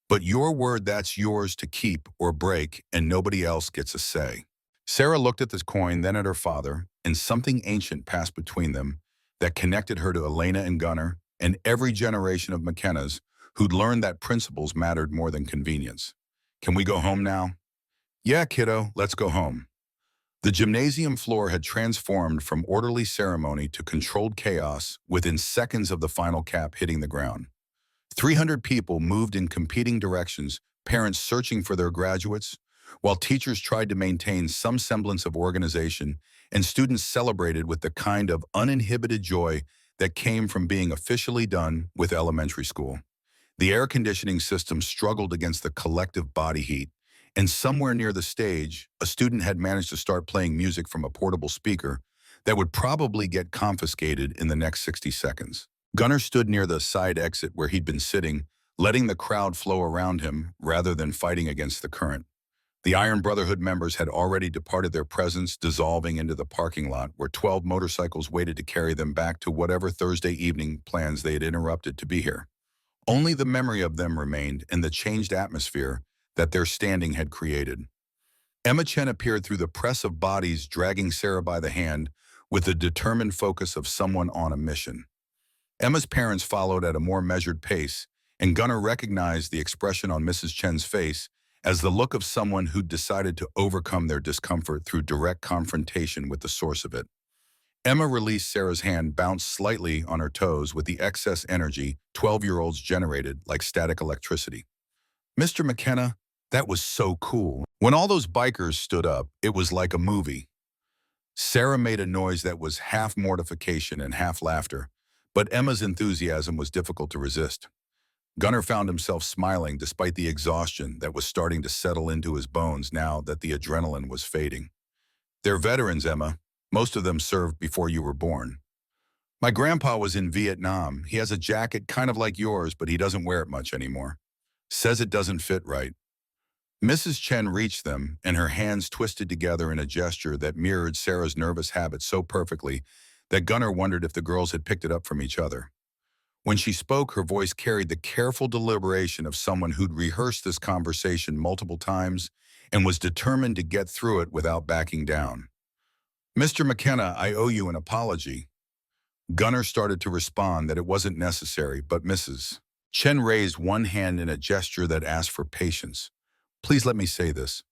But your word, that's yours to keep or break, and nobody else gets a say. Sarah looked at this coin, then at her father, and something ancient passed between them that connected her to Elena and Gunnar and every generation of McKennas who'd learned that principles mattered more than convenience. Can we go home now? Yeah, kiddo, let's go home. The gymnasium floor had transformed from orderly ceremony to controlled chaos within seconds of the final cap hitting the ground. 300 people moved in competing directions, parents searching for their graduates, while teachers tried to maintain some semblance of organization and students celebrated with the kind of uninhibited joy that came from being officially done with elementary school. The air conditioning system struggled against the collective body heat, and somewhere near the stage, a student had managed to start playing music from a portable speaker that would probably get confiscated in the next 60 seconds. Gunnar stood near the side exit where he'd been sitting, letting the crowd flow around him rather than fighting against the current. The Iron Brotherhood members had already departed, their presence dissolving into the parking lot where 12 motorcycles waited to carry them back to whatever Thursday evening plans they had interrupted to be here. Only the memory of them remained and the changed atmosphere that their standing had created. Emma Chen appeared through the press of bodies, dragging Sarah by the hand with the determined focus of someone on a mission. Emma's parents followed at a more measured pace, and Gunnar recognized the expression on Mrs. Chen's face as the look of someone who'd decided to overcome their discomfort through direct confrontation with the source of it. Emma released Sarah's hand, bounced slightly on her toes with the excess energy 12-year-olds generated like static electricity. Mr. McKenna, that was so cool. When all those bikers stood up, it was like a movie. Sarah made a noise that was half mortification and half laughter, but Emma's enthusiasm was difficult to resist. Gunnar found himself smiling despite the exhaustion that was starting to settle into his bones now that the adrenaline was fading. They're veterans, Emma. Most of them served before you were born. My grandpa was in Vietnam. He has a jacket kind of like yours, but he doesn't wear it much anymore. Says it doesn't fit right. Mrs. Chen reached them, and her hands twisted together in a gesture that mirrored Sarah's nervous habit so perfectly that Gunnar wondered if the girls had picked it up from each other. When she spoke, her voice carried the careful deliberation of someone who'd rehearsed this conversation multiple times and was determined to get through it without backing down. Mr. McKenna, I owe you an apology. Gunnar started to respond that it wasn't necessary, but Mrs. Chen raised one hand in a gesture that asked for patience. Please let me say this.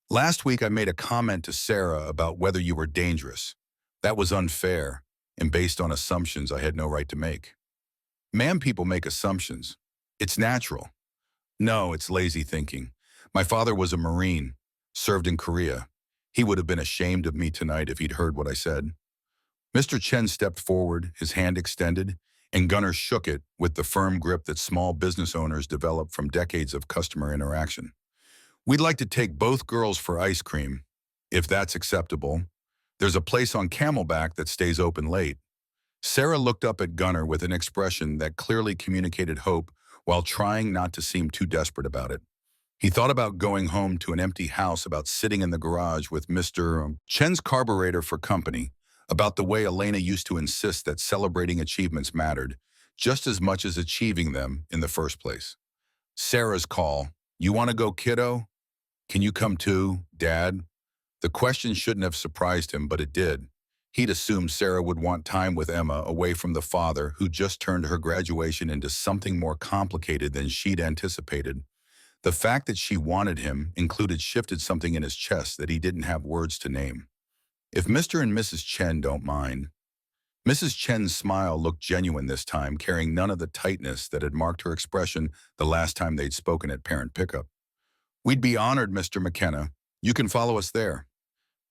Last week I made a comment to Sarah about whether you were dangerous. That was unfair and based on assumptions I had no right to make. Ma'am, people make assumptions. It's natural. No, it's lazy thinking. My father was a Marine, served in Korea. He would have been ashamed of me tonight if he'd heard what I said. Mr. Chen stepped forward, his hand extended, and Gunnar shook it with the firm grip that small business owners develop from decades of customer interaction. We'd like to take both girls for ice cream, if that's acceptable. There's a place on Camelback that stays open late. Sarah looked up at Gunnar with an expression that clearly communicated hope while trying not to seem too desperate about it. He thought about going home to an empty house, about sitting in the garage with Mr. Chen's carburetor for company, about the way Elena used to insist that celebrating achievements mattered just as much as achieving them in the first place. Sarah's call, "You want to go, kiddo? Can you come too, Dad?" The question shouldn't have surprised him, but it did. He'd assumed Sarah would want time with Emma away from the father who just turned her graduation into something more complicated than she'd anticipated. The fact that she wanted him shifted something in his chest that he didn't have words to name. "If Mr. and Mrs. Chen don't mind." Mrs. Chen's smile looked genuine this time, carrying none of the tightness that had marked her expression the last time they'd spoken at parent pickup. "We'd be honored, Mr. McKenna. You can follow us there."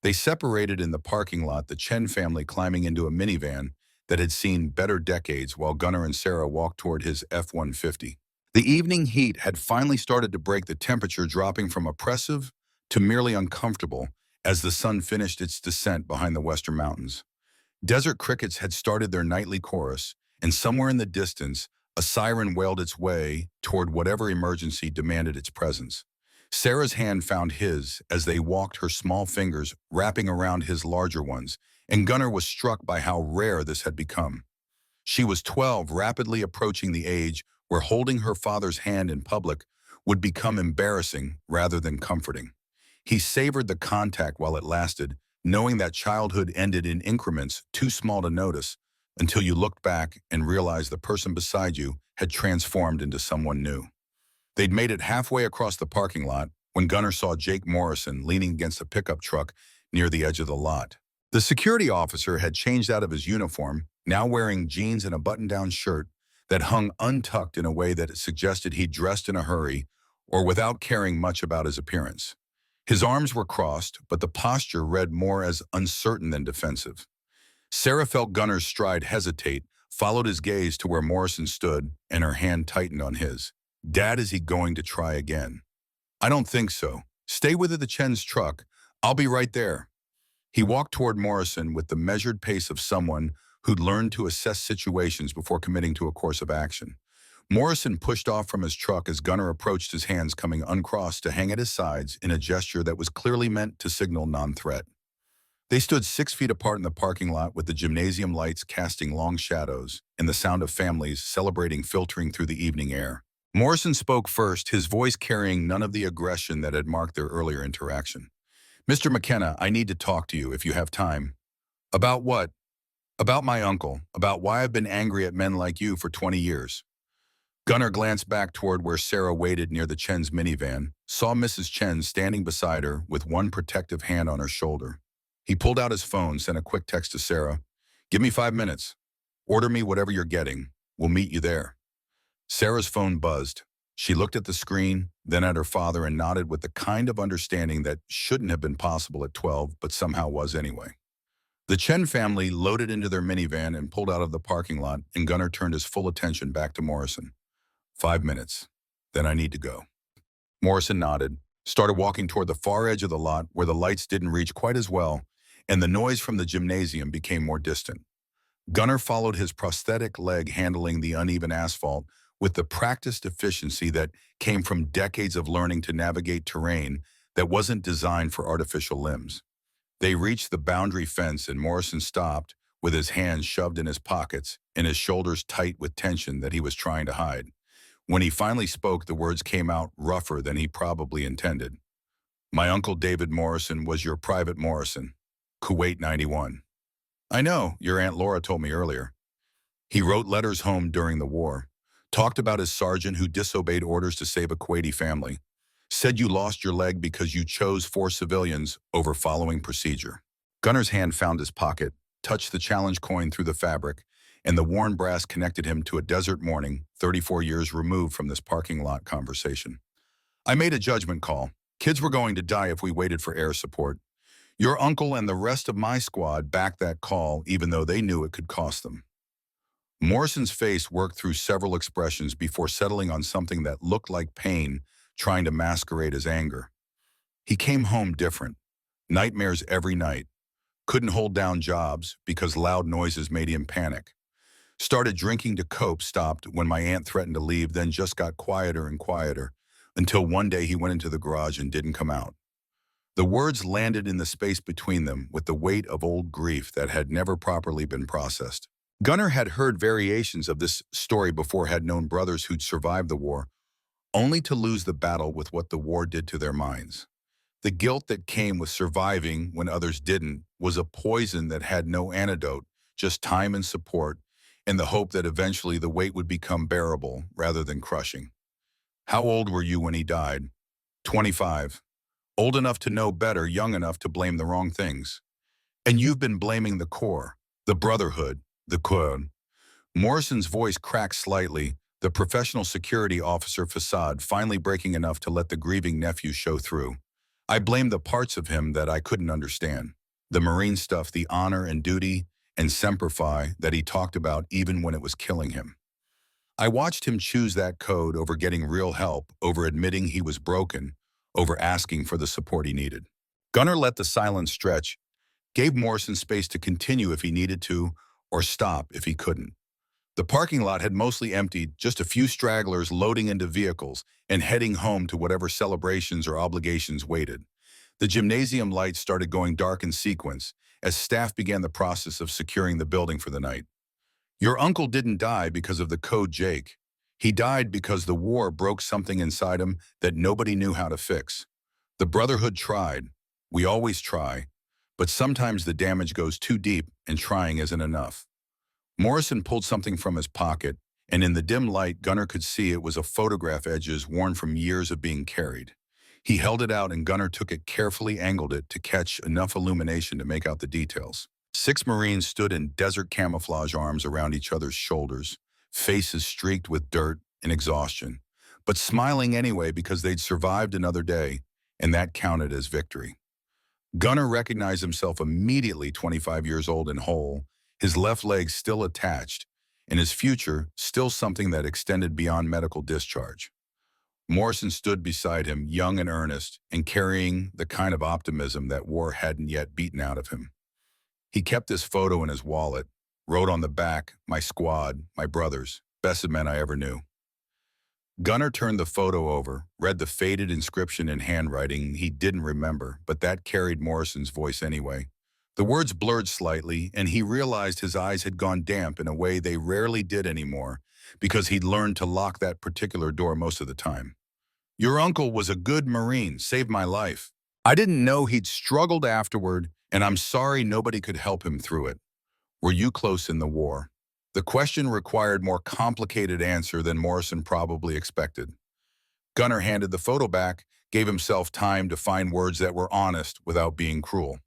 They separated in the parking lot, the Chen family climbing into a minivan that had seen better decades while Gunnar and Sarah walked toward his F-150. The evening heat had finally started to break, the temperature dropping from oppressive to merely uncomfortable as the sun finished its descent behind the western mountains. Desert crickets had started their nightly chorus, and somewhere in the distance, a siren wailed its way toward whatever emergency demanded its presence. Sarah's hand found his as they walked, her small fingers wrapping around his larger ones, and Gunnar was struck by how rare this had become. She was 12, rapidly approaching the age where holding her father's hand in public would become embarrassing rather than comforting. He savored the contact while it lasted, knowing that childhood ended in increments too small to notice until you looked back and realized the person beside you had transformed into someone new. They'd made it halfway across the parking lot when Gunnar saw Jake Morrison leaning against a pickup truck near the edge of the lot. The security officer had changed out of his uniform, now wearing jeans and a button-down shirt that hung untucked in a way that suggested he'd dressed in a hurry or without caring much about his appearance. His arms were crossed, but the posture read more as uncertain than defensive. Sarah felt Gunnar's stride hesitate, followed his gaze to where Morrison stood, and her hand tightened on his. "Dad, is he going to try again?" "I don't think so. Stay with the Chen's truck. I'll be right there." He walked toward Morrison with the measured pace of someone who'd learned to assess situations before committing to a course of action. Morrison pushed off from his truck as Gunnar approached, his hands coming uncrossed to hang at his sides in a gesture that was clearly meant to signal non-threat. They stood 6 feet apart in the parking lot with the gymnasium lights casting long shadows and the sound of families celebrating filtering through the evening air. Morrison spoke first, his voice carrying none of the aggression that had marked their earlier interaction. "Mr. McKenna, I need to talk to you if you have time." "About what?" "About my uncle, about why I've been angry at men like you for 20 years. Gunnar glanced back toward where Sarah waited near the Chen's minivan, saw Mrs. Chen standing beside her with one protective hand on her shoulder. He pulled out his phone, sent a quick text to Sarah. "Give me 5 minutes. Order me whatever you're getting. We'll meet you there." Sarah's phone buzzed. She looked at the screen, then at her father, and nodded with the kind of understanding that shouldn't have been possible at 12, but somehow was anyway. The Chen family loaded into their minivan and pulled out of the parking lot, and Gunnar turned his full attention back to Morrison. 5 minutes. Then I need to go." Morrison nodded, started walking toward the far edge of the lot where the lights didn't reach quite as well, and the noise from the gymnasium became more distant. Gunnar followed, his prosthetic leg handling the uneven asphalt with the practiced efficiency that came from decades of learning to navigate terrain that wasn't designed for artificial limbs. They reached the boundary fence and Morrison stopped with his hands shoved in his pockets and his shoulders tight with tension that he was trying to hide. When he finally spoke, the words came out rougher than he probably intended. "My uncle David Morrison was your Private Morrison, Kuwait 91. I know, your Aunt Laura told me earlier. He wrote letters home during the war, talked about his sergeant who disobeyed orders to save a Kuwaiti family, said you lost your leg because you chose 4 civilians over following procedure." Gunnar's hand found his pocket, touched the challenge coin through the fabric, and the worn brass connected him to a desert morning 34 years removed from this parking lot conversation. I made a judgment call. Kids were going to die if we waited for air support. Your uncle and the rest of my squad backed that call even though they knew it could cost them. Morrison's face worked through several expressions before settling on something that looked like pain, trying to masquerade as anger. He came home different. Nightmares every night. Couldn't hold down jobs because loud noises made him panic. Started drinking to cope, stopped when my aunt threatened to leave, then just got quieter and quieter, until one day he went into the garage and didn't come out. The words landed in the space between them with the weight of old grief that had never properly been processed. Gunnar had heard variations of this story before, had known brothers who'd survived the war, only to lose the battle with what the war did to their minds. The guilt that came with surviving when others didn't was a poison that had no antidote, just time and support, and the hope that eventually the weight would become bearable rather than crushing. How old were you when he died? 25. Old enough to know better, young enough to blame the wrong things. And you've been blaming the Corps, the Brotherhood, the Corps. Morrison's voice cracked slightly, the professional security officer facade finally breaking enough to let the grieving nephew show through. I blamed the parts of him that I couldn't understand. The Marine stuff, the honor and duty, and Semper Fi that he talked about even when it was killing him. I watched him choose that code over getting real help, over admitting he was broken, over asking for the support he needed. Gunnar let the silence stretch, gave Morrison space to continue if he needed to, or stop if he couldn't. The parking lot had mostly emptied, just a few stragglers loading into vehicles and heading home to whatever celebrations or obligations waited. The gymnasium lights started going dark in sequence as staff began the process of securing the building for the night. Your uncle didn't die because of the code, Jake. He died because the war broke something inside him that nobody knew how to fix. The Brotherhood tried. We always try. But sometimes the damage goes too deep and trying isn't enough. Morrison pulled something from his pocket, and in the dim light, Gunnar could see it was a photograph, edges worn from years of being carried. He held it out and Gunnar took it, carefully angled it to catch enough illumination to make out the details. 6 Marines stood in desert camouflage, arms around each other's shoulders, faces streaked with dirt and exhaustion, but smiling anyway because they'd survived another day, and that counted as victory. Gunnar recognized himself immediately, 25 years old and whole, his left leg still attached, and his future still something that extended beyond medical discharge. Morrison stood beside him, young and earnest, and carrying the kind of optimism that war hadn't yet beaten out of him. He kept this photo in his wallet, wrote on the back, "My squad, my brothers, best of men I ever knew." Gunnar turned the photo over, read the faded inscription in handwriting he didn't remember, but that carried Morrison's voice anyway. The words blurred slightly, and he realized his eyes had gone damp in a way they rarely did anymore, because he'd learned to lock that particular door most of the time. Your uncle was a good Marine, saved my life. I didn't know he'd struggled afterward, and I'm sorry nobody could help him through it. Were you close in the war? The question required more complicated answer than Morrison probably expected. Gunnar handed the photo back, gave himself time to find words that were honest without being cruel.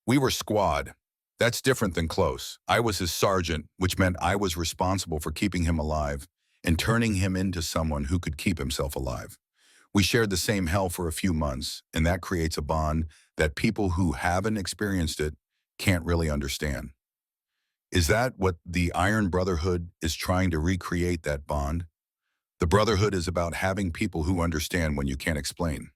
We were squad. That's different than close. I was his sergeant, which meant I was responsible for keeping him alive and turning him into someone who could keep himself alive. We shared the same hell for a few months, and that creates a bond that people who haven't experienced it can't really understand. Is that what the Iron Brotherhood is trying to recreate, that bond? The Brotherhood is about having people who understand when you can't explain.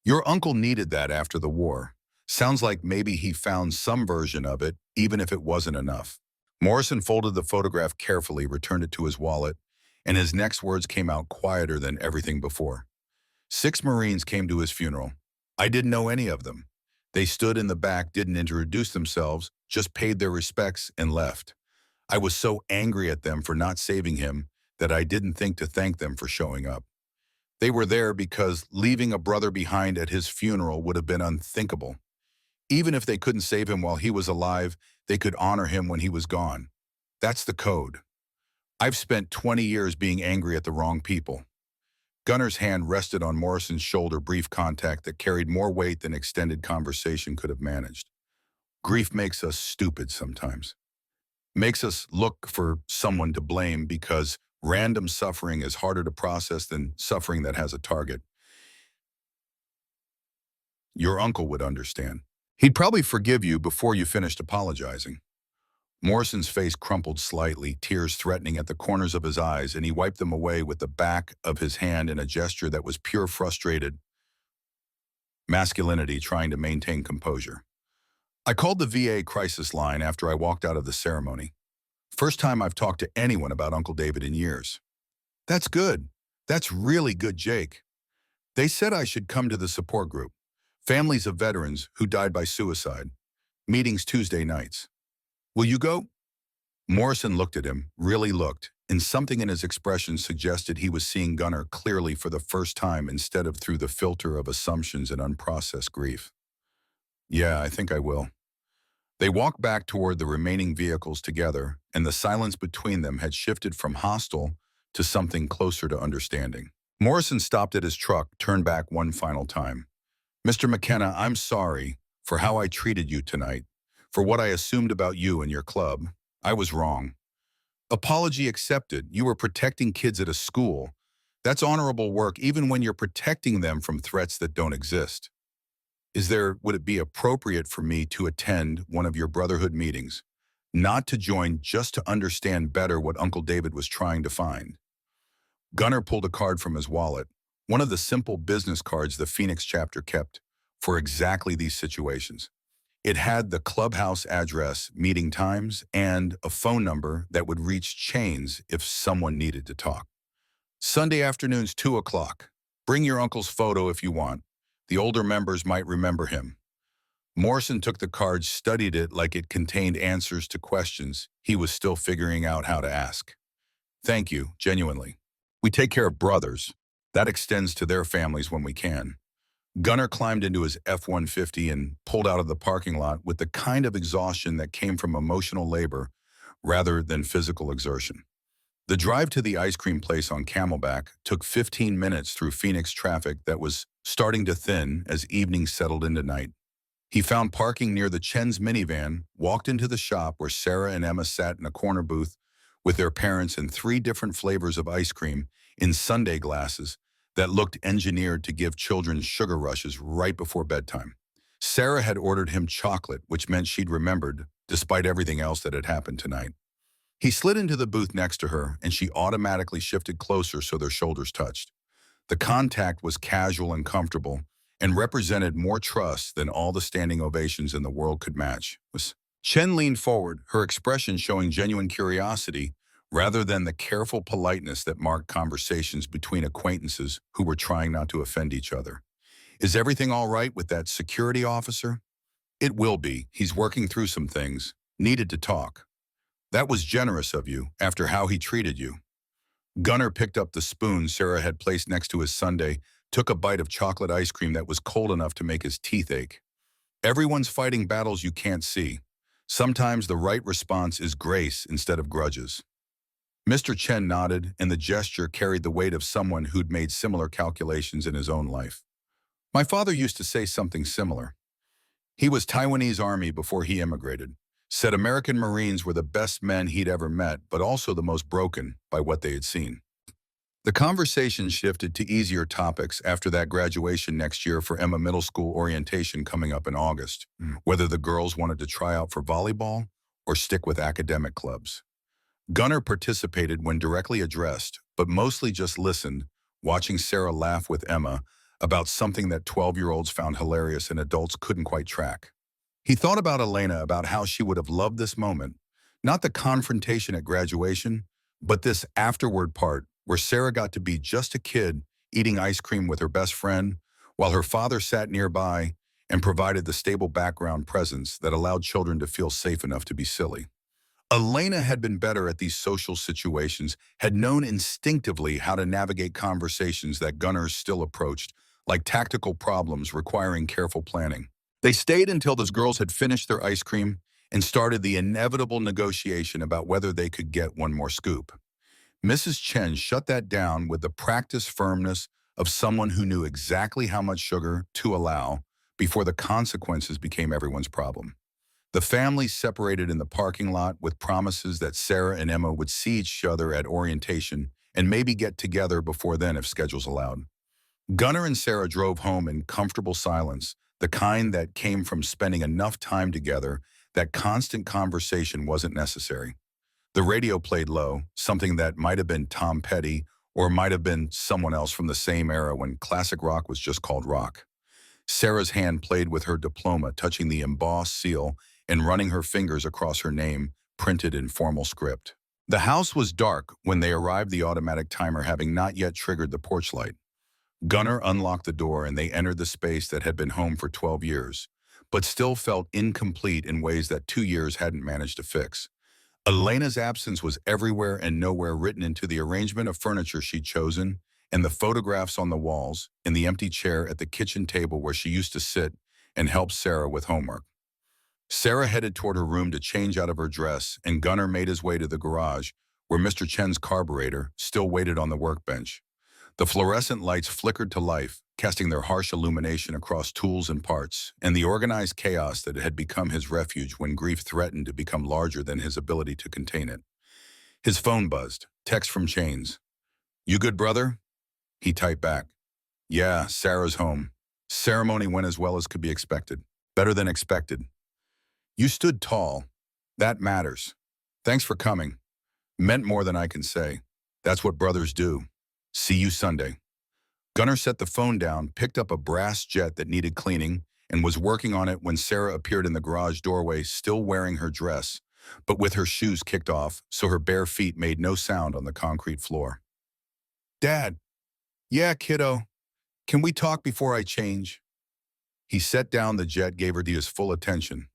Your uncle needed that after the war. Sounds like maybe he found some version of it, even if it wasn't enough. Morrison folded the photograph carefully, returned it to his wallet, and his next words came out quieter than everything before. 6 Marines came to his funeral. I didn't know any of them. They stood in the back, didn't introduce themselves, just paid their respects and left. I was so angry at them for not saving him that I didn't think to thank them for showing up. They were there because leaving a brother behind at his funeral would have been unthinkable. Even if they couldn't save him while he was alive, they could honor him when he was gone. That's the code. I've spent 20 years being angry at the wrong people. Gunnar's hand rested on Morrison's shoulder, brief contact that carried more weight than extended conversation could have managed. Grief makes us stupid sometimes. Makes us look for someone to blame because Random suffering is harder to process than suffering that has a target. Your uncle would understand. He'd probably forgive you before you finished apologizing. Morrison's face crumpled slightly, tears threatening at the corners of his eyes, and he wiped them away with the back of his hand in a gesture that was pure frustrated masculinity trying to maintain composure. I called the VA crisis line after I walked out of the ceremony. First time I've talked to anyone about Uncle David in years. That's good. That's really good, Jake. They said I should come to the support group. Families of veterans who died by suicide. Meetings Tuesday nights. Will you go? Morrison looked at him, really looked, and something in his expression suggested he was seeing Gunnar clearly for the first time instead of through the filter of assumptions and unprocessed grief. Yeah, I think I will. They walked back toward the remaining vehicles together, and the silence between them had shifted from hostile to something closer to understanding. Morrison stopped at his truck, turned back one final time. Mr. McKenna, I'm sorry for how I treated you tonight, for what I assumed about you and your club. I was wrong. Apology accepted. You were protecting kids at a school. That's honorable work even when you're protecting them from threats that don't exist. Would it be appropriate for me to attend one of your Brotherhood meetings? Not to join, just to understand better what Uncle David was trying to find. Gunnar pulled a card from his wallet, one of the simple business cards the Phoenix chapter kept for exactly these situations. It had the clubhouse address, meeting times, and a phone number that would reach chains if someone needed to talk. Sunday afternoons, 2 o'clock. Bring your uncle's photo if you want. The older members might remember him. Morrison took the card, studied it like it contained answers to questions he was still figuring out how to ask. Thank you, genuinely. We take care of brothers. That extends to their families when we can. Gunnar climbed into his F-150 and pulled out of the parking lot with the kind of exhaustion that came from emotional labor rather than physical exertion. The drive to the ice cream place on Camelback took 15 minutes through Phoenix traffic that was starting to thin as evening settled into night. He found parking near the Chen's minivan, walked into the shop where Sarah and Emma sat in a corner booth with their parents and 3 different flavors of ice cream in sundae glasses that looked engineered to give children sugar rushes right before bedtime. Sarah had ordered him chocolate, which meant she'd remembered, despite everything else that had happened tonight. He slid into the booth next to her, and she automatically shifted closer so their shoulders touched. The contact was casual and comfortable, and represented more trust than all the standing ovations in the world could match. Chen leaned forward, her expression showing genuine curiosity, rather than the careful politeness that marked conversations between acquaintances who were trying not to offend each other. Is everything all right with that security officer? It will be. He's working through some things. Needed to talk. That was generous of you, after how he treated you. Gunnar picked up the spoon Sarah had placed next to his sundae, took a bite of chocolate ice cream that was cold enough to make his teeth ache. Everyone's fighting battles you can't see. Sometimes the right response is grace instead of grudges. Mr. Chen nodded, and the gesture carried the weight of someone who'd made similar calculations in his own life. My father used to say something similar. He was Taiwanese Army before he immigrated. Said American Marines were the best men he'd ever met, but also the most broken by what they had seen. The conversation shifted to easier topics after that graduation next year for Emma Middle School orientation coming up in August, whether the girls wanted to try out for volleyball or stick with academic clubs. Gunnar participated when directly addressed, but mostly just listened, watching Sarah laugh with Emma about something that 12-year-olds found hilarious and adults couldn't quite track. He thought about Elena, about how she would have loved this moment, not the confrontation at graduation, but this afterward part where Sarah got to be just a kid eating ice cream with her best friend while her father sat nearby and provided the stable background presence that allowed children to feel safe enough to be silly. Elena had been better at these social situations, had known instinctively how to navigate conversations that Gunnar still approached, like tactical problems requiring careful planning. They stayed until those girls had finished their ice cream and started the inevitable negotiation about whether they could get one more scoop. Mrs. Chen shut that down with the practiced firmness of someone who knew exactly how much sugar to allow before the consequences became everyone's problem. The families separated in the parking lot with promises that Sarah and Emma would see each other at orientation and maybe get together before then if schedules allowed. Gunnar and Sarah drove home in comfortable silence, the kind that came from spending enough time together that constant conversation wasn't necessary. The radio played low, something that might have been Tom Petty or might have been someone else from the same era when classic rock was just called rock. Sarah's hand played with her diploma, touching the embossed seal and running her fingers across her name, printed in formal script. The house was dark when they arrived, the automatic timer having not yet triggered the porch light. Gunnar unlocked the door and they entered the space that had been home for 12 years, but still felt incomplete in ways that 2 years hadn't managed to fix. Elena's absence was everywhere and nowhere, written into the arrangement of furniture she'd chosen, and the photographs on the walls, in the empty chair at the kitchen table where she used to sit and help Sarah with homework. Sarah headed toward her room to change out of her dress, and Gunnar made his way to the garage, where Mr. Chen's carburetor still waited on the workbench. The fluorescent lights flickered to life, casting their harsh illumination across tools and parts, and the organized chaos that had become his refuge when grief threatened to become larger than his ability to contain it. His phone buzzed, text from Chains. "You good, brother?" He typed back. "Yeah, Sarah's home. Ceremony went as well as could be expected. Better than expected. You stood tall. That matters. Thanks for coming. Meant more than I can say. That's what brothers do. See you Sunday." Gunnar set the phone down, picked up a brass jet that needed cleaning, and was working on it when Sarah appeared in the garage doorway, still wearing her dress, but with her shoes kicked off so her bare feet made no sound on the concrete floor. "Dad." "Yeah, kiddo. Can we talk before I change?" He set down the jet, gave her his full attention.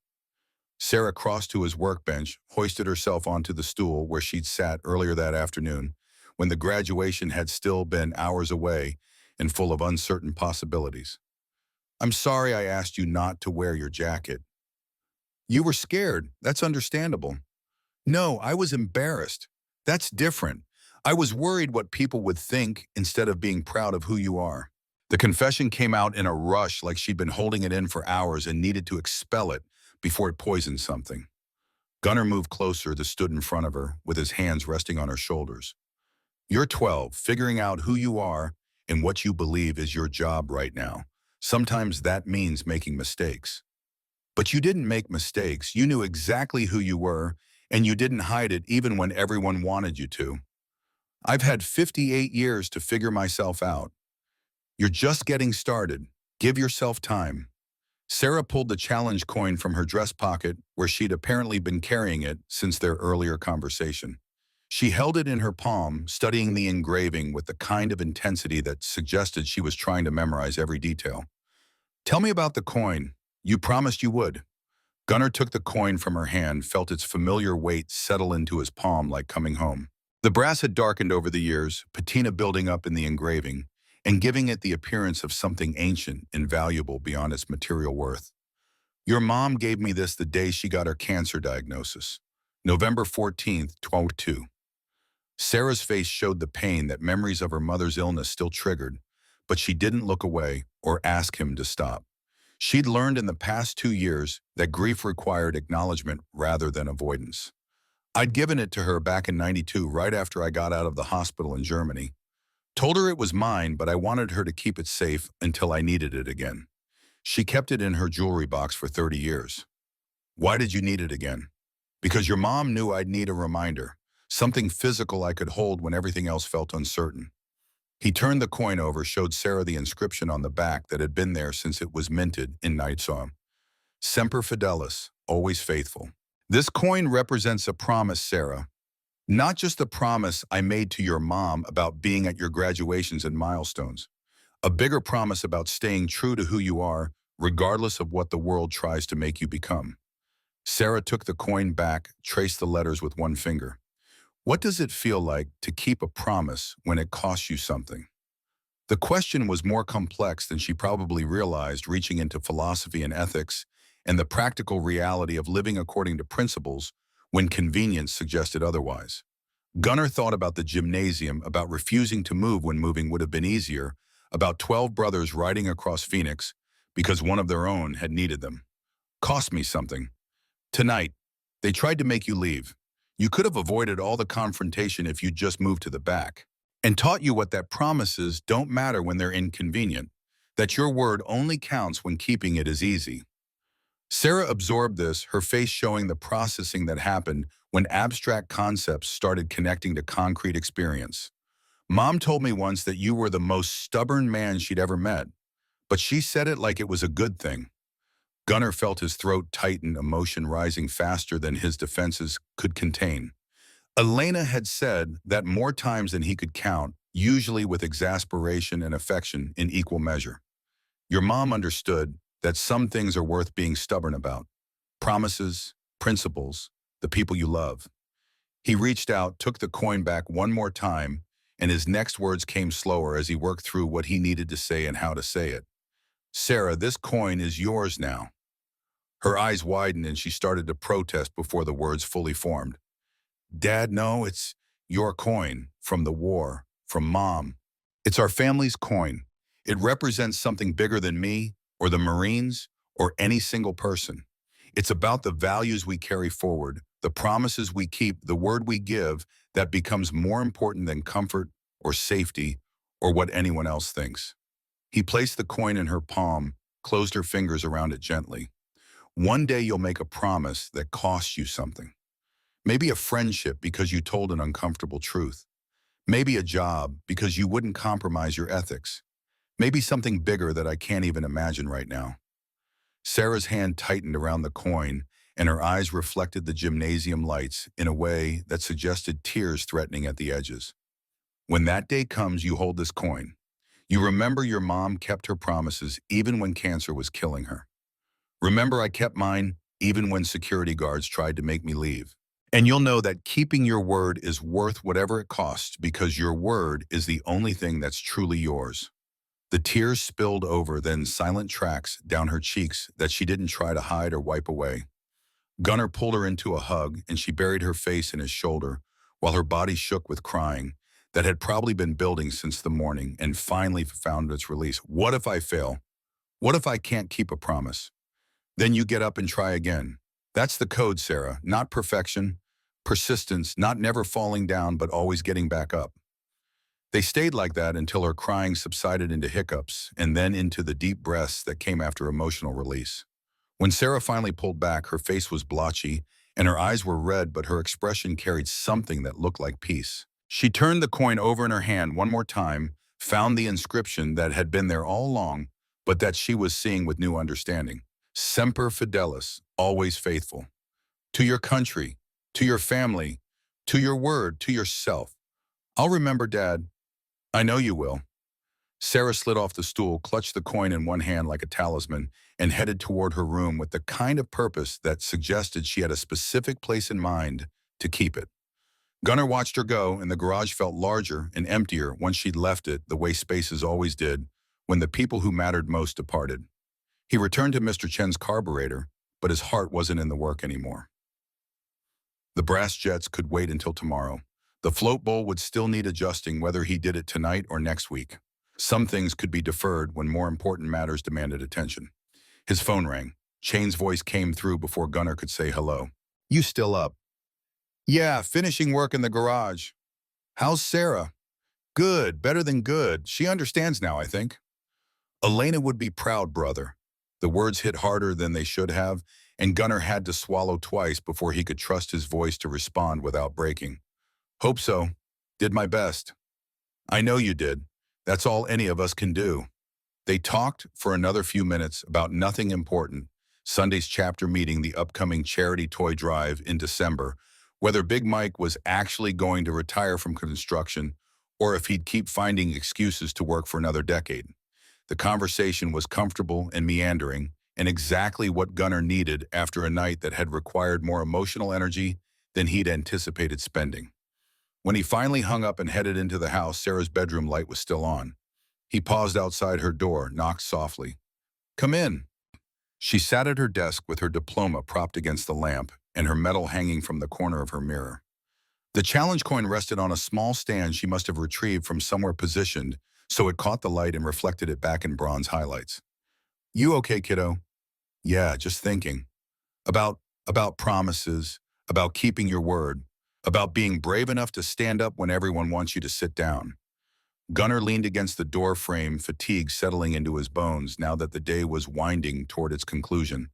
Sarah crossed to his workbench, hoisted herself onto the stool where she'd sat earlier that afternoon, when the graduation had still been hours away and full of uncertain possibilities. "I'm sorry I asked you not to wear your jacket." "You were scared. That's understandable." "No, I was embarrassed. That's different. I was worried what people would think instead of being proud of who you are." The confession came out in a rush, like she'd been holding it in for hours and needed to expel it before it poisoned something. Gunnar moved closer, stood in front of her, with his hands resting on her shoulders. "You're 12, figuring out who you are and what you believe is your job right now. Sometimes that means making mistakes. But you didn't make mistakes. You knew exactly who you were, and you didn't hide it even when everyone wanted you to. I've had 58 years to figure myself out. You're just getting started. Give yourself time." Sarah pulled the challenge coin from her dress pocket, where she'd apparently been carrying it since their earlier conversation. She held it in her palm, studying the engraving with the kind of intensity that suggested she was trying to memorize every detail. "Tell me about the coin. You promised you would." Gunnar took the coin from her hand, felt its familiar weight settle into his palm like coming home. The brass had darkened over the years, patina building up in the engraving, and giving it the appearance of something ancient and valuable beyond its material worth. "Your mom gave me this the day she got her cancer diagnosis. November 14th, 2002. Sarah's face showed the pain that memories of her mother's illness still triggered, but she didn't look away or ask him to stop. She'd learned in the past 2 years that grief required acknowledgement rather than avoidance. I'd given it to her back in '92, right after I got out of the hospital in Germany. Told her it was mine, but I wanted her to keep it safe until I needed it again. She kept it in her jewelry box for 30 years. Why did you need it again? Because your mom knew I'd need a reminder, something physical I could hold when everything else felt uncertain." He turned the coin over, showed Sarah the inscription on the back that had been there since it was minted in Nightsaw. "Semper Fidelis, always faithful." "This coin represents a promise, Sarah. Not just the promise I made to your mom about being at your graduations and milestones. A bigger promise about staying true to who you are, regardless of what the world tries to make you become." Sarah took the coin back, traced the letters with one finger. "What does it feel like to keep a promise when it costs you something?" The question was more complex than she probably realized, reaching into philosophy and ethics and the practical reality of living according to principles when convenience suggested otherwise. Gunnar thought about the gymnasium, about refusing to move when moving would have been easier, about 12 brothers riding across Phoenix because one of their own had needed them. "Cost me something. Tonight, they tried to make you leave. You could have avoided all the confrontation if you'd just moved to the back. And taught you what that promises don't matter when they're inconvenient, that your word only counts when keeping it is easy. Sarah absorbed this, her face showing the processing that happened when abstract concepts started connecting to concrete experience. Mom told me once that you were the most stubborn man she'd ever met, but she said it like it was a good thing. Gunnar felt his throat tighten, emotion rising faster than his defenses could contain. Elena had said that more times than he could count, usually with exasperation and affection in equal measure. Your mom understood that some things are worth being stubborn about. Promises, principles, the people you love. He reached out, took the coin back one more time, and his next words came slower as he worked through what he needed to say and how to say it. Sarah, this coin is yours now. Her eyes widened and she started to protest before the words fully formed. Dad, no, it's your coin, from the war, from Mom. It's our family's coin. It represents something bigger than me, or the Marines, or any single person. It's about the values we carry forward, the promises we keep, the word we give that becomes more important than comfort or safety or what anyone else thinks. He placed the coin in her palm, closed her fingers around it gently. One day you'll make a promise that costs you something. Maybe a friendship because you told an uncomfortable truth. Maybe a job because you wouldn't compromise your ethics. Maybe something bigger that I can't even imagine right now. Sarah's hand tightened around the coin, and her eyes reflected the gymnasium lights in a way that suggested tears threatening at the edges. When that day comes, you hold this coin. You remember your mom kept her promises even when cancer was killing her. Remember I kept mine even when security guards tried to make me leave. And you'll know that keeping your word is worth whatever it costs because your word is the only thing that's truly yours. The tears spilled over, then silent tracks down her cheeks that she didn't try to hide or wipe away. Gunnar pulled her into a hug and she buried her face in his shoulder while her body shook with crying that had probably been building since the morning and finally found its release. What if I fail? What if I can't keep a promise? Then you get up and try again. That's the code, Sarah, not perfection. Persistence, not never falling down, but always getting back up. They stayed like that until her crying subsided into hiccups and then into the deep breaths that came after emotional release. When Sarah finally pulled back, her face was blotchy and her eyes were red, but her expression carried something that looked like peace. She turned the coin over in her hand one more time, found the inscription that had been there all along, but that she was seeing with new understanding. Semper Fidelis, always faithful. To your country, to your family, to your word, to yourself. I'll remember, Dad. I know you will. Sarah slid off the stool, clutched the coin in one hand like a talisman, and headed toward her room with the kind of purpose that suggested she had a specific place in mind to keep it. Gunnar watched her go, and the garage felt larger and emptier once she'd left it the way spaces always did when the people who mattered most departed. He returned to Mr. Chen's carburetor, but his heart wasn't in the work anymore. The brass jets could wait until tomorrow. The float bowl would still need adjusting whether he did it tonight or next week. Some things could be deferred when more important matters demanded attention. His phone rang. Chen's voice came through before Gunnar could say hello. You still up? Yeah, finishing work in the garage. How's Sarah? Good, better than good. She understands now, I think. Elena would be proud, brother. The words hit harder than they should have, and Gunnar had to swallow twice before he could trust his voice to respond without breaking. Hope so. Did my best. I know you did. That's all any of us can do. They talked for another few minutes about nothing important. Sunday's chapter meeting, the upcoming charity toy drive in December, whether Big Mike was actually going to retire from construction or if he'd keep finding excuses to work for another decade. The conversation was comfortable and meandering, and exactly what Gunnar needed after a night that had required more emotional energy than he'd anticipated spending. When he finally hung up and headed into the house, Sarah's bedroom light was still on. He paused outside her door, knocked softly. Come in. She sat at her desk with her diploma propped against the lamp and her medal hanging from the corner of her mirror. The challenge coin rested on a small stand she must have retrieved from somewhere positioned, so it caught the light and reflected it back in bronze highlights. You okay, kiddo? Yeah, just thinking. About about promises, about keeping your word, about being brave enough to stand up when everyone wants you to sit down. Gunnar leaned against the door frame, fatigue settling into his bones now that the day was winding toward its conclusion.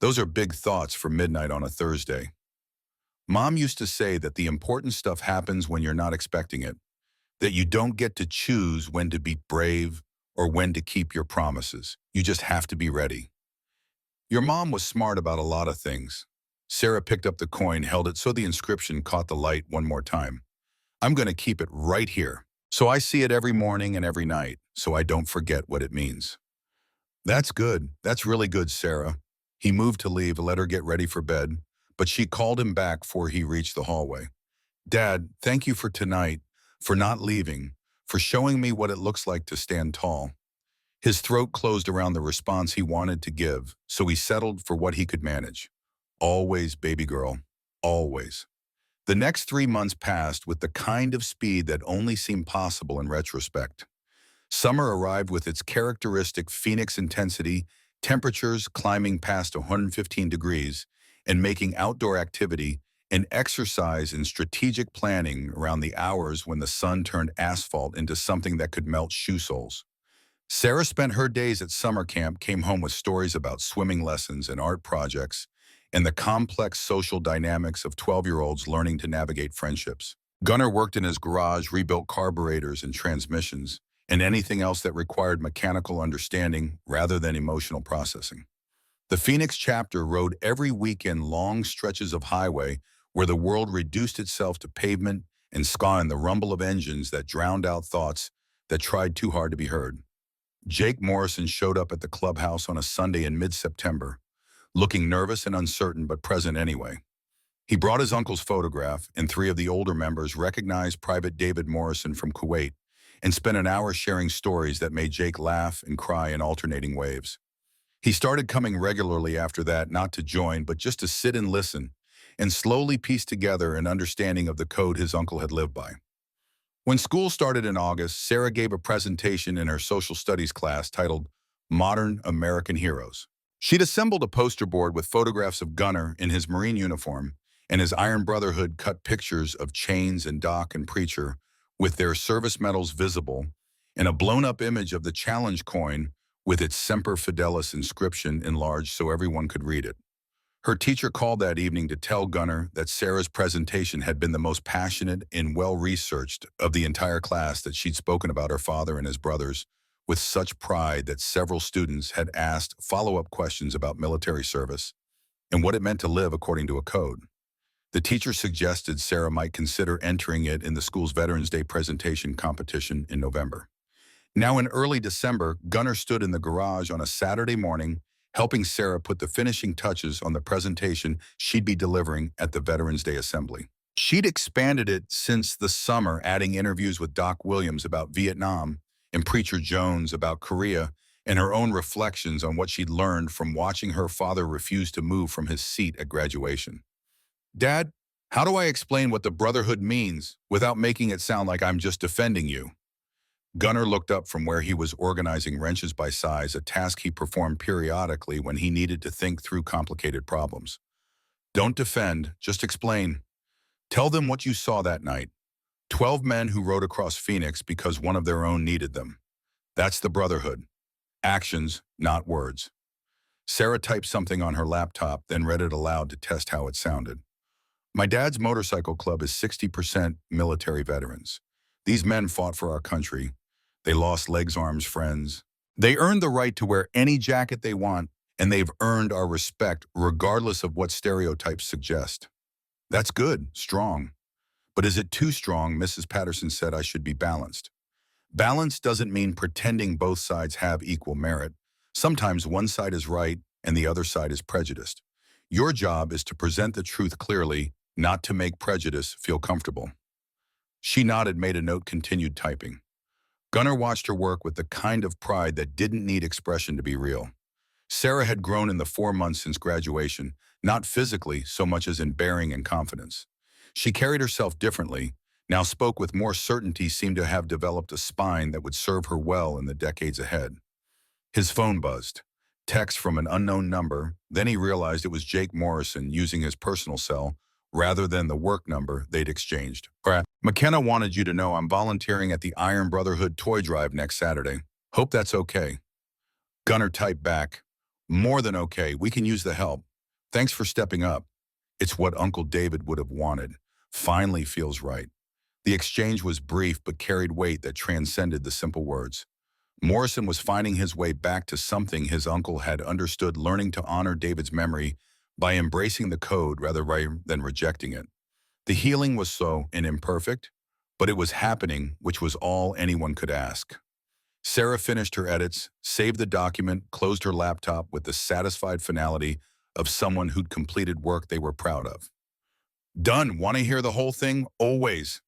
Those are big thoughts for midnight on a Thursday. Mom used to say that the important stuff happens when you're not expecting it, that you don't get to choose when to be brave or when to keep your promises. You just have to be ready. Your mom was smart about a lot of things. Sarah picked up the coin, held it so the inscription caught the light one more time. I'm going to keep it right here, so I see it every morning and every night, so I don't forget what it means. That's good. That's really good, Sarah. He moved to leave, let her get ready for bed, but she called him back before he reached the hallway. Dad, thank you for tonight, for not leaving, for showing me what it looks like to stand tall. His throat closed around the response he wanted to give, so he settled for what he could manage. Always, baby girl. Always. The next 3 months passed with the kind of speed that only seemed possible in retrospect. Summer arrived with its characteristic Phoenix intensity, temperatures climbing past 115 degrees, and making outdoor activity and exercise and strategic planning around the hours when the sun turned asphalt into something that could melt shoe soles. Sarah spent her days at summer camp, came home with stories about swimming lessons and art projects, and the complex social dynamics of 12-year-olds learning to navigate friendships. Gunnar worked in his garage, rebuilt carburetors and transmissions, and anything else that required mechanical understanding rather than emotional processing. The Phoenix chapter rode every weekend long stretches of highway where the world reduced itself to pavement and ska and the rumble of engines that drowned out thoughts that tried too hard to be heard. Jake Morrison showed up at the clubhouse on a Sunday in mid-September, looking nervous and uncertain but present anyway. He brought his uncle's photograph, and 3 of the older members recognized Private David Morrison from Kuwait and spent an hour sharing stories that made Jake laugh and cry in alternating waves. He started coming regularly after that, not to join, but just to sit and listen, and slowly piece together an understanding of the code his uncle had lived by. When school started in August, Sarah gave a presentation in her social studies class titled Modern American Heroes. She'd assembled a poster board with photographs of Gunnar in his Marine uniform and his Iron Brotherhood cut pictures of Chains and Doc and Preacher with their service medals visible, and a blown-up image of the challenge coin with its Semper Fidelis inscription enlarged so everyone could read it. Her teacher called that evening to tell Gunnar that Sarah's presentation had been the most passionate and well-researched of the entire class, that she'd spoken about her father and his brothers with such pride that several students had asked follow-up questions about military service and what it meant to live according to a code. The teacher suggested Sarah might consider entering it in the school's Veterans Day presentation competition in November. Now in early December, Gunnar stood in the garage on a Saturday morning, helping Sarah put the finishing touches on the presentation she'd be delivering at the Veterans Day Assembly. She'd expanded it since the summer, adding interviews with Doc Williams about Vietnam and Preacher Jones about Korea, and her own reflections on what she'd learned from watching her father refuse to move from his seat at graduation. Dad, how do I explain what the Brotherhood means without making it sound like I'm just defending you? Gunnar looked up from where he was organizing wrenches by size, a task he performed periodically when he needed to think through complicated problems. Don't defend, just explain. Tell them what you saw that night. 12 men who rode across Phoenix because one of their own needed them. That's the Brotherhood. Actions, not words. Sarah typed something on her laptop, then read it aloud to test how it sounded. My dad's motorcycle club is 60% military veterans. These men fought for our country. They lost legs, arms, friends. They earned the right to wear any jacket they want, and they've earned our respect regardless of what stereotypes suggest. That's good, strong. But is it too strong? Mrs. Patterson said I should be balanced. Balance doesn't mean pretending both sides have equal merit. Sometimes one side is right and the other side is prejudiced. Your job is to present the truth clearly, not to make prejudice feel comfortable. She nodded, made a note, continued typing. Gunnar watched her work with the kind of pride that didn't need expression to be real. Sarah had grown in the 4 months since graduation, not physically so much as in bearing and confidence. She carried herself differently, now spoke with more certainty, seemed to have developed a spine that would serve her well in the decades ahead. His phone buzzed. Text from an unknown number. Then he realized it was Jake Morrison using his personal cell rather than the work number they'd exchanged. Brad, McKenna wanted you to know I'm volunteering at the Iron Brotherhood toy drive next Saturday. Hope that's okay. Gunnar typed back, more than okay, we can use the help. Thanks for stepping up. It's what Uncle David would have wanted. Finally feels right. The exchange was brief but carried weight that transcended the simple words. Morrison was finding his way back to something his uncle had understood, learning to honor David's memory by embracing the code rather than rejecting it. The healing was slow and imperfect, but it was happening, which was all anyone could ask. Sarah finished her edits, saved the document, closed her laptop with the satisfied finality of someone who'd completed work they were proud of. Done. Want to hear the whole thing? Always.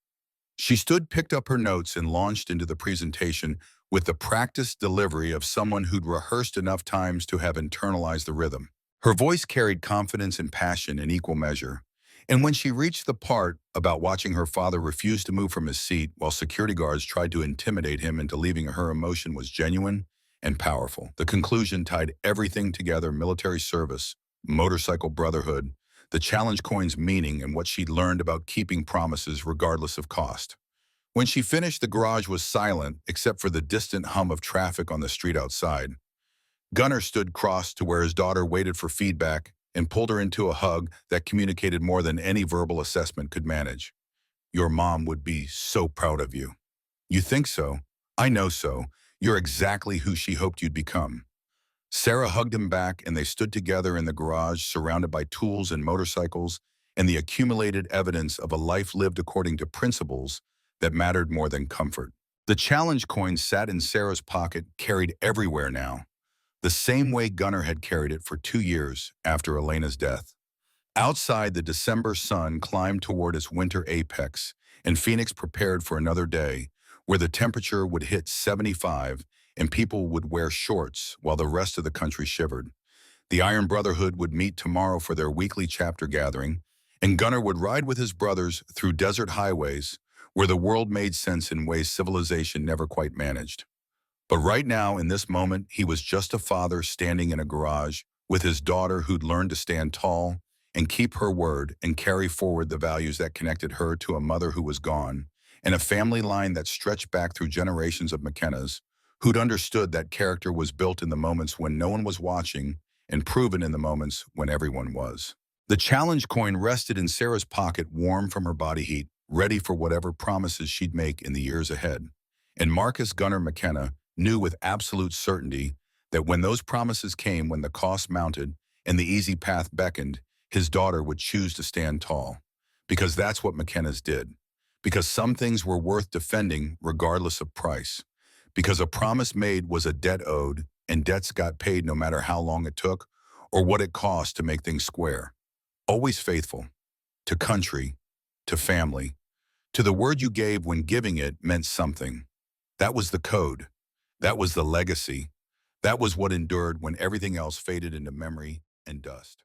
She picked up her notes and launched into the presentation with the practiced delivery of someone who'd rehearsed enough times to have internalized the rhythm. Her voice carried confidence and passion in equal measure. And when she reached the part about watching her father refuse to move from his seat while security guards tried to intimidate him into leaving, her emotion was genuine and powerful. The conclusion tied everything together: military service, motorcycle brotherhood, the challenge coin's meaning, and what she'd learned about keeping promises regardless of cost. When she finished, the garage was silent except for the distant hum of traffic on the street outside. Gunnar stood crossed to where his daughter waited for feedback and pulled her into a hug that communicated more than any verbal assessment could manage. Your mom would be so proud of you. You think so? I know so. You're exactly who she hoped you'd become. Sarah hugged him back, and they stood together in the garage, surrounded by tools and motorcycles and the accumulated evidence of a life lived according to principles that mattered more than comfort. The challenge coin sat in Sarah's pocket, carried everywhere now, the same way Gunnar had carried it for 2 years after Elena's death. Outside, the December sun climbed toward its winter apex, and Phoenix prepared for another day where the temperature would hit 75 and people would wear shorts while the rest of the country shivered. The Iron Brotherhood would meet tomorrow for their weekly chapter gathering, and Gunnar would ride with his brothers through desert highways where the world made sense in ways civilization never quite managed. But right now, in this moment, he was just a father standing in a garage with his daughter who'd learned to stand tall and keep her word and carry forward the values that connected her to a mother who was gone, and a family line that stretched back through generations of McKennas, who'd understood that character was built in the moments when no one was watching and proven in the moments when everyone was. The challenge coin rested in Sarah's pocket, warm from her body heat, ready for whatever promises she'd make in the years ahead. And Marcus Gunnar McKenna knew with absolute certainty that when those promises came, when the cost mounted and the easy path beckoned, his daughter would choose to stand tall. Because that's what McKennas did. Because some things were worth defending regardless of price. Because a promise made was a debt owed, and debts got paid no matter how long it took or what it cost to make things square. Always faithful. To country. To family. To the word you gave when giving it meant something. That was the code. That was the legacy. That was what endured when everything else faded into memory and dust.